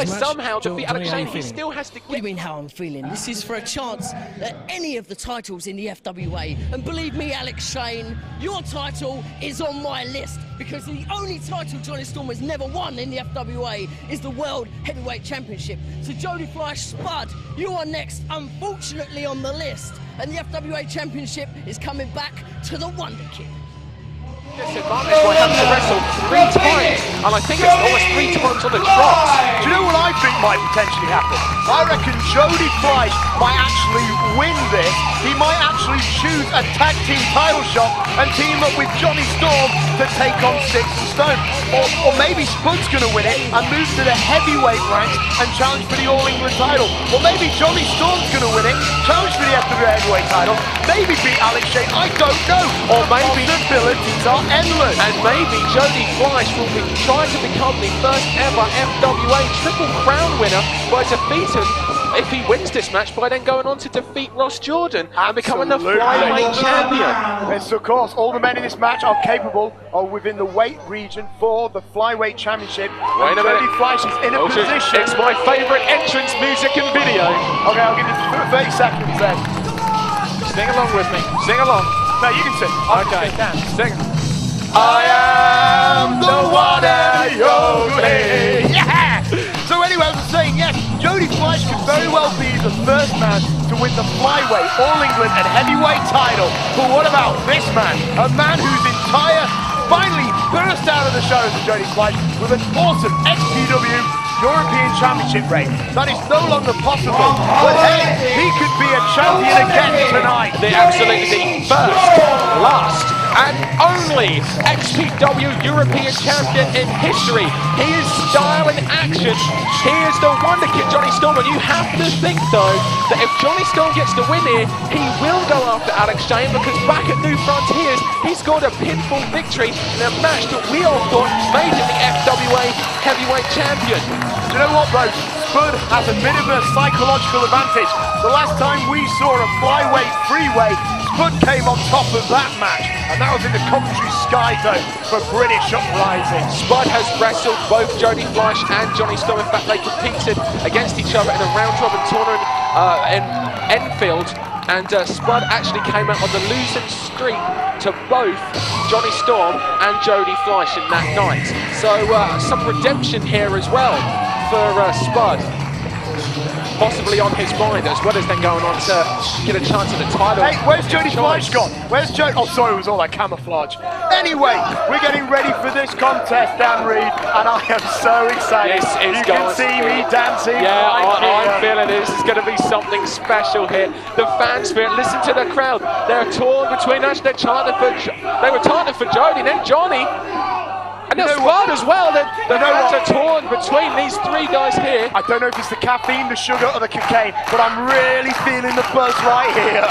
somehow defeat Alex Shane, he still has to get... What do you mean how I'm feeling? This is for a chance at any of the titles in the FWA. And believe me, Alex Shane, your title is on my list because the only title Jonny Storm has never won in the FWA is the World Heavyweight Championship. So Jody, Fleisch, Spud, you are next, unfortunately, on the list. And the FWA Championship is coming back to the Wonder Kid. Disadvantage by having to wrestle 3 times, and I think it's almost 3 times on the trot. Do you know what I think might potentially happen? I reckon Jody Fleisch might actually win this. He might actually choose a tag team title shot and team up with Jonny Storm to take on Stixx and Stone. Or maybe Spud's going to win it and move to the heavyweight ranks and challenge for the All England title. Or maybe Jonny Storm's going to win it, challenge for the FWA heavyweight title, maybe beat Alex Shane, I don't know. Or maybe the abilities are endless. And maybe Jody Fleisch will be trying to become the first ever FWA Triple Crown winner by defeating, if he wins this match, by then going on to defeat Ross Jordan and becoming the flyweight champion. Yes, of course, all the men in this match are capable of within the weight region for the flyweight championship. Wait a minute. Jody Fleisch is in a position. It's my favourite entrance music and video. Okay, I'll give you 30 seconds then. Sing along with me. Sing along. No, you can sing. Okay. Sing. I am the one and only. Yeah! So anyway, I was saying, yes, Jody Fleisch could very well be the first man to win the Flyweight, All England and Heavyweight title. But what about this man? A man whose entire finally burst out of the shadows of Jody Fleisch with an awesome XPW European Championship reign. That is no longer possible. But hey, he could be a champion again tonight. The absolutely first, last, and only XPW European champion in history. He is style in action. He is the Wonder Kid, Jonny Storm. And you have to think, though, that if Jonny Storm gets the win here, he will go after Alex Shane, because back at New Frontiers, he scored a pinfall victory in a match that we all thought made him the FWA Heavyweight Champion. Do you know what, bro? Spud has a bit of a psychological advantage. The last time we saw a flyweight freeway, Spud came on top of that match, and that was in the Coventry Sky Zone for British Uprising. Spud has wrestled both Jody Fleisch and Jonny Storm. In fact, they competed against each other in a round-robin tournament in Enfield, and Spud actually came out on the losing streak to both Jonny Storm and Jody Fleisch in that night. So some redemption here as well for Spud, possibly on his mind, as well as then going on to get a chance at the title. Hey, where's Jody Fleisch gone? Where's Jody? Oh, sorry, it was all that camouflage. Anyway, we're getting ready for this contest, Dan Reed, and I am so excited. You can see me dancing. Yeah, I'm feeling it. This is going to be something special here. The fan spirit, listen to the crowd. They're torn between us. They were chanting for Jody, then Jonny. And there's Spud as well. The hands are torn between these three guys here. I don't know if it's the caffeine, the sugar, or the Kincaide, but I'm really feeling the buzz right here.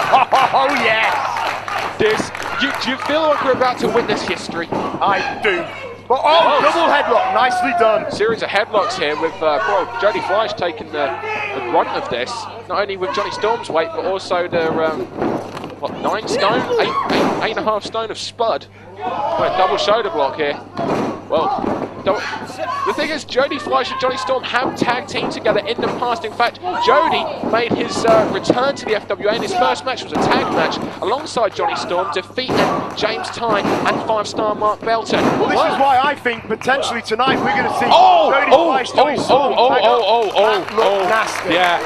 Oh, yes. Do you feel like we're about to witness history? I do. But double headlock, nicely done. Series of headlocks here with Jody Fleisch taking the brunt of this. Not only with Johnny Storm's weight, but also the 9 stone, 8.5 stone of Spud. Double shoulder block here. Well, the thing is, Jody Fleisch and Johnny Storm have tag teamed together in the past. In fact, Jody made his return to the FWA, and his first match was a tag match alongside Johnny Storm, defeating James Tighe and 5-star Mark Belton. Well, this is why I think potentially tonight we're going to see Jody Fleisch, Johnny Storm. That looked nasty. Yeah.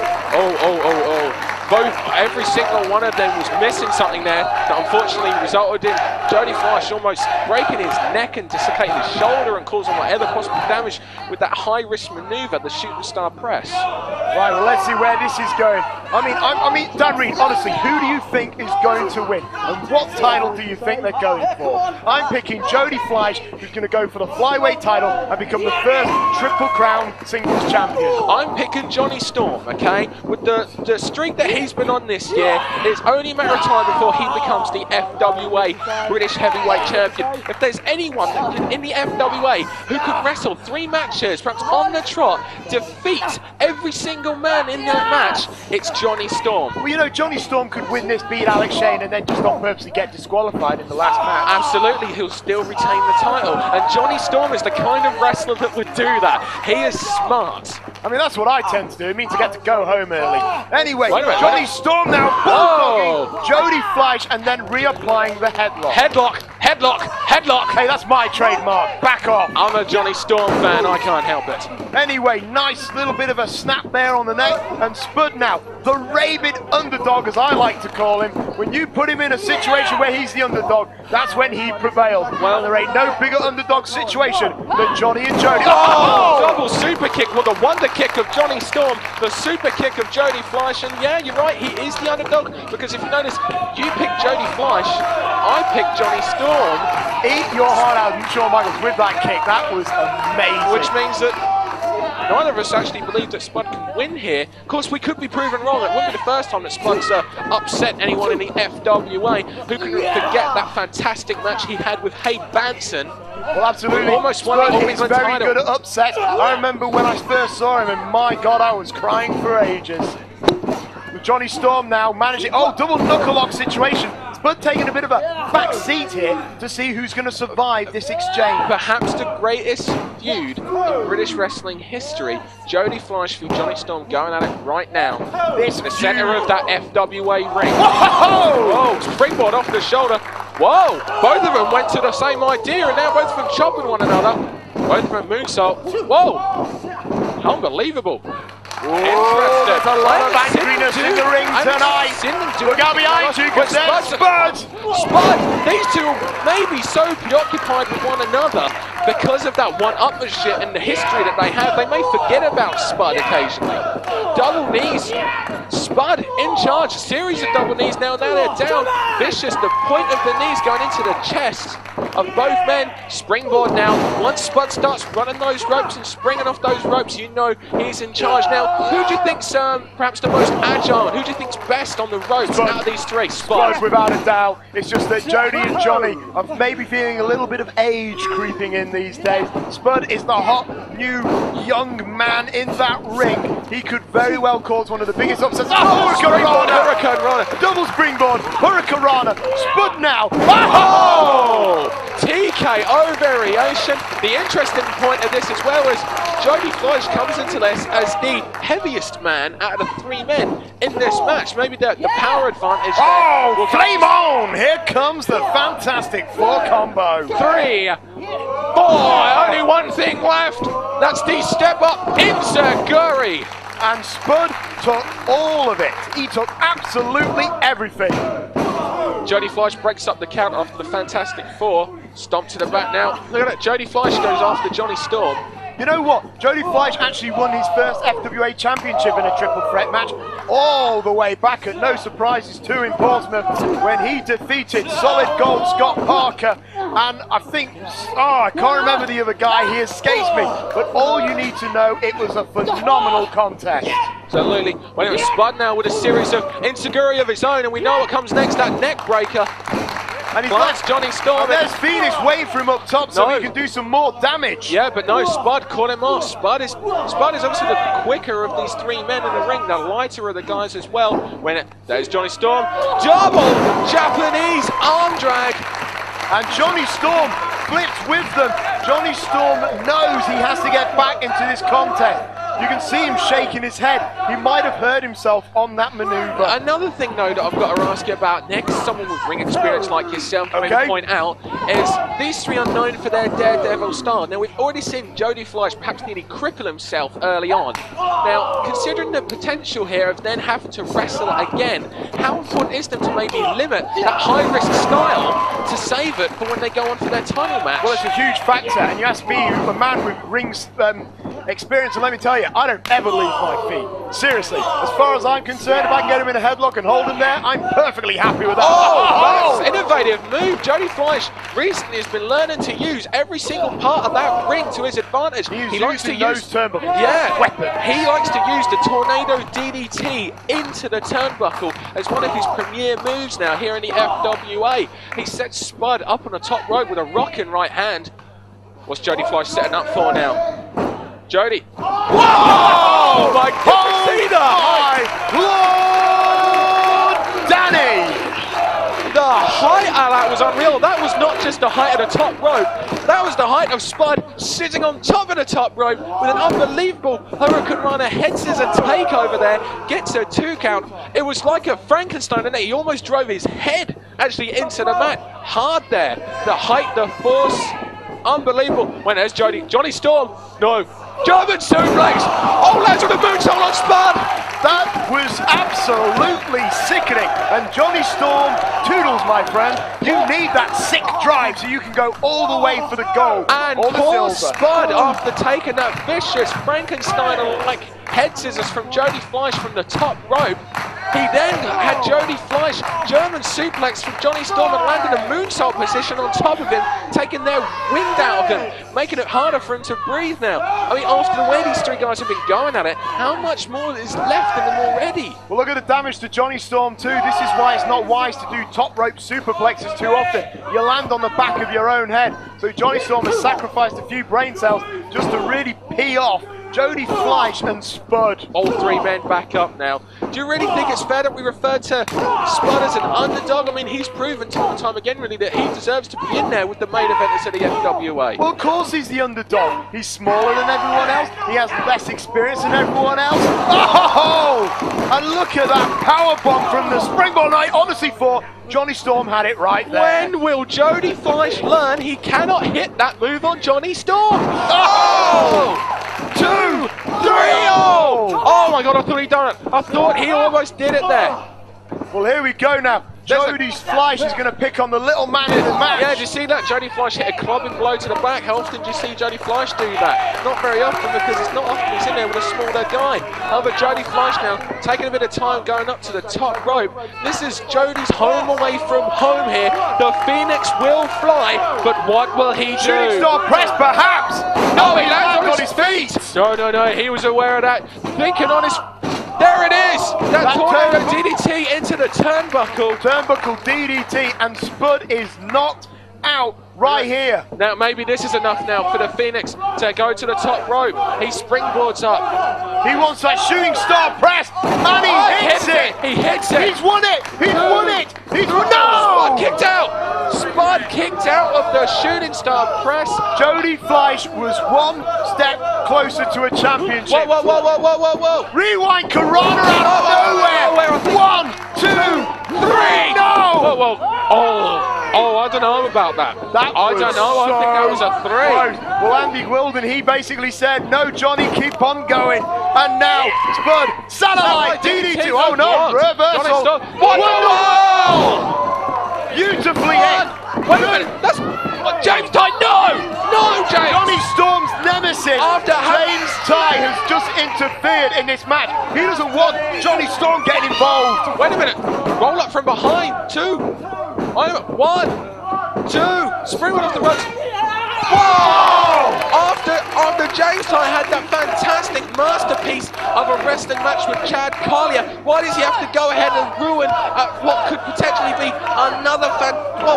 Every single one of them was missing something there that unfortunately resulted in Jody Fleisch almost breaking his neck and dislocating his shoulder and causing whatever possible damage with that high-risk maneuver, the shooting star press. Right, well, let's see where this is going. I mean, Dan Reed, honestly, who do you think is going to win? And what title do you think they're going for? I'm picking Jody Fleisch, who's going to go for the Flyweight title and become the first Triple Crown singles champion. I'm picking Johnny Storm, okay? With the streak that he's been on this year, it's only a matter of time before he becomes the FWA British Heavyweight Champion. If there's anyone in the FWA who could wrestle 3 matches, perhaps on the trot, defeat every single man in that match, it's Johnny Storm. Well, you know, Johnny Storm could win this, beat Alex Shane, and then just not purposely get disqualified in the last match. Absolutely, he'll still retain the title. And Johnny Storm is the kind of wrestler that would do that. He is smart. I mean, that's what I tend to do. It means I get to go home early. Anyway, Johnny Storm now bulldogging Jody Fleisch and then reapplying the headlock. Headlock. Hey, that's my trademark. Back off. I'm a Johnny Storm fan. I can't help it. Anyway, nice little bit of a snap there on the neck. And Spud now, the rabid underdog, as I like to call him. When you put him in a situation where he's the underdog, that's when he prevails. Well, there ain't no bigger underdog situation than Johnny and Jody. Double super kick. Well, the wonder kick of Johnny Storm, the super kick of Jody Fleisch. And yeah, you're right, he is the underdog. Because if you notice, you picked Jody Fleisch, I picked Johnny Storm. Eat your heart out, Shawn Michaels, with that kick. That was amazing. Which means that neither of us actually believe that Spud can win here. Of course, we could be proven wrong. It wouldn't be the first time that Spud's upset anyone in the FWA. Who can forget that fantastic match he had with Hade Vansen? Well, absolutely. Almost won the All He's England very title. good at upsets. I remember when I first saw him, and my God, I was crying for ages. With Johnny Storm now managing, double knuckle lock situation. Spud taking a bit of a back seat here to see who's going to survive this exchange. Perhaps the greatest feud in British wrestling history. Jody Fleisch through Johnny Storm going at it right now. This in the centre of that FWA ring. Whoa! Springboard off the shoulder. Whoa! Both of them went to the same idea, and now both of them chopping one another. Both of them moonsault. Whoa! Unbelievable. Interesting. There's a lot of angriness in the ring tonight. Look out behind you, because there's Spud! These two may be so preoccupied with one another because of that one-upmanship and the history that they have. They may forget about Spud occasionally. Double knees. Spud in charge. A series of double knees now they're down. Vicious, the point of the knees going into the chest of both men. Springboard now. Once Spud starts running those ropes and springing off those ropes, you know he's in charge now. Who do you think's perhaps the most agile? Who do you think's best on the ropes out of these three? Spud, without a doubt. It's just that Jody and Johnny are maybe feeling a little bit of age creeping in these days. Spud is the hot, new, young man in that ring. He could very well cause one of the biggest upsets. Hurricane Rana. Double springboard. Hurricane Rana. Spud now. TKO variation. The interesting point of this as well is Jody Fleisch comes into this as the heaviest man out of the 3 men in this match. Maybe the power advantage. Flame on! Here comes the Fantastic Four combo. 3, 4. Only one thing left. That's the step up Inzaguri. And Spud took all of it. He took absolutely everything. Jody Fleisch breaks up the count after the Fantastic Four. Stomp to the back now. Look at that. Jody Fleisch goes after Johnny Storm. You know what? Jody Fleisch actually won his first FWA Championship in a triple threat match all the way back at No Surprises 2 in Portsmouth when he defeated Solid Gold Scott Parker And I think, I can't remember the other guy, he escapes me. But all you need to know, it was a phenomenal contest. Absolutely. Well, it was Spud now with a series of Inseguri of his own, and we know what comes next, that neck breaker. And he's got Jonny Storm. And there's Phoenix waiting for him up top so he can do some more damage. Yeah, but no, Spud caught him off. Spud is obviously the quicker of these three men in the ring, the lighter of the guys as well. There's Jonny Storm. Double Japanese arm drag. And Jonny Storm flips with them. Jonny Storm knows he has to get back into this contest. You can see him shaking his head. He might have hurt himself on that maneuver. Another thing, though, that I've got to ask you about next, someone with ring experience like yourself, I'm going to point out, is these three are known for their daredevil style. Now, we've already seen Jody Fleisch perhaps nearly cripple himself early on. Now, considering the potential here of then having to wrestle again, how important is them to maybe limit that high-risk style to save it for when they go on for their title match? Well, it's a huge factor, and you ask me, a man with rings experience, and let me tell you, I don't ever leave my feet. Seriously, as far as I'm concerned, if I can get him in a headlock and hold him there, I'm perfectly happy with that. Oh, that's an innovative move. Jody Fleisch recently has been learning to use every single part of that ring to his advantage. He likes to use turnbuckle. Yeah, weapon. He likes to use the tornado DDT into the turnbuckle as one of his premier moves now here in the FWA. He sets Spud up on the top rope with a rocking right hand. What's Jody Fleisch setting up for now? Jody. Whoa! Oh my goodness! See that? Lord Danny! The height of that was unreal. That was not just the height of the top rope. That was the height of Spud sitting on top of the top rope with an unbelievable Hurricane Runner head scissor take over there. Gets a 2 count. It was like a Frankenstein, didn't it? He almost drove his head actually into the mat. Hard there. The height, the force. Unbelievable. When there's Jonny Storm. No. German suplex. Oh, lads with a moonsault on Spud. That was absolutely sickening. And Jonny Storm, toodles, my friend. You need that sick drive so you can go all the way for the gold. And poor Spud, after taking that vicious Frankenstein-like head scissors from Jody Fleisch from the top rope, he then had Jody Fleisch German suplex from Jonny Storm and landed a moonsault position on top of him, taking their wind out of him, making it harder for him to breathe now. I mean, after the way these three guys have been going at it, how much more is left in them already? Well, look at the damage to Jonny Storm too. This is why it's not wise to do top rope superplexes too often. You land on the back of your own head. So Jonny Storm has sacrificed a few brain cells just to really pee off Jody Fleisch and Spud. All three men back up now. Do you really think it's fair that we refer to Spud as an underdog? I mean, he's proven time and time again, really, that he deserves to be in there with the main eventers of the FWA. Well, of course he's the underdog. He's smaller than everyone else. He has less experience than everyone else. Oh! And look at that powerbomb from the springboard. I honestly thought Jonny Storm had it right there. When will Jody Fleisch learn he cannot hit that move on Jonny Storm? Oh! 2, 3, oh my God, I thought he'd done it. I thought he almost did it there. Well, here we go now. Jody Fleisch is going to pick on the little man in the match. Yeah, did you see that? Jody Fleisch hit a clubbing blow to the back. How often do you see Jody Fleisch do that? Not very often, because it's not often he's in there with a smaller guy. However, Jody Fleisch now taking a bit of time going up to the top rope. This is Jody's home away from home here. The Phoenix will fly, but what will he do? Shooting star press, perhaps. No, he lands on his feet. No, he was aware of that. Thinking on his... There it is! That tornado DDT into the turnbuckle. Turnbuckle DDT, and Spud is knocked out right here. Now maybe this is enough now for the Phoenix to go to the top rope. He springboards up. He wants that shooting star press, and he hits it. He hits it. He's won it. He's won it. He's won it. No! Spud kicked out. Spud kicked out of the shooting star press. Jody Fleisch was one step closer to a championship. Whoa. Rewind Corona out of nowhere. 1, 2, 3. No! Whoa. Oh, I don't know about that. I don't know. I think that was a 3. Close. Well, Andy Wilden, he basically said, no, Johnny, keep on going. And now, Spud, satellite DDT. Oh, no, reversal. Whoa! Beautifully hit. Wait a minute, that's James Tighe. No, James. Jonny Storm's nemesis, James Tighe, has just interfered in this match. He doesn't want Jonny Storm getting involved. Wait a minute. Roll up from behind, 2. 1, 2. Springboard off the ropes. Whoa! After James Tighe had that fantastic masterpiece of a wrestling match with Collyer, why does he have to go ahead and ruin what could potentially be another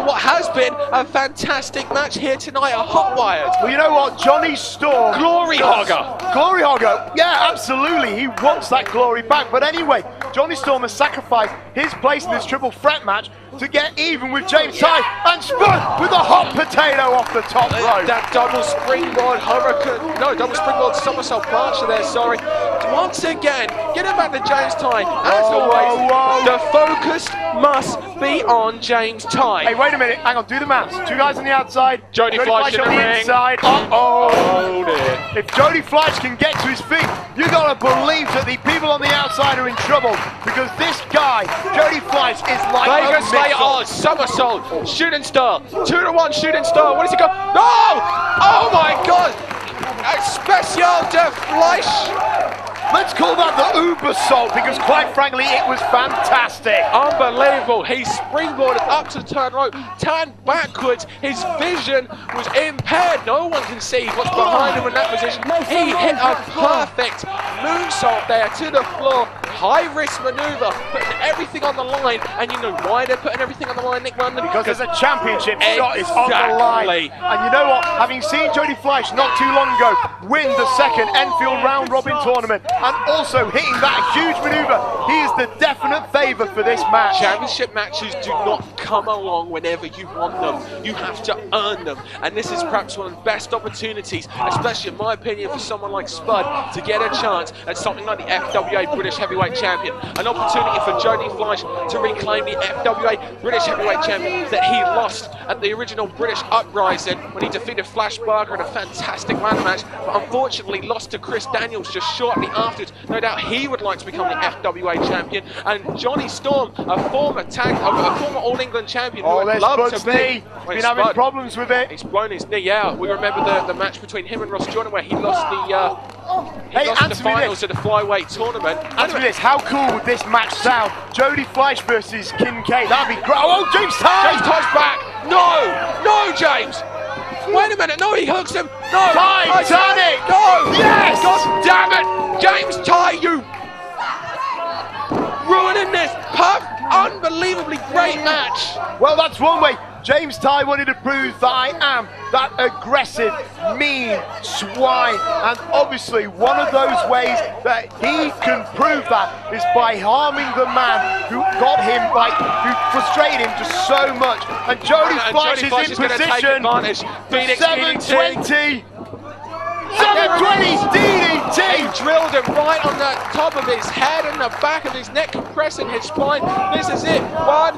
what has been a fantastic match here tonight at Hotwired? Well, you know what, Jonny Storm, glory hogger. Glory hogger, yeah, absolutely. He wants that glory back. But anyway, Jonny Storm has sacrificed his place in this triple threat match to get even with James Tighe, and Spud with a hot potato off the top rope. That double springboard hurricane, no, double springboard somersault plancher there, sorry. Once again, getting back to James Tighe. As always, the focus must be on James Tighe. Hey, wait a minute, hang on, do the maths. 2 guys on the outside, Jody Fleisch on in the the ring. inside. Oh dear. If Jody Fleisch can get to his feet, you gotta believe that the people on the outside are in trouble, because this guy, Jody Fleisch, is like Vegas a missile. somersault, shooting star, 2-1 shooting star. What does he go? No! Oh my God! Special de Fleisch. Let's call that the Uber Salt, because quite frankly, it was fantastic. Unbelievable. He springboarded up to the turn rope, turned backwards. His vision was impaired. No one can see what's behind him in that position. He hit a perfect moonsault there to the floor. High risk maneuver, putting everything on the line. And you know why they're putting everything on the line, Nick London? Because there's a championship shot is on the line. And you know what? Having seen Jody Fleisch not too long ago win the second Enfield round robin tournament, and also hitting that huge maneuver, he is the definite favourite for this match. Championship matches do not come along whenever you want them. You have to earn them. And this is perhaps one of the best opportunities, especially in my opinion, for someone like Spud to get a chance at something like the FWA British Heavyweight Champion. An opportunity for Jody Fleisch to reclaim the FWA British Heavyweight Champion that he lost at the original British Uprising when he defeated Flash Barker in a fantastic ladder match, but unfortunately lost to Chris Daniels just shortly afterwards. No doubt he would like to become the FWA champion. And Jonny Storm, a former All England champion, who would love to be. He's been having problems with it. He's blown his knee out. We remember the match between him and Ross Jordan where he lost the finals of the flyweight tournament. Answer me this, how cool would this match sound? Jody Fleisch versus Kincaide, that'd be great. Oh, James Tighe! James Tighe's back! No, James! Wait a minute, no, he hooks him! No! Titanic! No! Yes! God damn it! James Tighe, you ruining this unbelievably great match! Well, that's one way. James Tighe wanted to prove that I am that aggressive, mean swine. And obviously, one of those ways that he can prove that is by harming the man who got him, who frustrated him just so much. And Jody Fleisch is in position. 720. 720 DDT! He drilled him right on the top of his head and the back of his neck, compressing his spine. This is it. 1,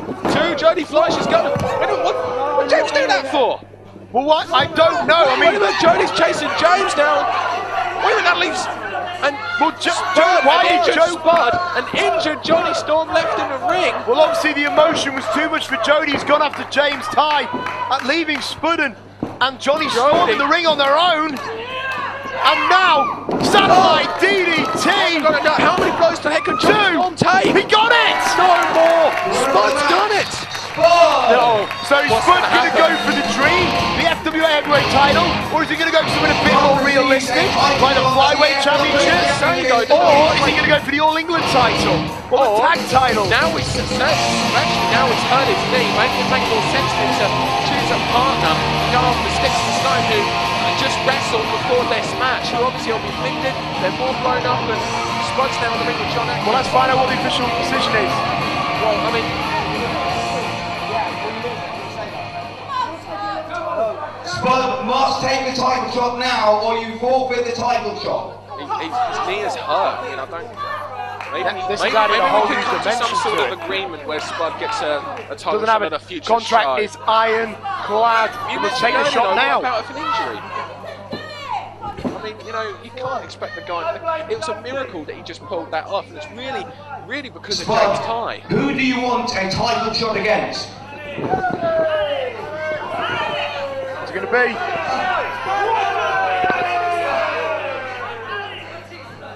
2. Jody Fleisch is going. What did James do that for? Well, what? I don't know. I mean, Jody's chasing James down. Wait a minute, that leaves. And Spud, an injured Jonny Storm left in the ring. Well, obviously the emotion was too much for Jody. He's gone after James Tighe, leaving Spud and Jonny Storm in the ring on their own. And now, satellite DDT! How many blows to head can Jonny Storm take? He got it! No more! Spud's done it! No. So is Spud going to go for the dream, the FWA Heavyweight Title, or is he going to go for something a bit more realistic, like the Flyweight Championship? Or is he going to go for the All England Title, or the Tag Title? Now he's hurt his knee, making it make more sense for him to choose a partner, go after Stixx and Stone, who just wrestled before this match, who obviously will be winded, they're more blown up, and Spud's now in the ring with Jonny. Well, let's find out what the official decision is. Well, I mean, Spud must take the title shot now, or you forfeit the title shot. His knee is hurt. I don't. Maybe we can come to some sort of agreement where Spud gets a title shot at a future contract show. is ironclad. He will take the shot now. Out of an injury. I mean, you can't expect the guy. It was a miracle that he just pulled that off, and it's really because Spud, of James Tighe. Who do you want a title shot against? What's it going to be?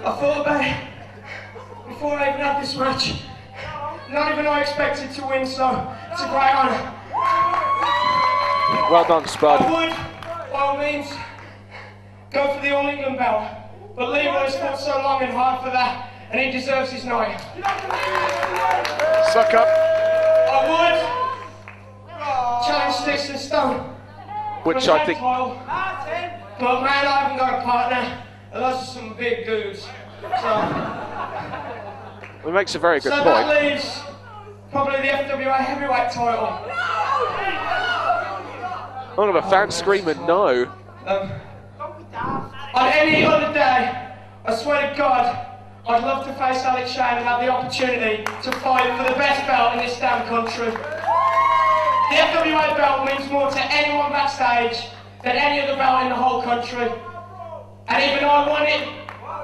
I thought about it before I even had this match. Not even I expected to win, so it's a great honour. Well done, Spud. I would, by all means, go for the All England belt, but Leroy's fought so long and hard for that, and he deserves his night. Suck up. I would challenge Stixx and Stone. Which I think... Title. But man, I haven't got a partner, and those are some big dudes. So... It makes a very good So point. that leaves probably the FWA Heavyweight Title. All of a fan screaming no. On any other day, I swear to God, I'd love to face Alex Shane and have the opportunity to fight for the best belt in this damn country. The FWA belt means more to anyone backstage than any other belt in the whole country. And even though I want it,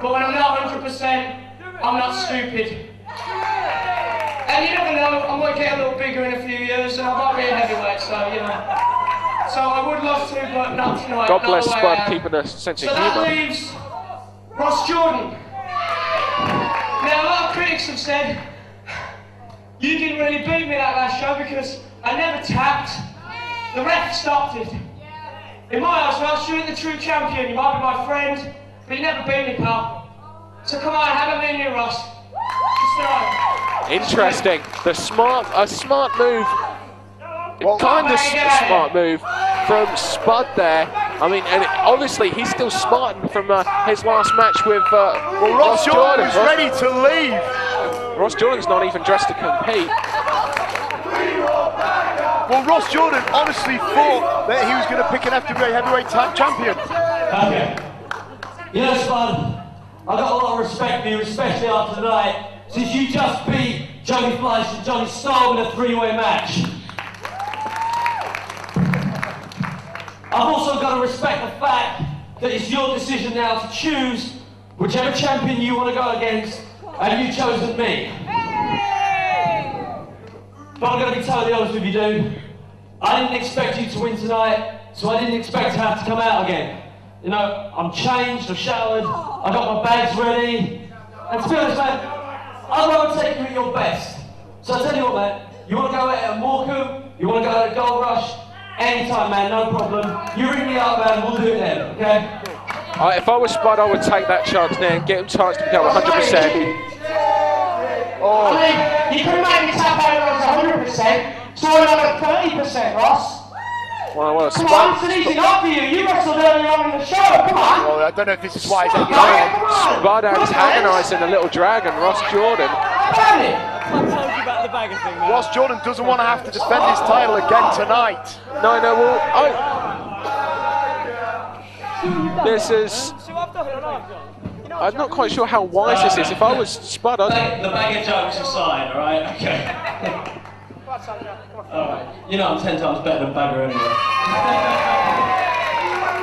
but when I'm not 100%, I'm not stupid. And you never know, I might get a little bigger in a few years and I might be a heavyweight, so you know. So I would love to, but not tonight. God bless Spud keeping a sense of So that humour. leaves Ross Jordan. Now a lot of critics have said, you didn't really beat me that last show because I never tapped. The ref stopped it. In my eyes, Ross, you ain't the true champion. You might be my friend, but you never beat me, pal. So come on, have a me and you, Ross. Interesting. A smart move. Kind of smart move from Spud there. I mean, and obviously he's still smarting from his last match with well, Ross Jordan was ready to leave. Ross Jordan's not even dressed to compete. Well, Ross Jordan honestly thought that he was going to pick an FWA Heavyweight Champion. Okay. You know, Spud, I got a lot of respect for you, especially after tonight, since you just beat Jody Fleisch and Jonny Stole in a three-way match. I've also got to respect the fact that it's your decision now to choose whichever champion you want to go against, and you've chosen me. But I'm going to be totally honest with you, dude. I didn't expect you to win tonight, so I didn't expect to have to come out again. You know, I'm changed, I've showered, I got my bags ready, and to be honest, man, I'd rather take you at your best. So I tell you what, man, you want to go at Morecambe, you want to go at Gold Rush, anytime, man, no problem. You ring me up, man, we'll do it then, okay? If I was Spud, I would take that chance there and get him chance to become 100%. Oh. I mean, you could make me tap over as 100%, so I'm at 30%, Ross. Well, Come on, it's an easy night for you. You wrestled earlier on in the show, come on. Well, I don't know if this is why he's taking Spud antagonising the little dragon, Ross Jordan. Ross Jordan doesn't want to have to defend his title again tonight. No, well, this is... I'm not quite sure how wise this is. If I was Spud, I'd... The bag of jokes aside, alright? Okay. Alright. You know I'm 10 times better than Bagger anyway.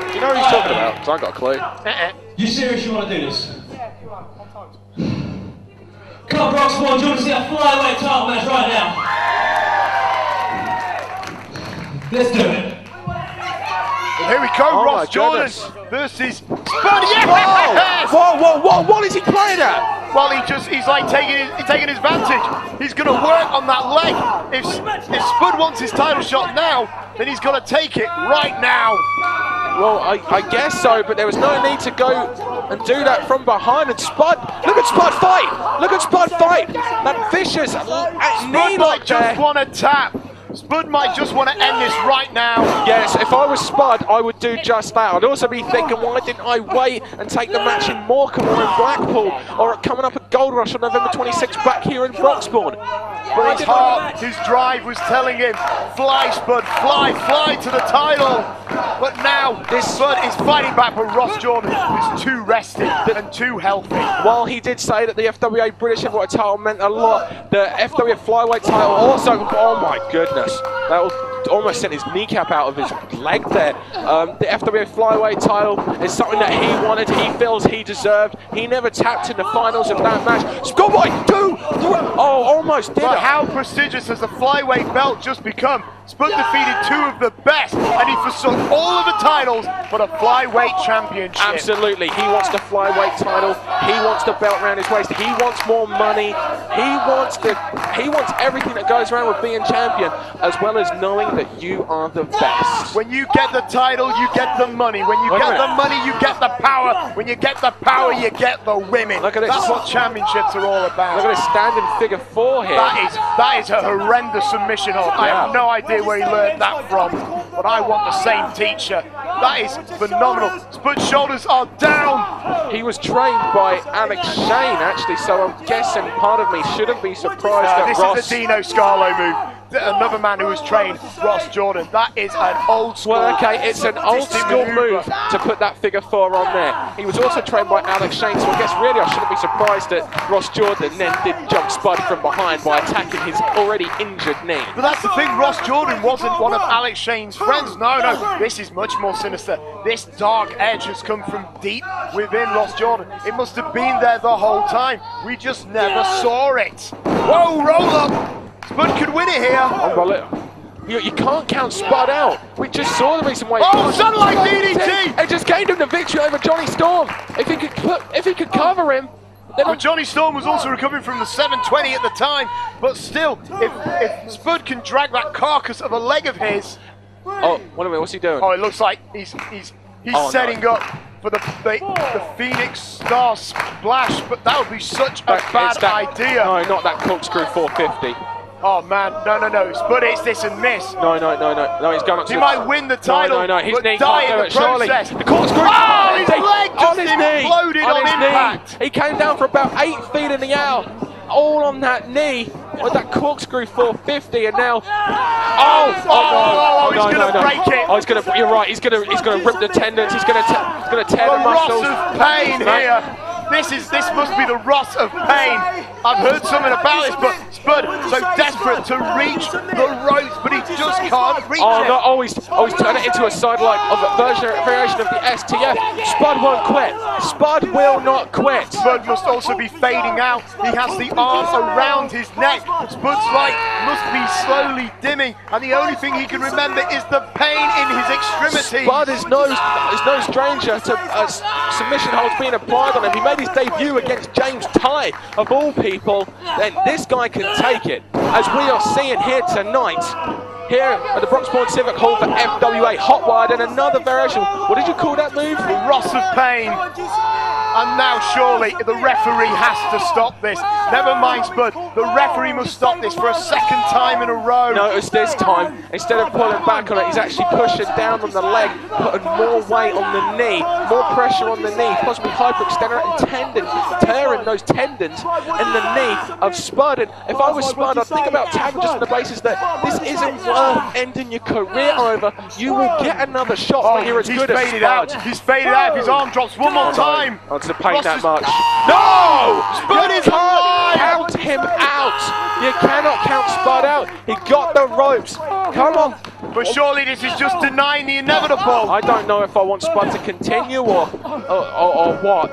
Do you know what he's talking about? Because I ain't got a clue. You serious you want to do this? Come on, Broxbourne, do you want to see a flyweight title match right now? Let's do it. Well, here we go, Oh Ross Jordan versus Spud. Yes! What is he playing at? Well, he's like taking his advantage. He's going to work on that leg. If Spud wants his title shot now, then he's got to take it right now. Well, I guess so, but there was no need to go and do that from behind. And Spud, look at Spud fight! Look at Spud fight! That vicious knee might lock there. just want to tap. Spud might just want to end this right now. Yes, if I was Spud, I would do just that. I'd also be thinking, why didn't I wait and take the match in Morecambe or in Blackpool, or coming up at Gold Rush on November 26th back here in Broxbourne? But his heart, his drive was telling him, fly Spud, fly to the title. But now, Spud is fighting back for Ross Jordan, who's too rested and too healthy. While he did say that the FWA British Heavyweight title meant a lot, the FWA Flyweight title also, oh my goodness. That will almost sent his kneecap out of his leg there. The FWA Flyweight title is something that he wanted, he feels he deserved. He never tapped in the finals of that match. Schoolboy, 2, 3, oh, almost did it. How prestigious has the flyweight belt just become? Spud defeated 2 of the best, and he forsook all of the titles for the flyweight championship. Absolutely, he wants the flyweight title. He wants the belt around his waist. He wants more money. He wants everything that goes around with being champion, as well as knowing that you are the best. When you get the title, you get the money. When you get the money, you get the power. When you get the power, you get the women. Look at this. That's what championships are all about. Look at this standing figure 4 here. That is a horrendous submission hold. I have no idea where he learned that from, but I want the same teacher. That is phenomenal. Spud's shoulders are down. He was trained by Alex Shane, actually, so I'm guessing part of me shouldn't be surprised that Ross... This is a Dino Scarlo move. Another man who was trained, Ross Jordan. That is an old school. Well, okay, it's an old school move to put that figure 4 on there. He was also trained by Alex Shane, so I guess really I shouldn't be surprised that Ross Jordan then did jump Spud from behind by attacking his already injured knee. But that's the thing, Ross Jordan wasn't one of Alex Shane's friends. No, this is much more sinister. This dark edge has come from deep within Ross Jordan. It must have been there the whole time. We just never saw it. Whoa, roll up. Spud could win it here. Oh, well, you can't count Spud out. We just saw the reason why. Oh, Sunlight DDT! It just gained him the victory over Jonny Storm. If he could cover him. But Jonny Storm was also recovering from the 720 at the time. But still, if Spud can drag that carcass of a leg of his. Oh, wait a minute, what's he doing? Oh, it looks like he's setting up for the Phoenix Star Splash, but that would be such a bad idea. No, not that corkscrew 450. Oh man, no, Spud hits this and miss. No, he's going up to He might win the title, no, his but knee die can't do in it, the process. The corkscrew, oh, his leg just imploded on impact. Knee. He came down for about 8 feet in the air, all on that knee, with that corkscrew 450, and now, he's gonna break it. Oh, you're right, he's gonna rip the tendons, he's gonna tear the muscles. The Ross of pain here. This must be the Ross of pain. I've heard something about this, but Spud so desperate to reach the ropes, but he just can't reach it. No, he's turned it into a sidelight of a variation of the STF. Spud won't quit. Spud will not quit. Spud must also be fading out. He has the arm around his neck. Spud's light must be slowly dimming, and the only thing he can remember is the pain in his extremities. Spud is no stranger to submission holds being applied on him. He made his debut against James Tighe, of all people. Then this guy can take it, as we are seeing here tonight, here at the Broxbourne Civic Hall for FWA Hotwired, and another variation. What did you call that move? The Ross of pain. And now surely the referee has to stop this. Never mind Spud, the referee must stop this for a second time in a row. Notice this time, instead of pulling back on it, he's actually pushing down on the leg, putting more weight on the knee, more pressure on the knee, possibly hyperextender and tendon, tearing those tendons in the knee of Spud. And if I was Spud, I'd think about tapping just on the basis that this isn't worth ending your career over. You will get another shot when you're as good as Spud. He's faded out. His arm drops one more time. Not to paint that much. No! Spud is hard! Count him out! You cannot count Spud out. He got the ropes. Come on. But surely this is just denying the inevitable. I don't know if I want Spud to continue or what.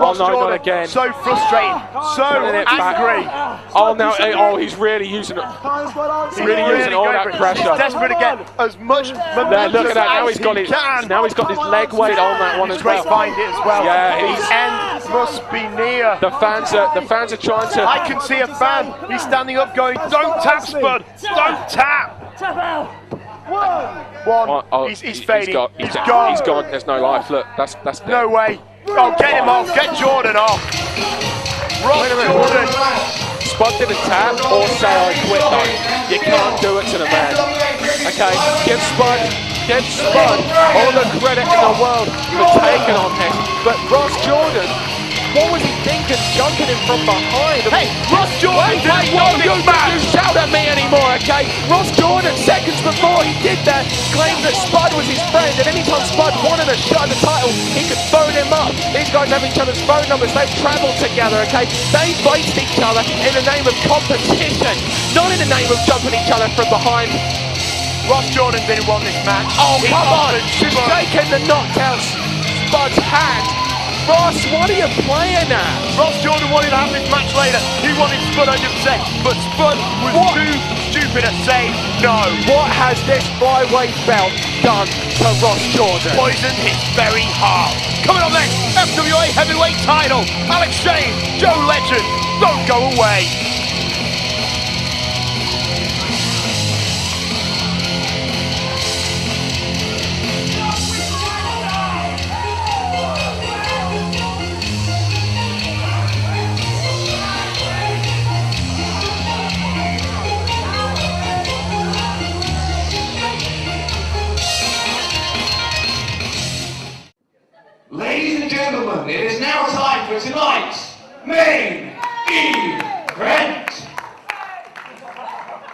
Ross no, Jordan, not again. So frustrated, so angry. Oh, now, he's really using it. He's really using all that pressure. He's desperate to get as much momentum look at that. as he can. Now he's got his leg weight on that one as well. Find it as well. Yeah, his end must be near. The fans are trying to. I can see a fan. He's standing up, going, "Don't tap, Spud! Don't tap!" Tap out. One. He's fading. He's gone. He's gone. There's no life. Look, that's no way. Oh, get him off. Get Jordan off. Ross Jordan. Spud didn't tap or say I quit though. You can't do it to the man. Okay, give Spud all the credit in the world for taking on this. But Ross Jordan, what was he thinking, jumping him from behind? Hey, Ross Jordan, you shout at me anymore, okay? Ross Jordan, seconds before he did that, claimed that Spud was his friend, and anytime Spud wanted a shot at the title, he could phone him up. These guys have each other's phone numbers, they've travelled together, okay? They faced each other in the name of competition, not in the name of jumping each other from behind. Ross Jordan didn't want this match. Oh, come on! She's taken the knockouts. Spud's hand. Ross, what are you playing at? Ross Jordan wanted to have this match later. He wanted Spud 100%, but Spud was too stupid to say no. What has this flyweight belt done to Ross Jordan? Poisoned his very heart. Coming up next, FWA Heavyweight Title. Alex Shane, Joe Legend. Don't go away. Ladies and gentlemen, it is now time for tonight's main event.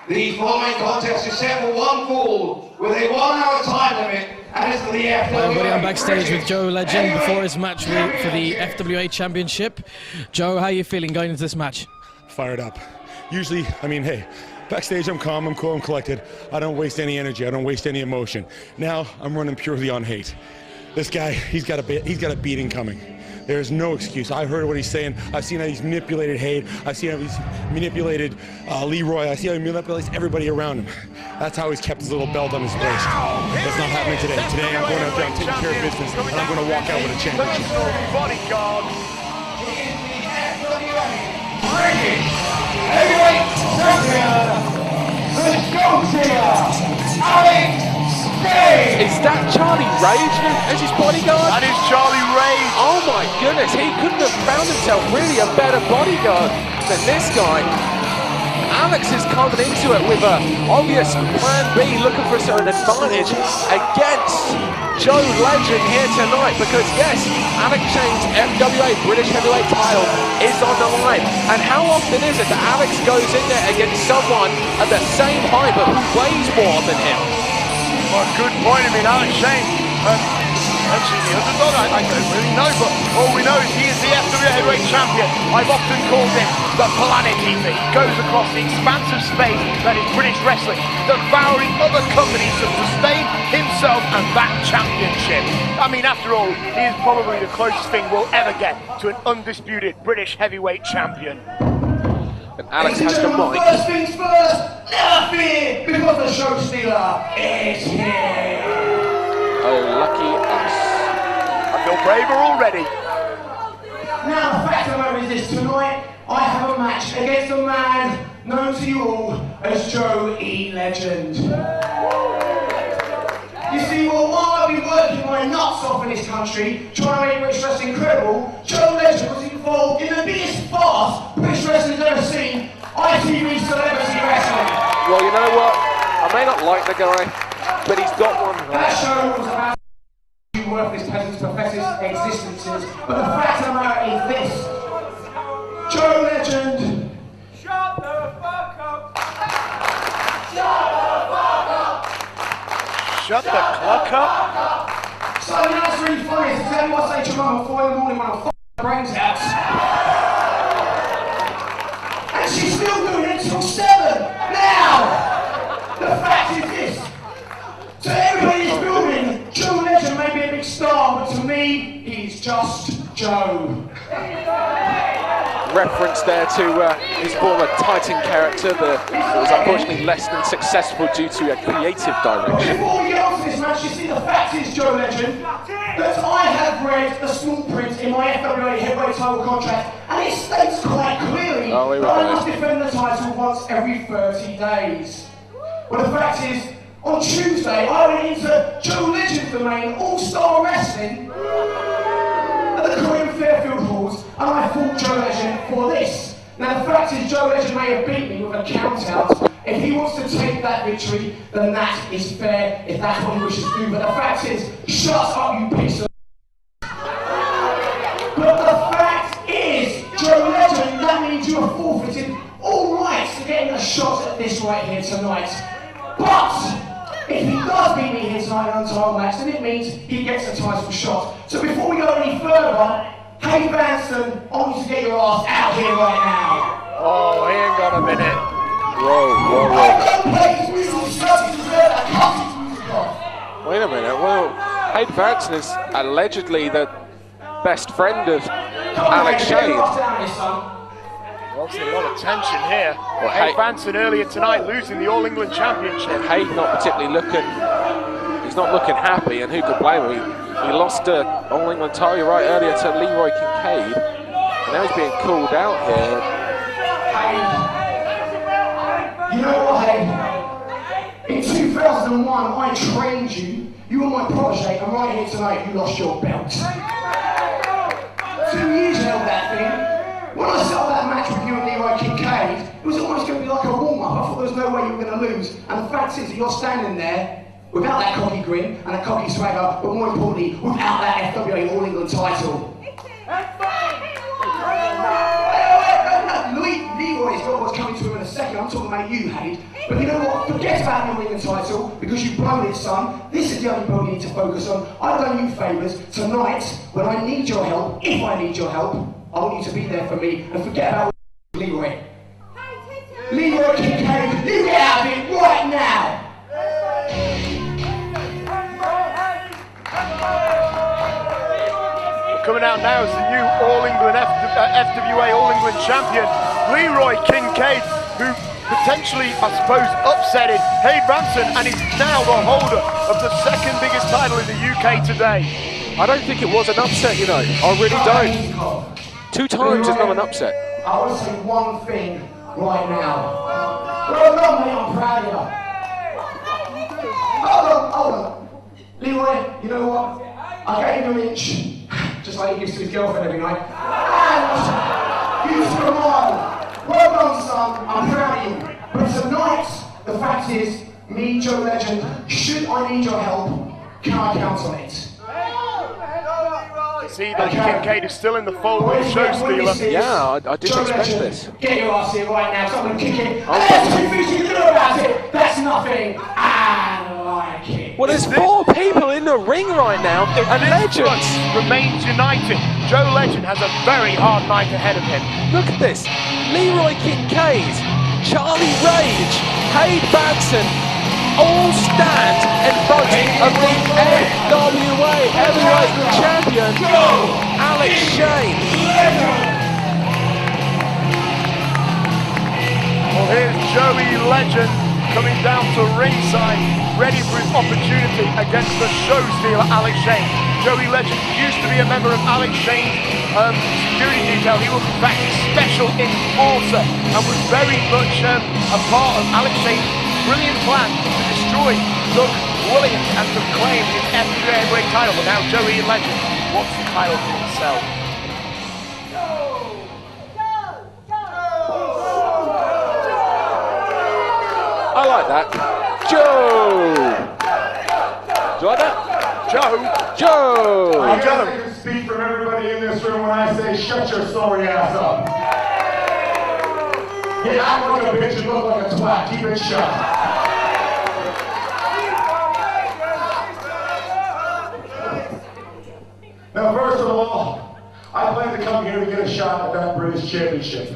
The following contest is set for one fall with a 1 hour time limit and is for the FWA. Hi everybody, I'm backstage with Joe Legend before his match for the FWA Championship. Joe, how are you feeling going into this match? Fired up. Usually, I mean, hey, backstage I'm calm, I'm cool, I'm collected. I don't waste any energy, I don't waste any emotion. Now I'm running purely on hate. This guy, he's got a beating coming. There's no excuse. I heard what he's saying. I've seen how he's manipulated Hade. I've seen how he's manipulated Leroy. I see how he manipulates everybody around him. That's how he's kept his little belt on his waist. That's not happening today. Today I'm going out there, I'm taking care of business, and I'm going to walk out with a championship. Bodyguard. Heavyweight champion, the Scotia, Alex. Is that Charlie Rage as his bodyguard? That is Charlie Rage. Oh my goodness, he couldn't have found himself really a better bodyguard than this guy. Alex is coming into it with an obvious plan B, looking for an advantage against Joe Legend here tonight, because yes, Alex Shane's FWA British Heavyweight Title is on the line. And how often is it that Alex goes in there against someone at the same height but who weighs more than him? Well, good point. I mean, Alex Shane, actually the underdog, I don't really know, but all we know is he is the FWA Heavyweight Champion. I've often called him the planet eater. He goes across the expansive space that is British wrestling, devouring other companies to sustain himself and that championship. I mean, after all, he is probably the closest thing we'll ever get to an undisputed British Heavyweight Champion. And Alex has the mic. First things first, never fear, because the show stealer is here. Oh, lucky us. I feel braver already. Now, the fact of the matter is this: tonight I have a match against a man known to you all as Joe E. Legend. You see, well, while I've been working my nuts off in this country, trying to make British wrestling incredible, Joe Legend was involved in the biggest farce British wrestling's ever seen, ITV Celebrity Wrestling. Well, you know what? I may not like the guy, but he's got one. That show was about worthless peasants' pathetic existences, but the fact of the matter is this: Joe Legend. Shut the fuck up! Shut the fuck up! So you know it's really funny, it's exactly what I say to your mum at 4 in the morning when I'm f***ing brains out. And she's still doing it until 7! Now! The fact is this: to everybody in this building, Joe Legend may be a big star, but to me, he's just Joe. Reference there to his former Titan character that was unfortunately less than successful due to a creative direction. Before we get on to this match, you see, the fact is, Joe Legend, that I have read the small print in my FWA Heavyweight Title contract, and it states quite clearly that I must defend the title once every 30 days. Well, the fact is, on Tuesday, I went into Joe Legend's domain, All-Star Wrestling, at the Korean Fairfield Halls, and I fought Joe Legend for this. Now the fact is, Joe Legend may have beat me with a count-out. If he wants to take that victory, then that is fair, if that's what he wishes to do. But the fact is, shut up, you piece of... But the fact is, Joe Legend, that means you have forfeited all rights to getting a shot at this right here tonight. But if he does beat me here tonight in an untitled match, then it means he gets a title shot. So before we go any further, hey Vansen, I want you to get your ass out here right now. Oh, hang on a minute. Whoa. I don't play these musical subjects that Hade Vansen is allegedly the best friend of Alex Shane. Obviously a lot of tension here. Well, Hade Vansen earlier tonight losing the All England Championship. Hade not particularly looking, he's not looking happy, and who could blame him? He lost the All England title right earlier to Leroy Kincaide, and now he's being called out here. You know what, Hade? In 2001, I trained you. You were my protege, and right here tonight, you lost your belt. 2 years held that thing. When I set up that match with you and Leroy Kincaide, it was almost going to be like a warm-up. I thought there was no way you were going to lose. And the fact is that you're standing there without that cocky grin and that cocky swagger, but more importantly, without that FWA All England title. Leroy's got what's coming to him in a second. I'm talking about you, Hade. But you know what? Forget about the All England title, because you've blown it, son. This is the only belt you need to focus on. I've done you favours. Tonight, when I need your help, if I need your help, I want you to be there for me, and forget about Leroy. Leroy Kincaide, you get out of it right now! Coming out now is the new All England FWA All England champion, Leroy Kincaide, who potentially, I suppose, upsetted Hade Vansen, and is now the holder of the second biggest title in the UK today. I don't think it was an upset, you know. I really don't. 2 times is not an upset. I want to say one thing right now. Well done, mate, I'm proud of you. Hold on. Leroy, you know what? I gave you an inch, just like he gives to his girlfriend every night. And you smiled. Well done, son, I'm proud of you. But tonight, the fact is, me, Joe Legend, should I need your help, can I count on it? See that Kincaide is still in the fold with Show Stealer. Yeah, I didn't expect this. Get your ass here right now, someone kick it. And there's 2 things you can do about it. That's nothing. I like it. Well, there's 4 people in the ring right now, and Legend remains united. Joe Legend has a very hard night ahead of him. Look at this. Leroy Kincaide, Charlie Rage, Hade Vansen, all stand in front of the FWA Heavyweight Champion, Alex Shane. Well, here's Joey Legend coming down to ringside, ready for his opportunity against the show stealer, Alex Shane. Joey Legend used to be a member of Alex Shane's security detail. He was in fact a special enforcer and was very much a part of Alex Shane's brilliant plan to destroy Doug Williams and to claim his FWA Heavyweight title. But now Joey Legend wants the title for himself. I like that. Joe! Do you like that? Joe? Joe! I guess I can speak from everybody in this room when I say shut your sorry ass up. You act like a bitch and look like a twat. Keep it shut. Now, first of all, I plan to come here to get a shot at that British championship.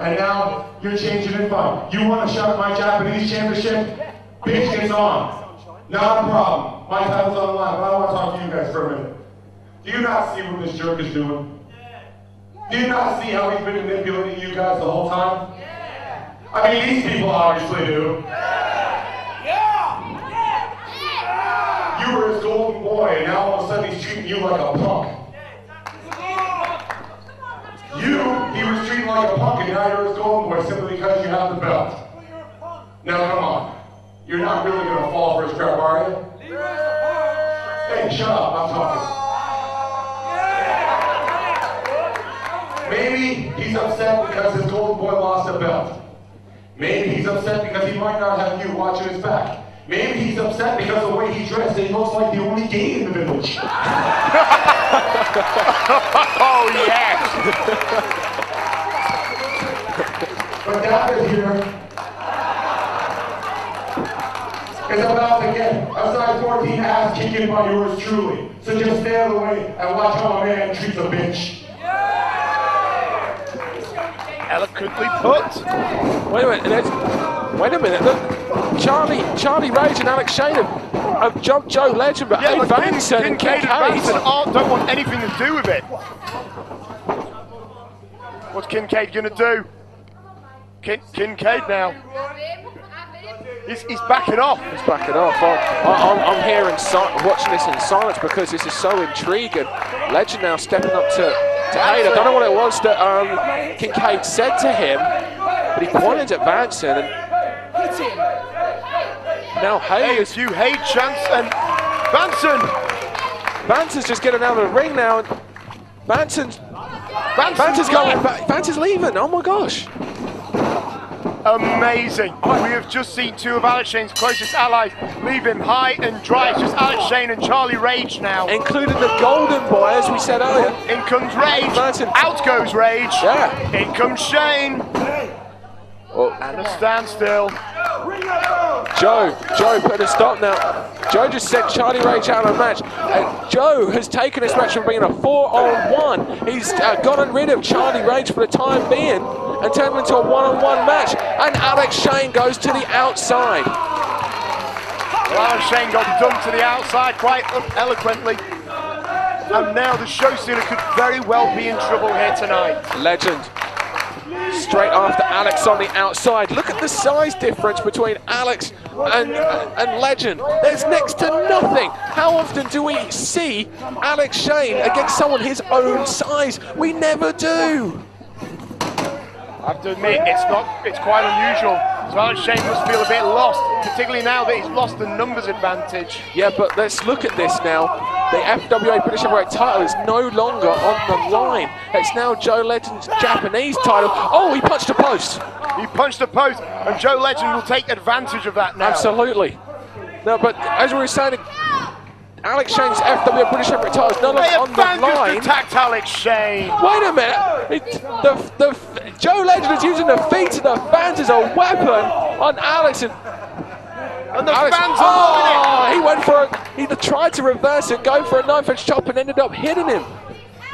And now, you're changing it fine. You want a shot at my Japanese championship? Bitch gets on. Not a problem. My title's on the line, but I want to talk to you guys for a minute. Do you not see what this jerk is doing? Do you not see how he's been manipulating you guys the whole time? I mean, these people obviously do. You were his golden boy, and now all of a sudden he's treating you like a punk. He was treated like a punk, and now you're his golden boy simply because you have the belt. Now come on. You're not really going to fall for his crap, are you? Hey, shut up, I'm talking. Maybe he's upset because his golden boy lost a belt. Maybe he's upset because he might not have you watching his back. Maybe he's upset because of the way he dressed, he looks like the only gay in the village. Oh, yes! But that is here is about to get a size 14 ass kicking by yours truly. So just stay out of the way and watch how a man treats a bitch. Eloquently put. Wait a minute, look. Charlie Rage and Alex Shane have jumped Joe Legend, but Hade Vansen and Kincaide and Vansen don't want anything to do with it. What's Kincaide going to do? Kincaide now. He's backing off. He's backing off. I'm here and watching this in silence because this is so intriguing. Legend now stepping up to Hade. I don't know what it was that Kincaide said to him, but he pointed at Vansen and now Hade is... few Hade chants and Vansen's just getting out of the ring now. And Vansen's going back. Vansen's leaving. Oh my gosh. Amazing. We have just seen two of Alex Shane's closest allies leave him high and dry. It's just Alex Shane and Charlie Rage now. Including the Golden Boy, as we said earlier. In comes Rage. Out goes Rage. Yeah. In comes Shane. And a standstill. Joe putting a stop now. Joe just sent Charlie Rage out of the match. And Joe has taken this match from being a 4-on-1. He's gotten rid of Charlie Rage for the time being and turned him into a 1-on-1 match. And Alex Shane goes to the outside. Well, Alex Shane got dumped to the outside quite eloquently. And now the show stealer could very well be in trouble here tonight. Legend. Straight after Alex on the outside. Look at the size difference between Alex and Legend. There's next to nothing. How often do we see Alex Shane against someone his own size? We never do. I have to admit, it's quite unusual. So Alex Shane must feel a bit lost, particularly now that he's lost the numbers advantage. Yeah, but let's look at this now. The FWA British Heavyweight title is no longer on the line. It's now Joe Legend's Japanese title. Oh, he punched a post. He punched a post, and Joe Legend will take advantage of that now. Absolutely. No, but as we were saying, Alex Shane's FWA British Heavyweight title is no longer on the line. Attacked Alex Shane. Wait a minute. Joe Legend is using the feet of the fans as a weapon on Alex. And the fans are he went for he tried to reverse it, go for a knife-edge chop, and ended up hitting him.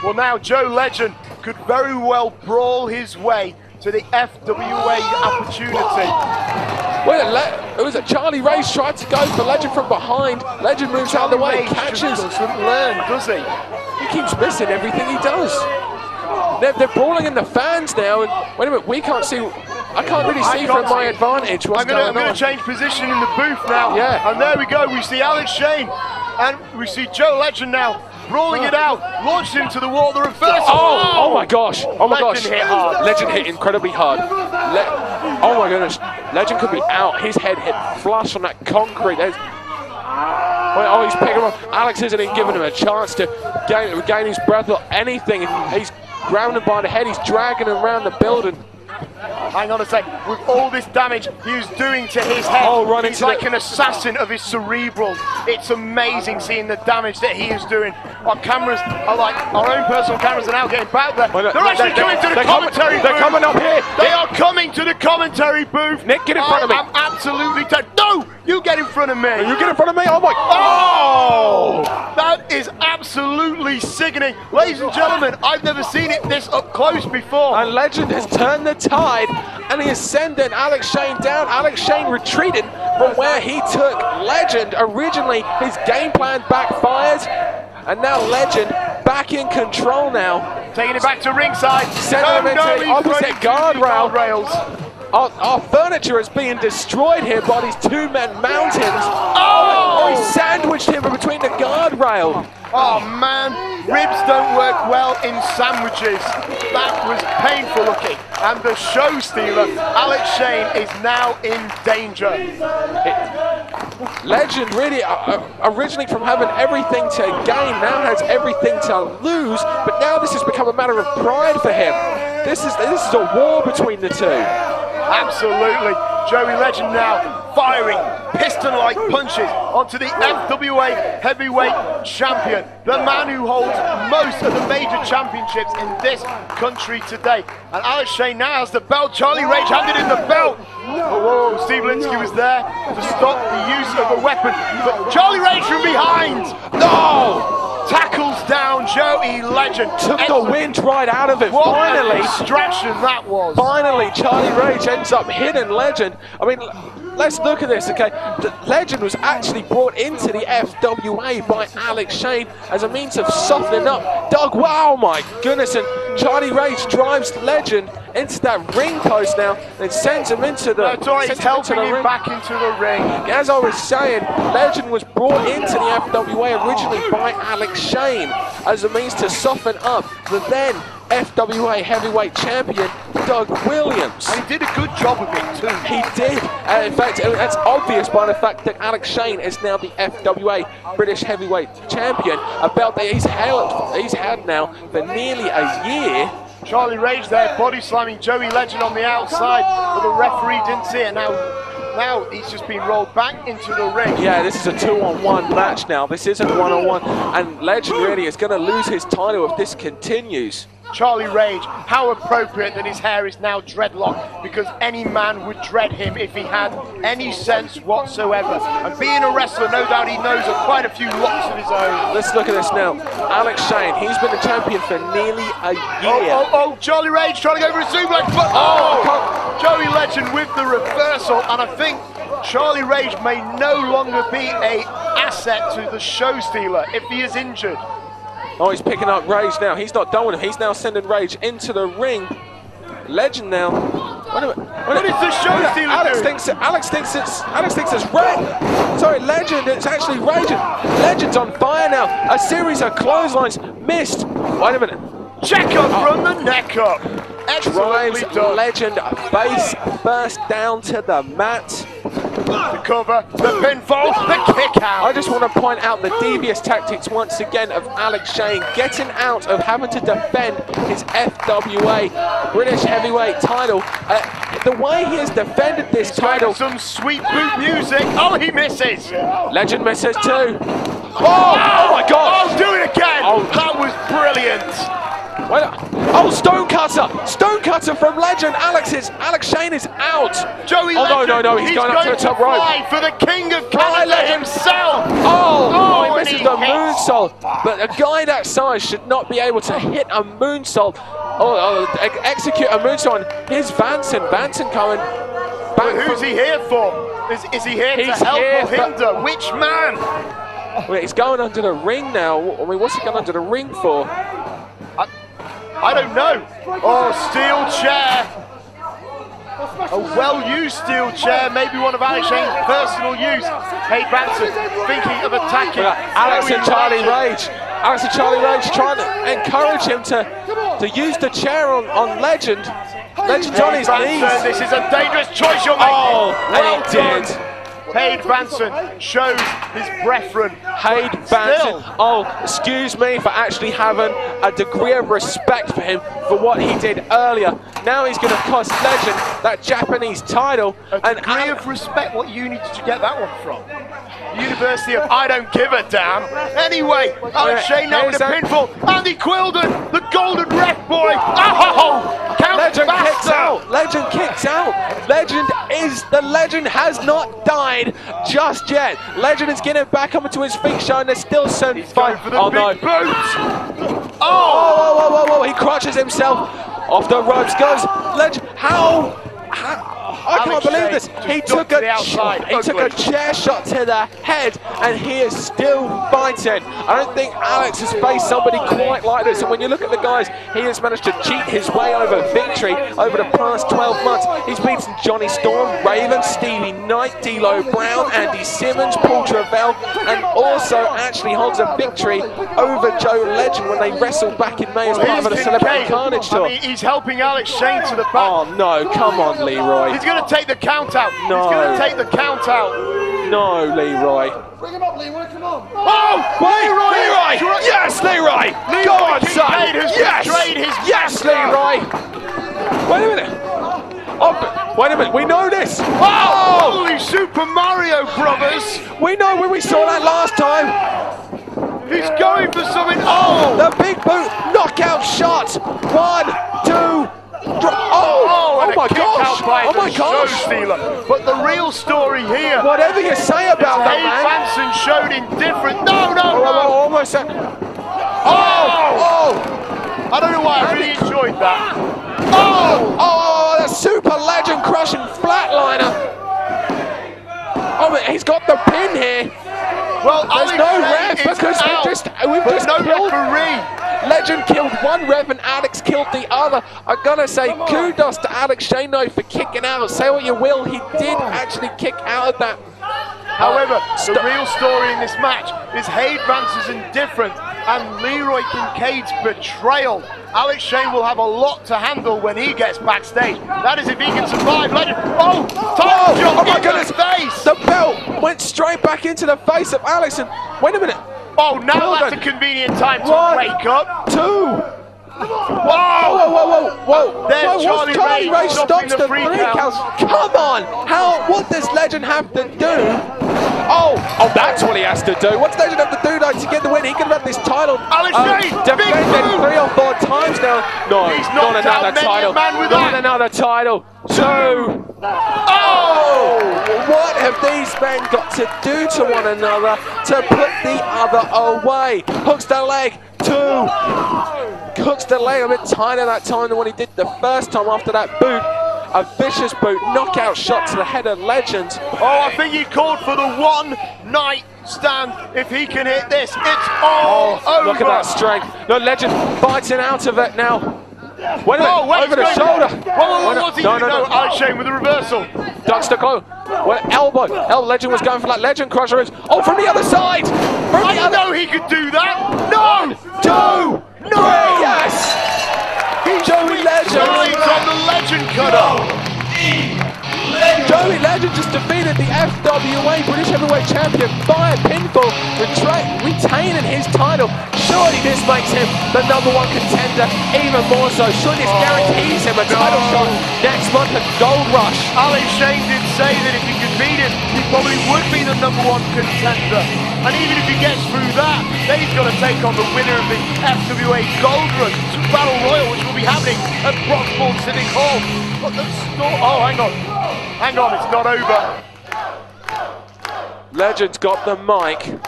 Well, now Joe Legend could very well brawl his way to the FWA opportunity. Well, it was a Charlie Rage tried to go for Legend from behind. Legend moves out of the way, catches. Doesn't learn, does he? He keeps missing everything he does. They're brawling in the fans now, and wait a minute, we can't see. I can't really see from my advantage what's going on. I'm going to change position in the booth now. Yeah. And there we go. We see Alex Shane, and we see Joe Legend now brawling it out, launched him to the wall. The reverse. Oh my gosh! Oh my gosh! Legend hit hard. Legend hit incredibly hard. Oh my goodness! Legend could be out. His head hit flush on that concrete. Oh, he's picking him up. Alex isn't even giving him a chance to regain his breath or anything. He's grabbing him by the head. He's dragging him around the building. Hang on a sec. With all this damage he's doing to his head, he's like an assassin of his cerebral. It's amazing seeing the damage that he is doing. Our cameras are like, our own personal cameras are now getting back there. They're actually coming to the commentary booth. They're coming up here. They are coming to the commentary booth. Nick, get in front of me. I'm absolutely no! You get in front of me. You get in front of me? Oh my! Oh! That is absolutely sickening. Ladies and gentlemen, I've never seen it this up close before. And Legend has turned the tide, and he is sending Alex Shane down. Alex Shane retreated from where he took Legend. Originally, his game plan backfired, and now Legend back in control now. Taking it back to ringside. Sending him into the opposite guardrails. Our furniture is being destroyed here by these two-men mountains. Oh! He sandwiched him between the guardrail. Oh man, ribs don't work well in sandwiches. That was painful looking. And the show stealer, Alex Shane, is now in danger. Legend really, originally from having everything to gain, now has everything to lose. But now this has become a matter of pride for him. This is a war between the two. Absolutely. Joey Legend now firing piston-like punches onto the FWA Heavyweight Champion, the man who holds most of the major championships in this country today. And Alex Shane now has the belt. Charlie Rage handed in the belt. Oh, Steve Linsky was there to stop the use of a weapon. But Charlie Rage from behind. No! Tackles down Joey Legend. Took the wind right out of it. What a distraction that was. Finally, Charlie Rage ends up hitting Legend. I mean, let's look at this, okay? The Legend was actually brought into the FWA by Alex Shane as a means of softening up Doug. Wow, my goodness, and Charlie Rage drives Legend into that ring post now and sends him into the he's helping him back into the ring. As I was saying, Legend was brought into the FWA originally by Alex Shane as a means to soften up the then FWA heavyweight champion Doug Williams. And he did a good job of it too. He did. In fact, that's obvious by the fact that Alex Shane is now the FWA British heavyweight champion, a belt that he's had now for nearly a year. Charlie Rage there, body slamming Joey Legend on the outside, but the referee didn't see it. Now he's just been rolled back into the ring. Yeah, this is a 2-on-1 match now. This isn't 1-on-1, and Legend really is going to lose his title if this continues. Charlie Rage, how appropriate that his hair is now dreadlocked, because any man would dread him if he had any sense whatsoever. And being a wrestler, no doubt he knows of quite a few locks of his own. Let's look at this now. Alex Shane, he's been the champion for nearly a year. Oh, Charlie Rage trying to go for a suplex. Joey Legend with the reversal, and I think Charlie Rage may no longer be an asset to the show stealer if he is injured. Oh, he's picking up Rage now. He's not done with him. He's now sending Rage into the ring. Legend now. Wait a minute. What is the show stealer Alex thinks it's Rage. Sorry, Legend. It's actually Rage. Legend's on fire now. A series of clotheslines missed. Wait a minute. Check up from the neck up. Drives Legend face first down to the mat. The cover, the pinfall, the kick out. I just want to point out the devious tactics once again of Alex Shane getting out of having to defend his FWA British heavyweight title. The way he has defended this title. Some sweet boot music. Oh, he misses. Legend misses too. Oh my God. Oh, do it again. Oh, that was brilliant. Oh, Stonecutter from Legend. Alex Shane is out. Joey Legend, no, he's going up to the top rope. For the King of Canada himself. Oh, he misses the moonsault. But a guy that size should not be able to hit a moonsault. Execute a moonsault. Here's Vansen coming back. But who's he here for? Is he here to help or hinder? Which man? Well, he's going under the ring now. I mean, what's he going under the ring for? I don't know. Oh, steel chair. A well-used steel chair, maybe one of Alex Shane's personal use. Hey, Vansen, thinking of attacking. Alex and Charlie Rage trying to encourage him to use the chair on Legend. Legend's on his knees. This is a dangerous choice you're making. Oh, and he did. Hade Vansen shows his brethren. Hade Vansen, oh, excuse me for actually having a degree of respect for him for what he did earlier. Now he's going to cost Legend that Japanese title. A degree of respect, what uni did you get that one from? University of I don't give a damn. Anyway, Alex Shane now with a pinfall. Andy Quilden, the golden ref boy. Oh, Legend kicks out. Legend kicks out. Legend has not died just yet. Legend is getting back up to his feet, showing there's still some fight. Oh no! Oh! He crutches himself off the ropes. Goes Legend. How? I can't believe this. He took a chair shot to the head, and he is still fighting. I don't think Alex has faced somebody quite like this. And when you look at the guys, he has managed to cheat his way over victory over the past 12 months. He's beaten Johnny Storm, Raven, Stevie Knight, D'Lo Brown, Andy Simmons, Paul Travell, and also actually holds a victory over Joe Legend when they wrestled back in May as part of the Celebrity Carnage tour. I mean, he's helping Alex Shane to the back. Oh no, come on, Leroy. He's going to take the count out. No. He's going to take the count out. No, Leroy. Bring him up, Leroy, come on. Oh, Leroy! Yes, Leroy! Go on, son! Yes, Leroy! Wait a minute. Oh, wait a minute, we know this. Oh! Holy Super Mario Brothers! We know when we saw that last time. He's going for something. Oh! The big boot knockout shot. 1, 2. Oh my gosh! Oh my gosh! But the real story here. Whatever you say about that man. Vansen showed indifferent. No! Almost. I don't know why I really enjoyed that. Oh! The Super Legend crushing flatliner. Oh, but he's got the pin here. Well, there's no ref because we've just no killed. referee. Legend killed one ref and Alex killed the other. I gotta say kudos to Alex Shane though for kicking out. Say what you will, he did actually kick out of that. However, the real story in this match is Hade Vansen's indifference and Leroy Kincaide's betrayal. Alex Shane will have a lot to handle when he gets backstage. That is if he can survive. Legend. Oh, title shot my in goodness. the face. The belt went straight back into the face of Alex. And wait a minute. Oh, now that's a convenient time to wake up. 2. Whoa! There's Charlie Ray stops the 3 counts. Come on! What does Legend have to do? Oh, that's what he has to do. What does Legend have to do though to get the win? He can have this title defended 3 or 4 times now. No, He's not another title. Not another title. 2. Oh! What have these men got to do to one another to put the other away? Hooks the leg. 2. Hooks the leg a bit tighter that time than what he did the first time after that boot. A vicious boot, knockout shot to the head of Legend. Oh, I think he called for the one night stand. If he can hit this, it's all over. Look at that strength. No, Legend fighting out of it now. Wait a minute, over the shoulder. What's he doing? No, Alex Shane with the reversal. Ducks the glow. Elbow. Legend was going for that Legend crusher. Oh, from the other side. I know he could do that. No! 2! No! Yes! Joey Legend on the Legend cutter. Joey Legend just defeated the FWA British Heavyweight Champion by a pinfall, retaining his title. Surely this makes him the #1 contender, even more so. Surely this guarantees him a title shot next month at Gold Rush. Alex Shane did say that if he could beat him, he probably would be the #1 contender. And even if he gets through that, then he's got to take on the winner of the FWA Gold Rush Battle Royal, which will be happening at Broxbourne Civic Hall. But the oh, hang on, it's not over. Legend's got the mic.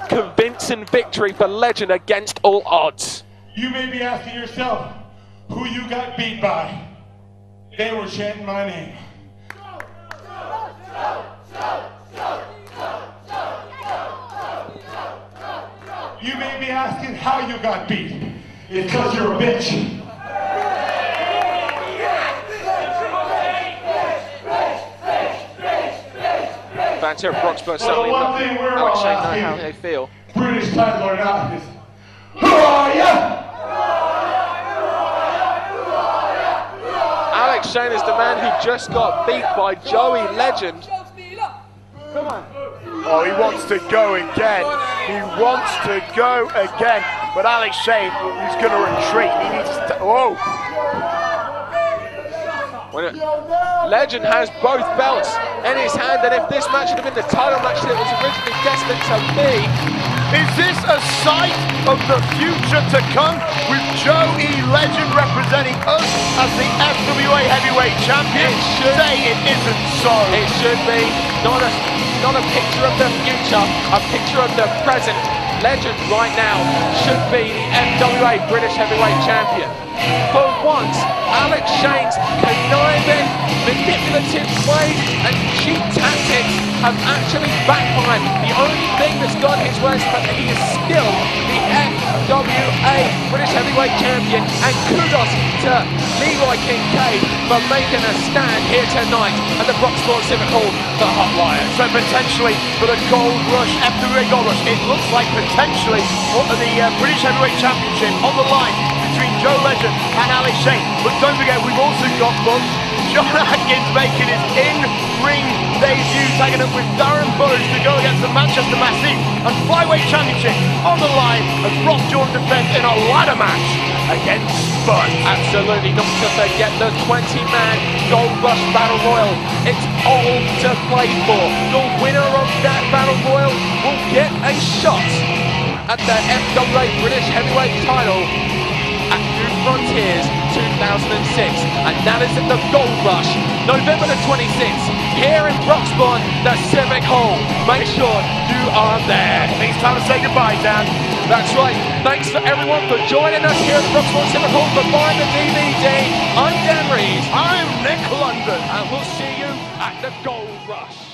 Convincing victory for Legend against all odds. You may be asking yourself who you got beat by. They were chanting my name. You may be asking how you got beat. It's because you're a bitch. Vansen and Broxbourne certainly look Alex Shane know how they feel. British title or not is, who are ya? Alex Shane is the man who just got beat by Joey Legend. Come on. Oh, he wants to go again. He wants to go again. But Alex Shane, he's going to retreat. He needs to. Whoa. Legend has both belts in his hand, and if this match had been the title match that it was originally destined to be. Is this a sight of the future to come with Joey Legend representing us as the FWA Heavyweight Champion? Say it isn't so. It should be not a picture of the future, a picture of the present. Legend right now should be the FWA British Heavyweight Champion. For once, Alex Shane's conniving, manipulative ways and cheap tactics have actually backfired. The only thing that's gone his way is that he is still the FWA British Heavyweight Champion, and kudos to Leroy Kincaide for making a stand here tonight at the Broxbourne Civic Hall for Hotwired. So potentially for the Gold Rush, FWA Gold Rush, it looks like potentially the British Heavyweight Championship on the line between Joe Legend and Alex Shane. But don't forget, we've also got John Atkins making his in-ring debut, tagging up with Darren Burridge to go against the Manchester Massive and Flyweight Championship on the line as Broxbourne defends in a ladder match against Spud. Absolutely, not to forget the 20-man Gold Rush Battle Royal. It's all to play for. The winner of that Battle Royal will get a shot at the FWA British Heavyweight Title at New Frontiers 2006, and that is at the Gold Rush, November the 26th, here in Broxbourne, the Civic Hall. Make sure you are there. I think it's time to say goodbye, Dan. That's right. Thanks for everyone for joining us here at the Broxbourne Civic Hall for buying the DVD. I'm Dan Reed. I'm Nick London. And we'll see you at the Gold Rush.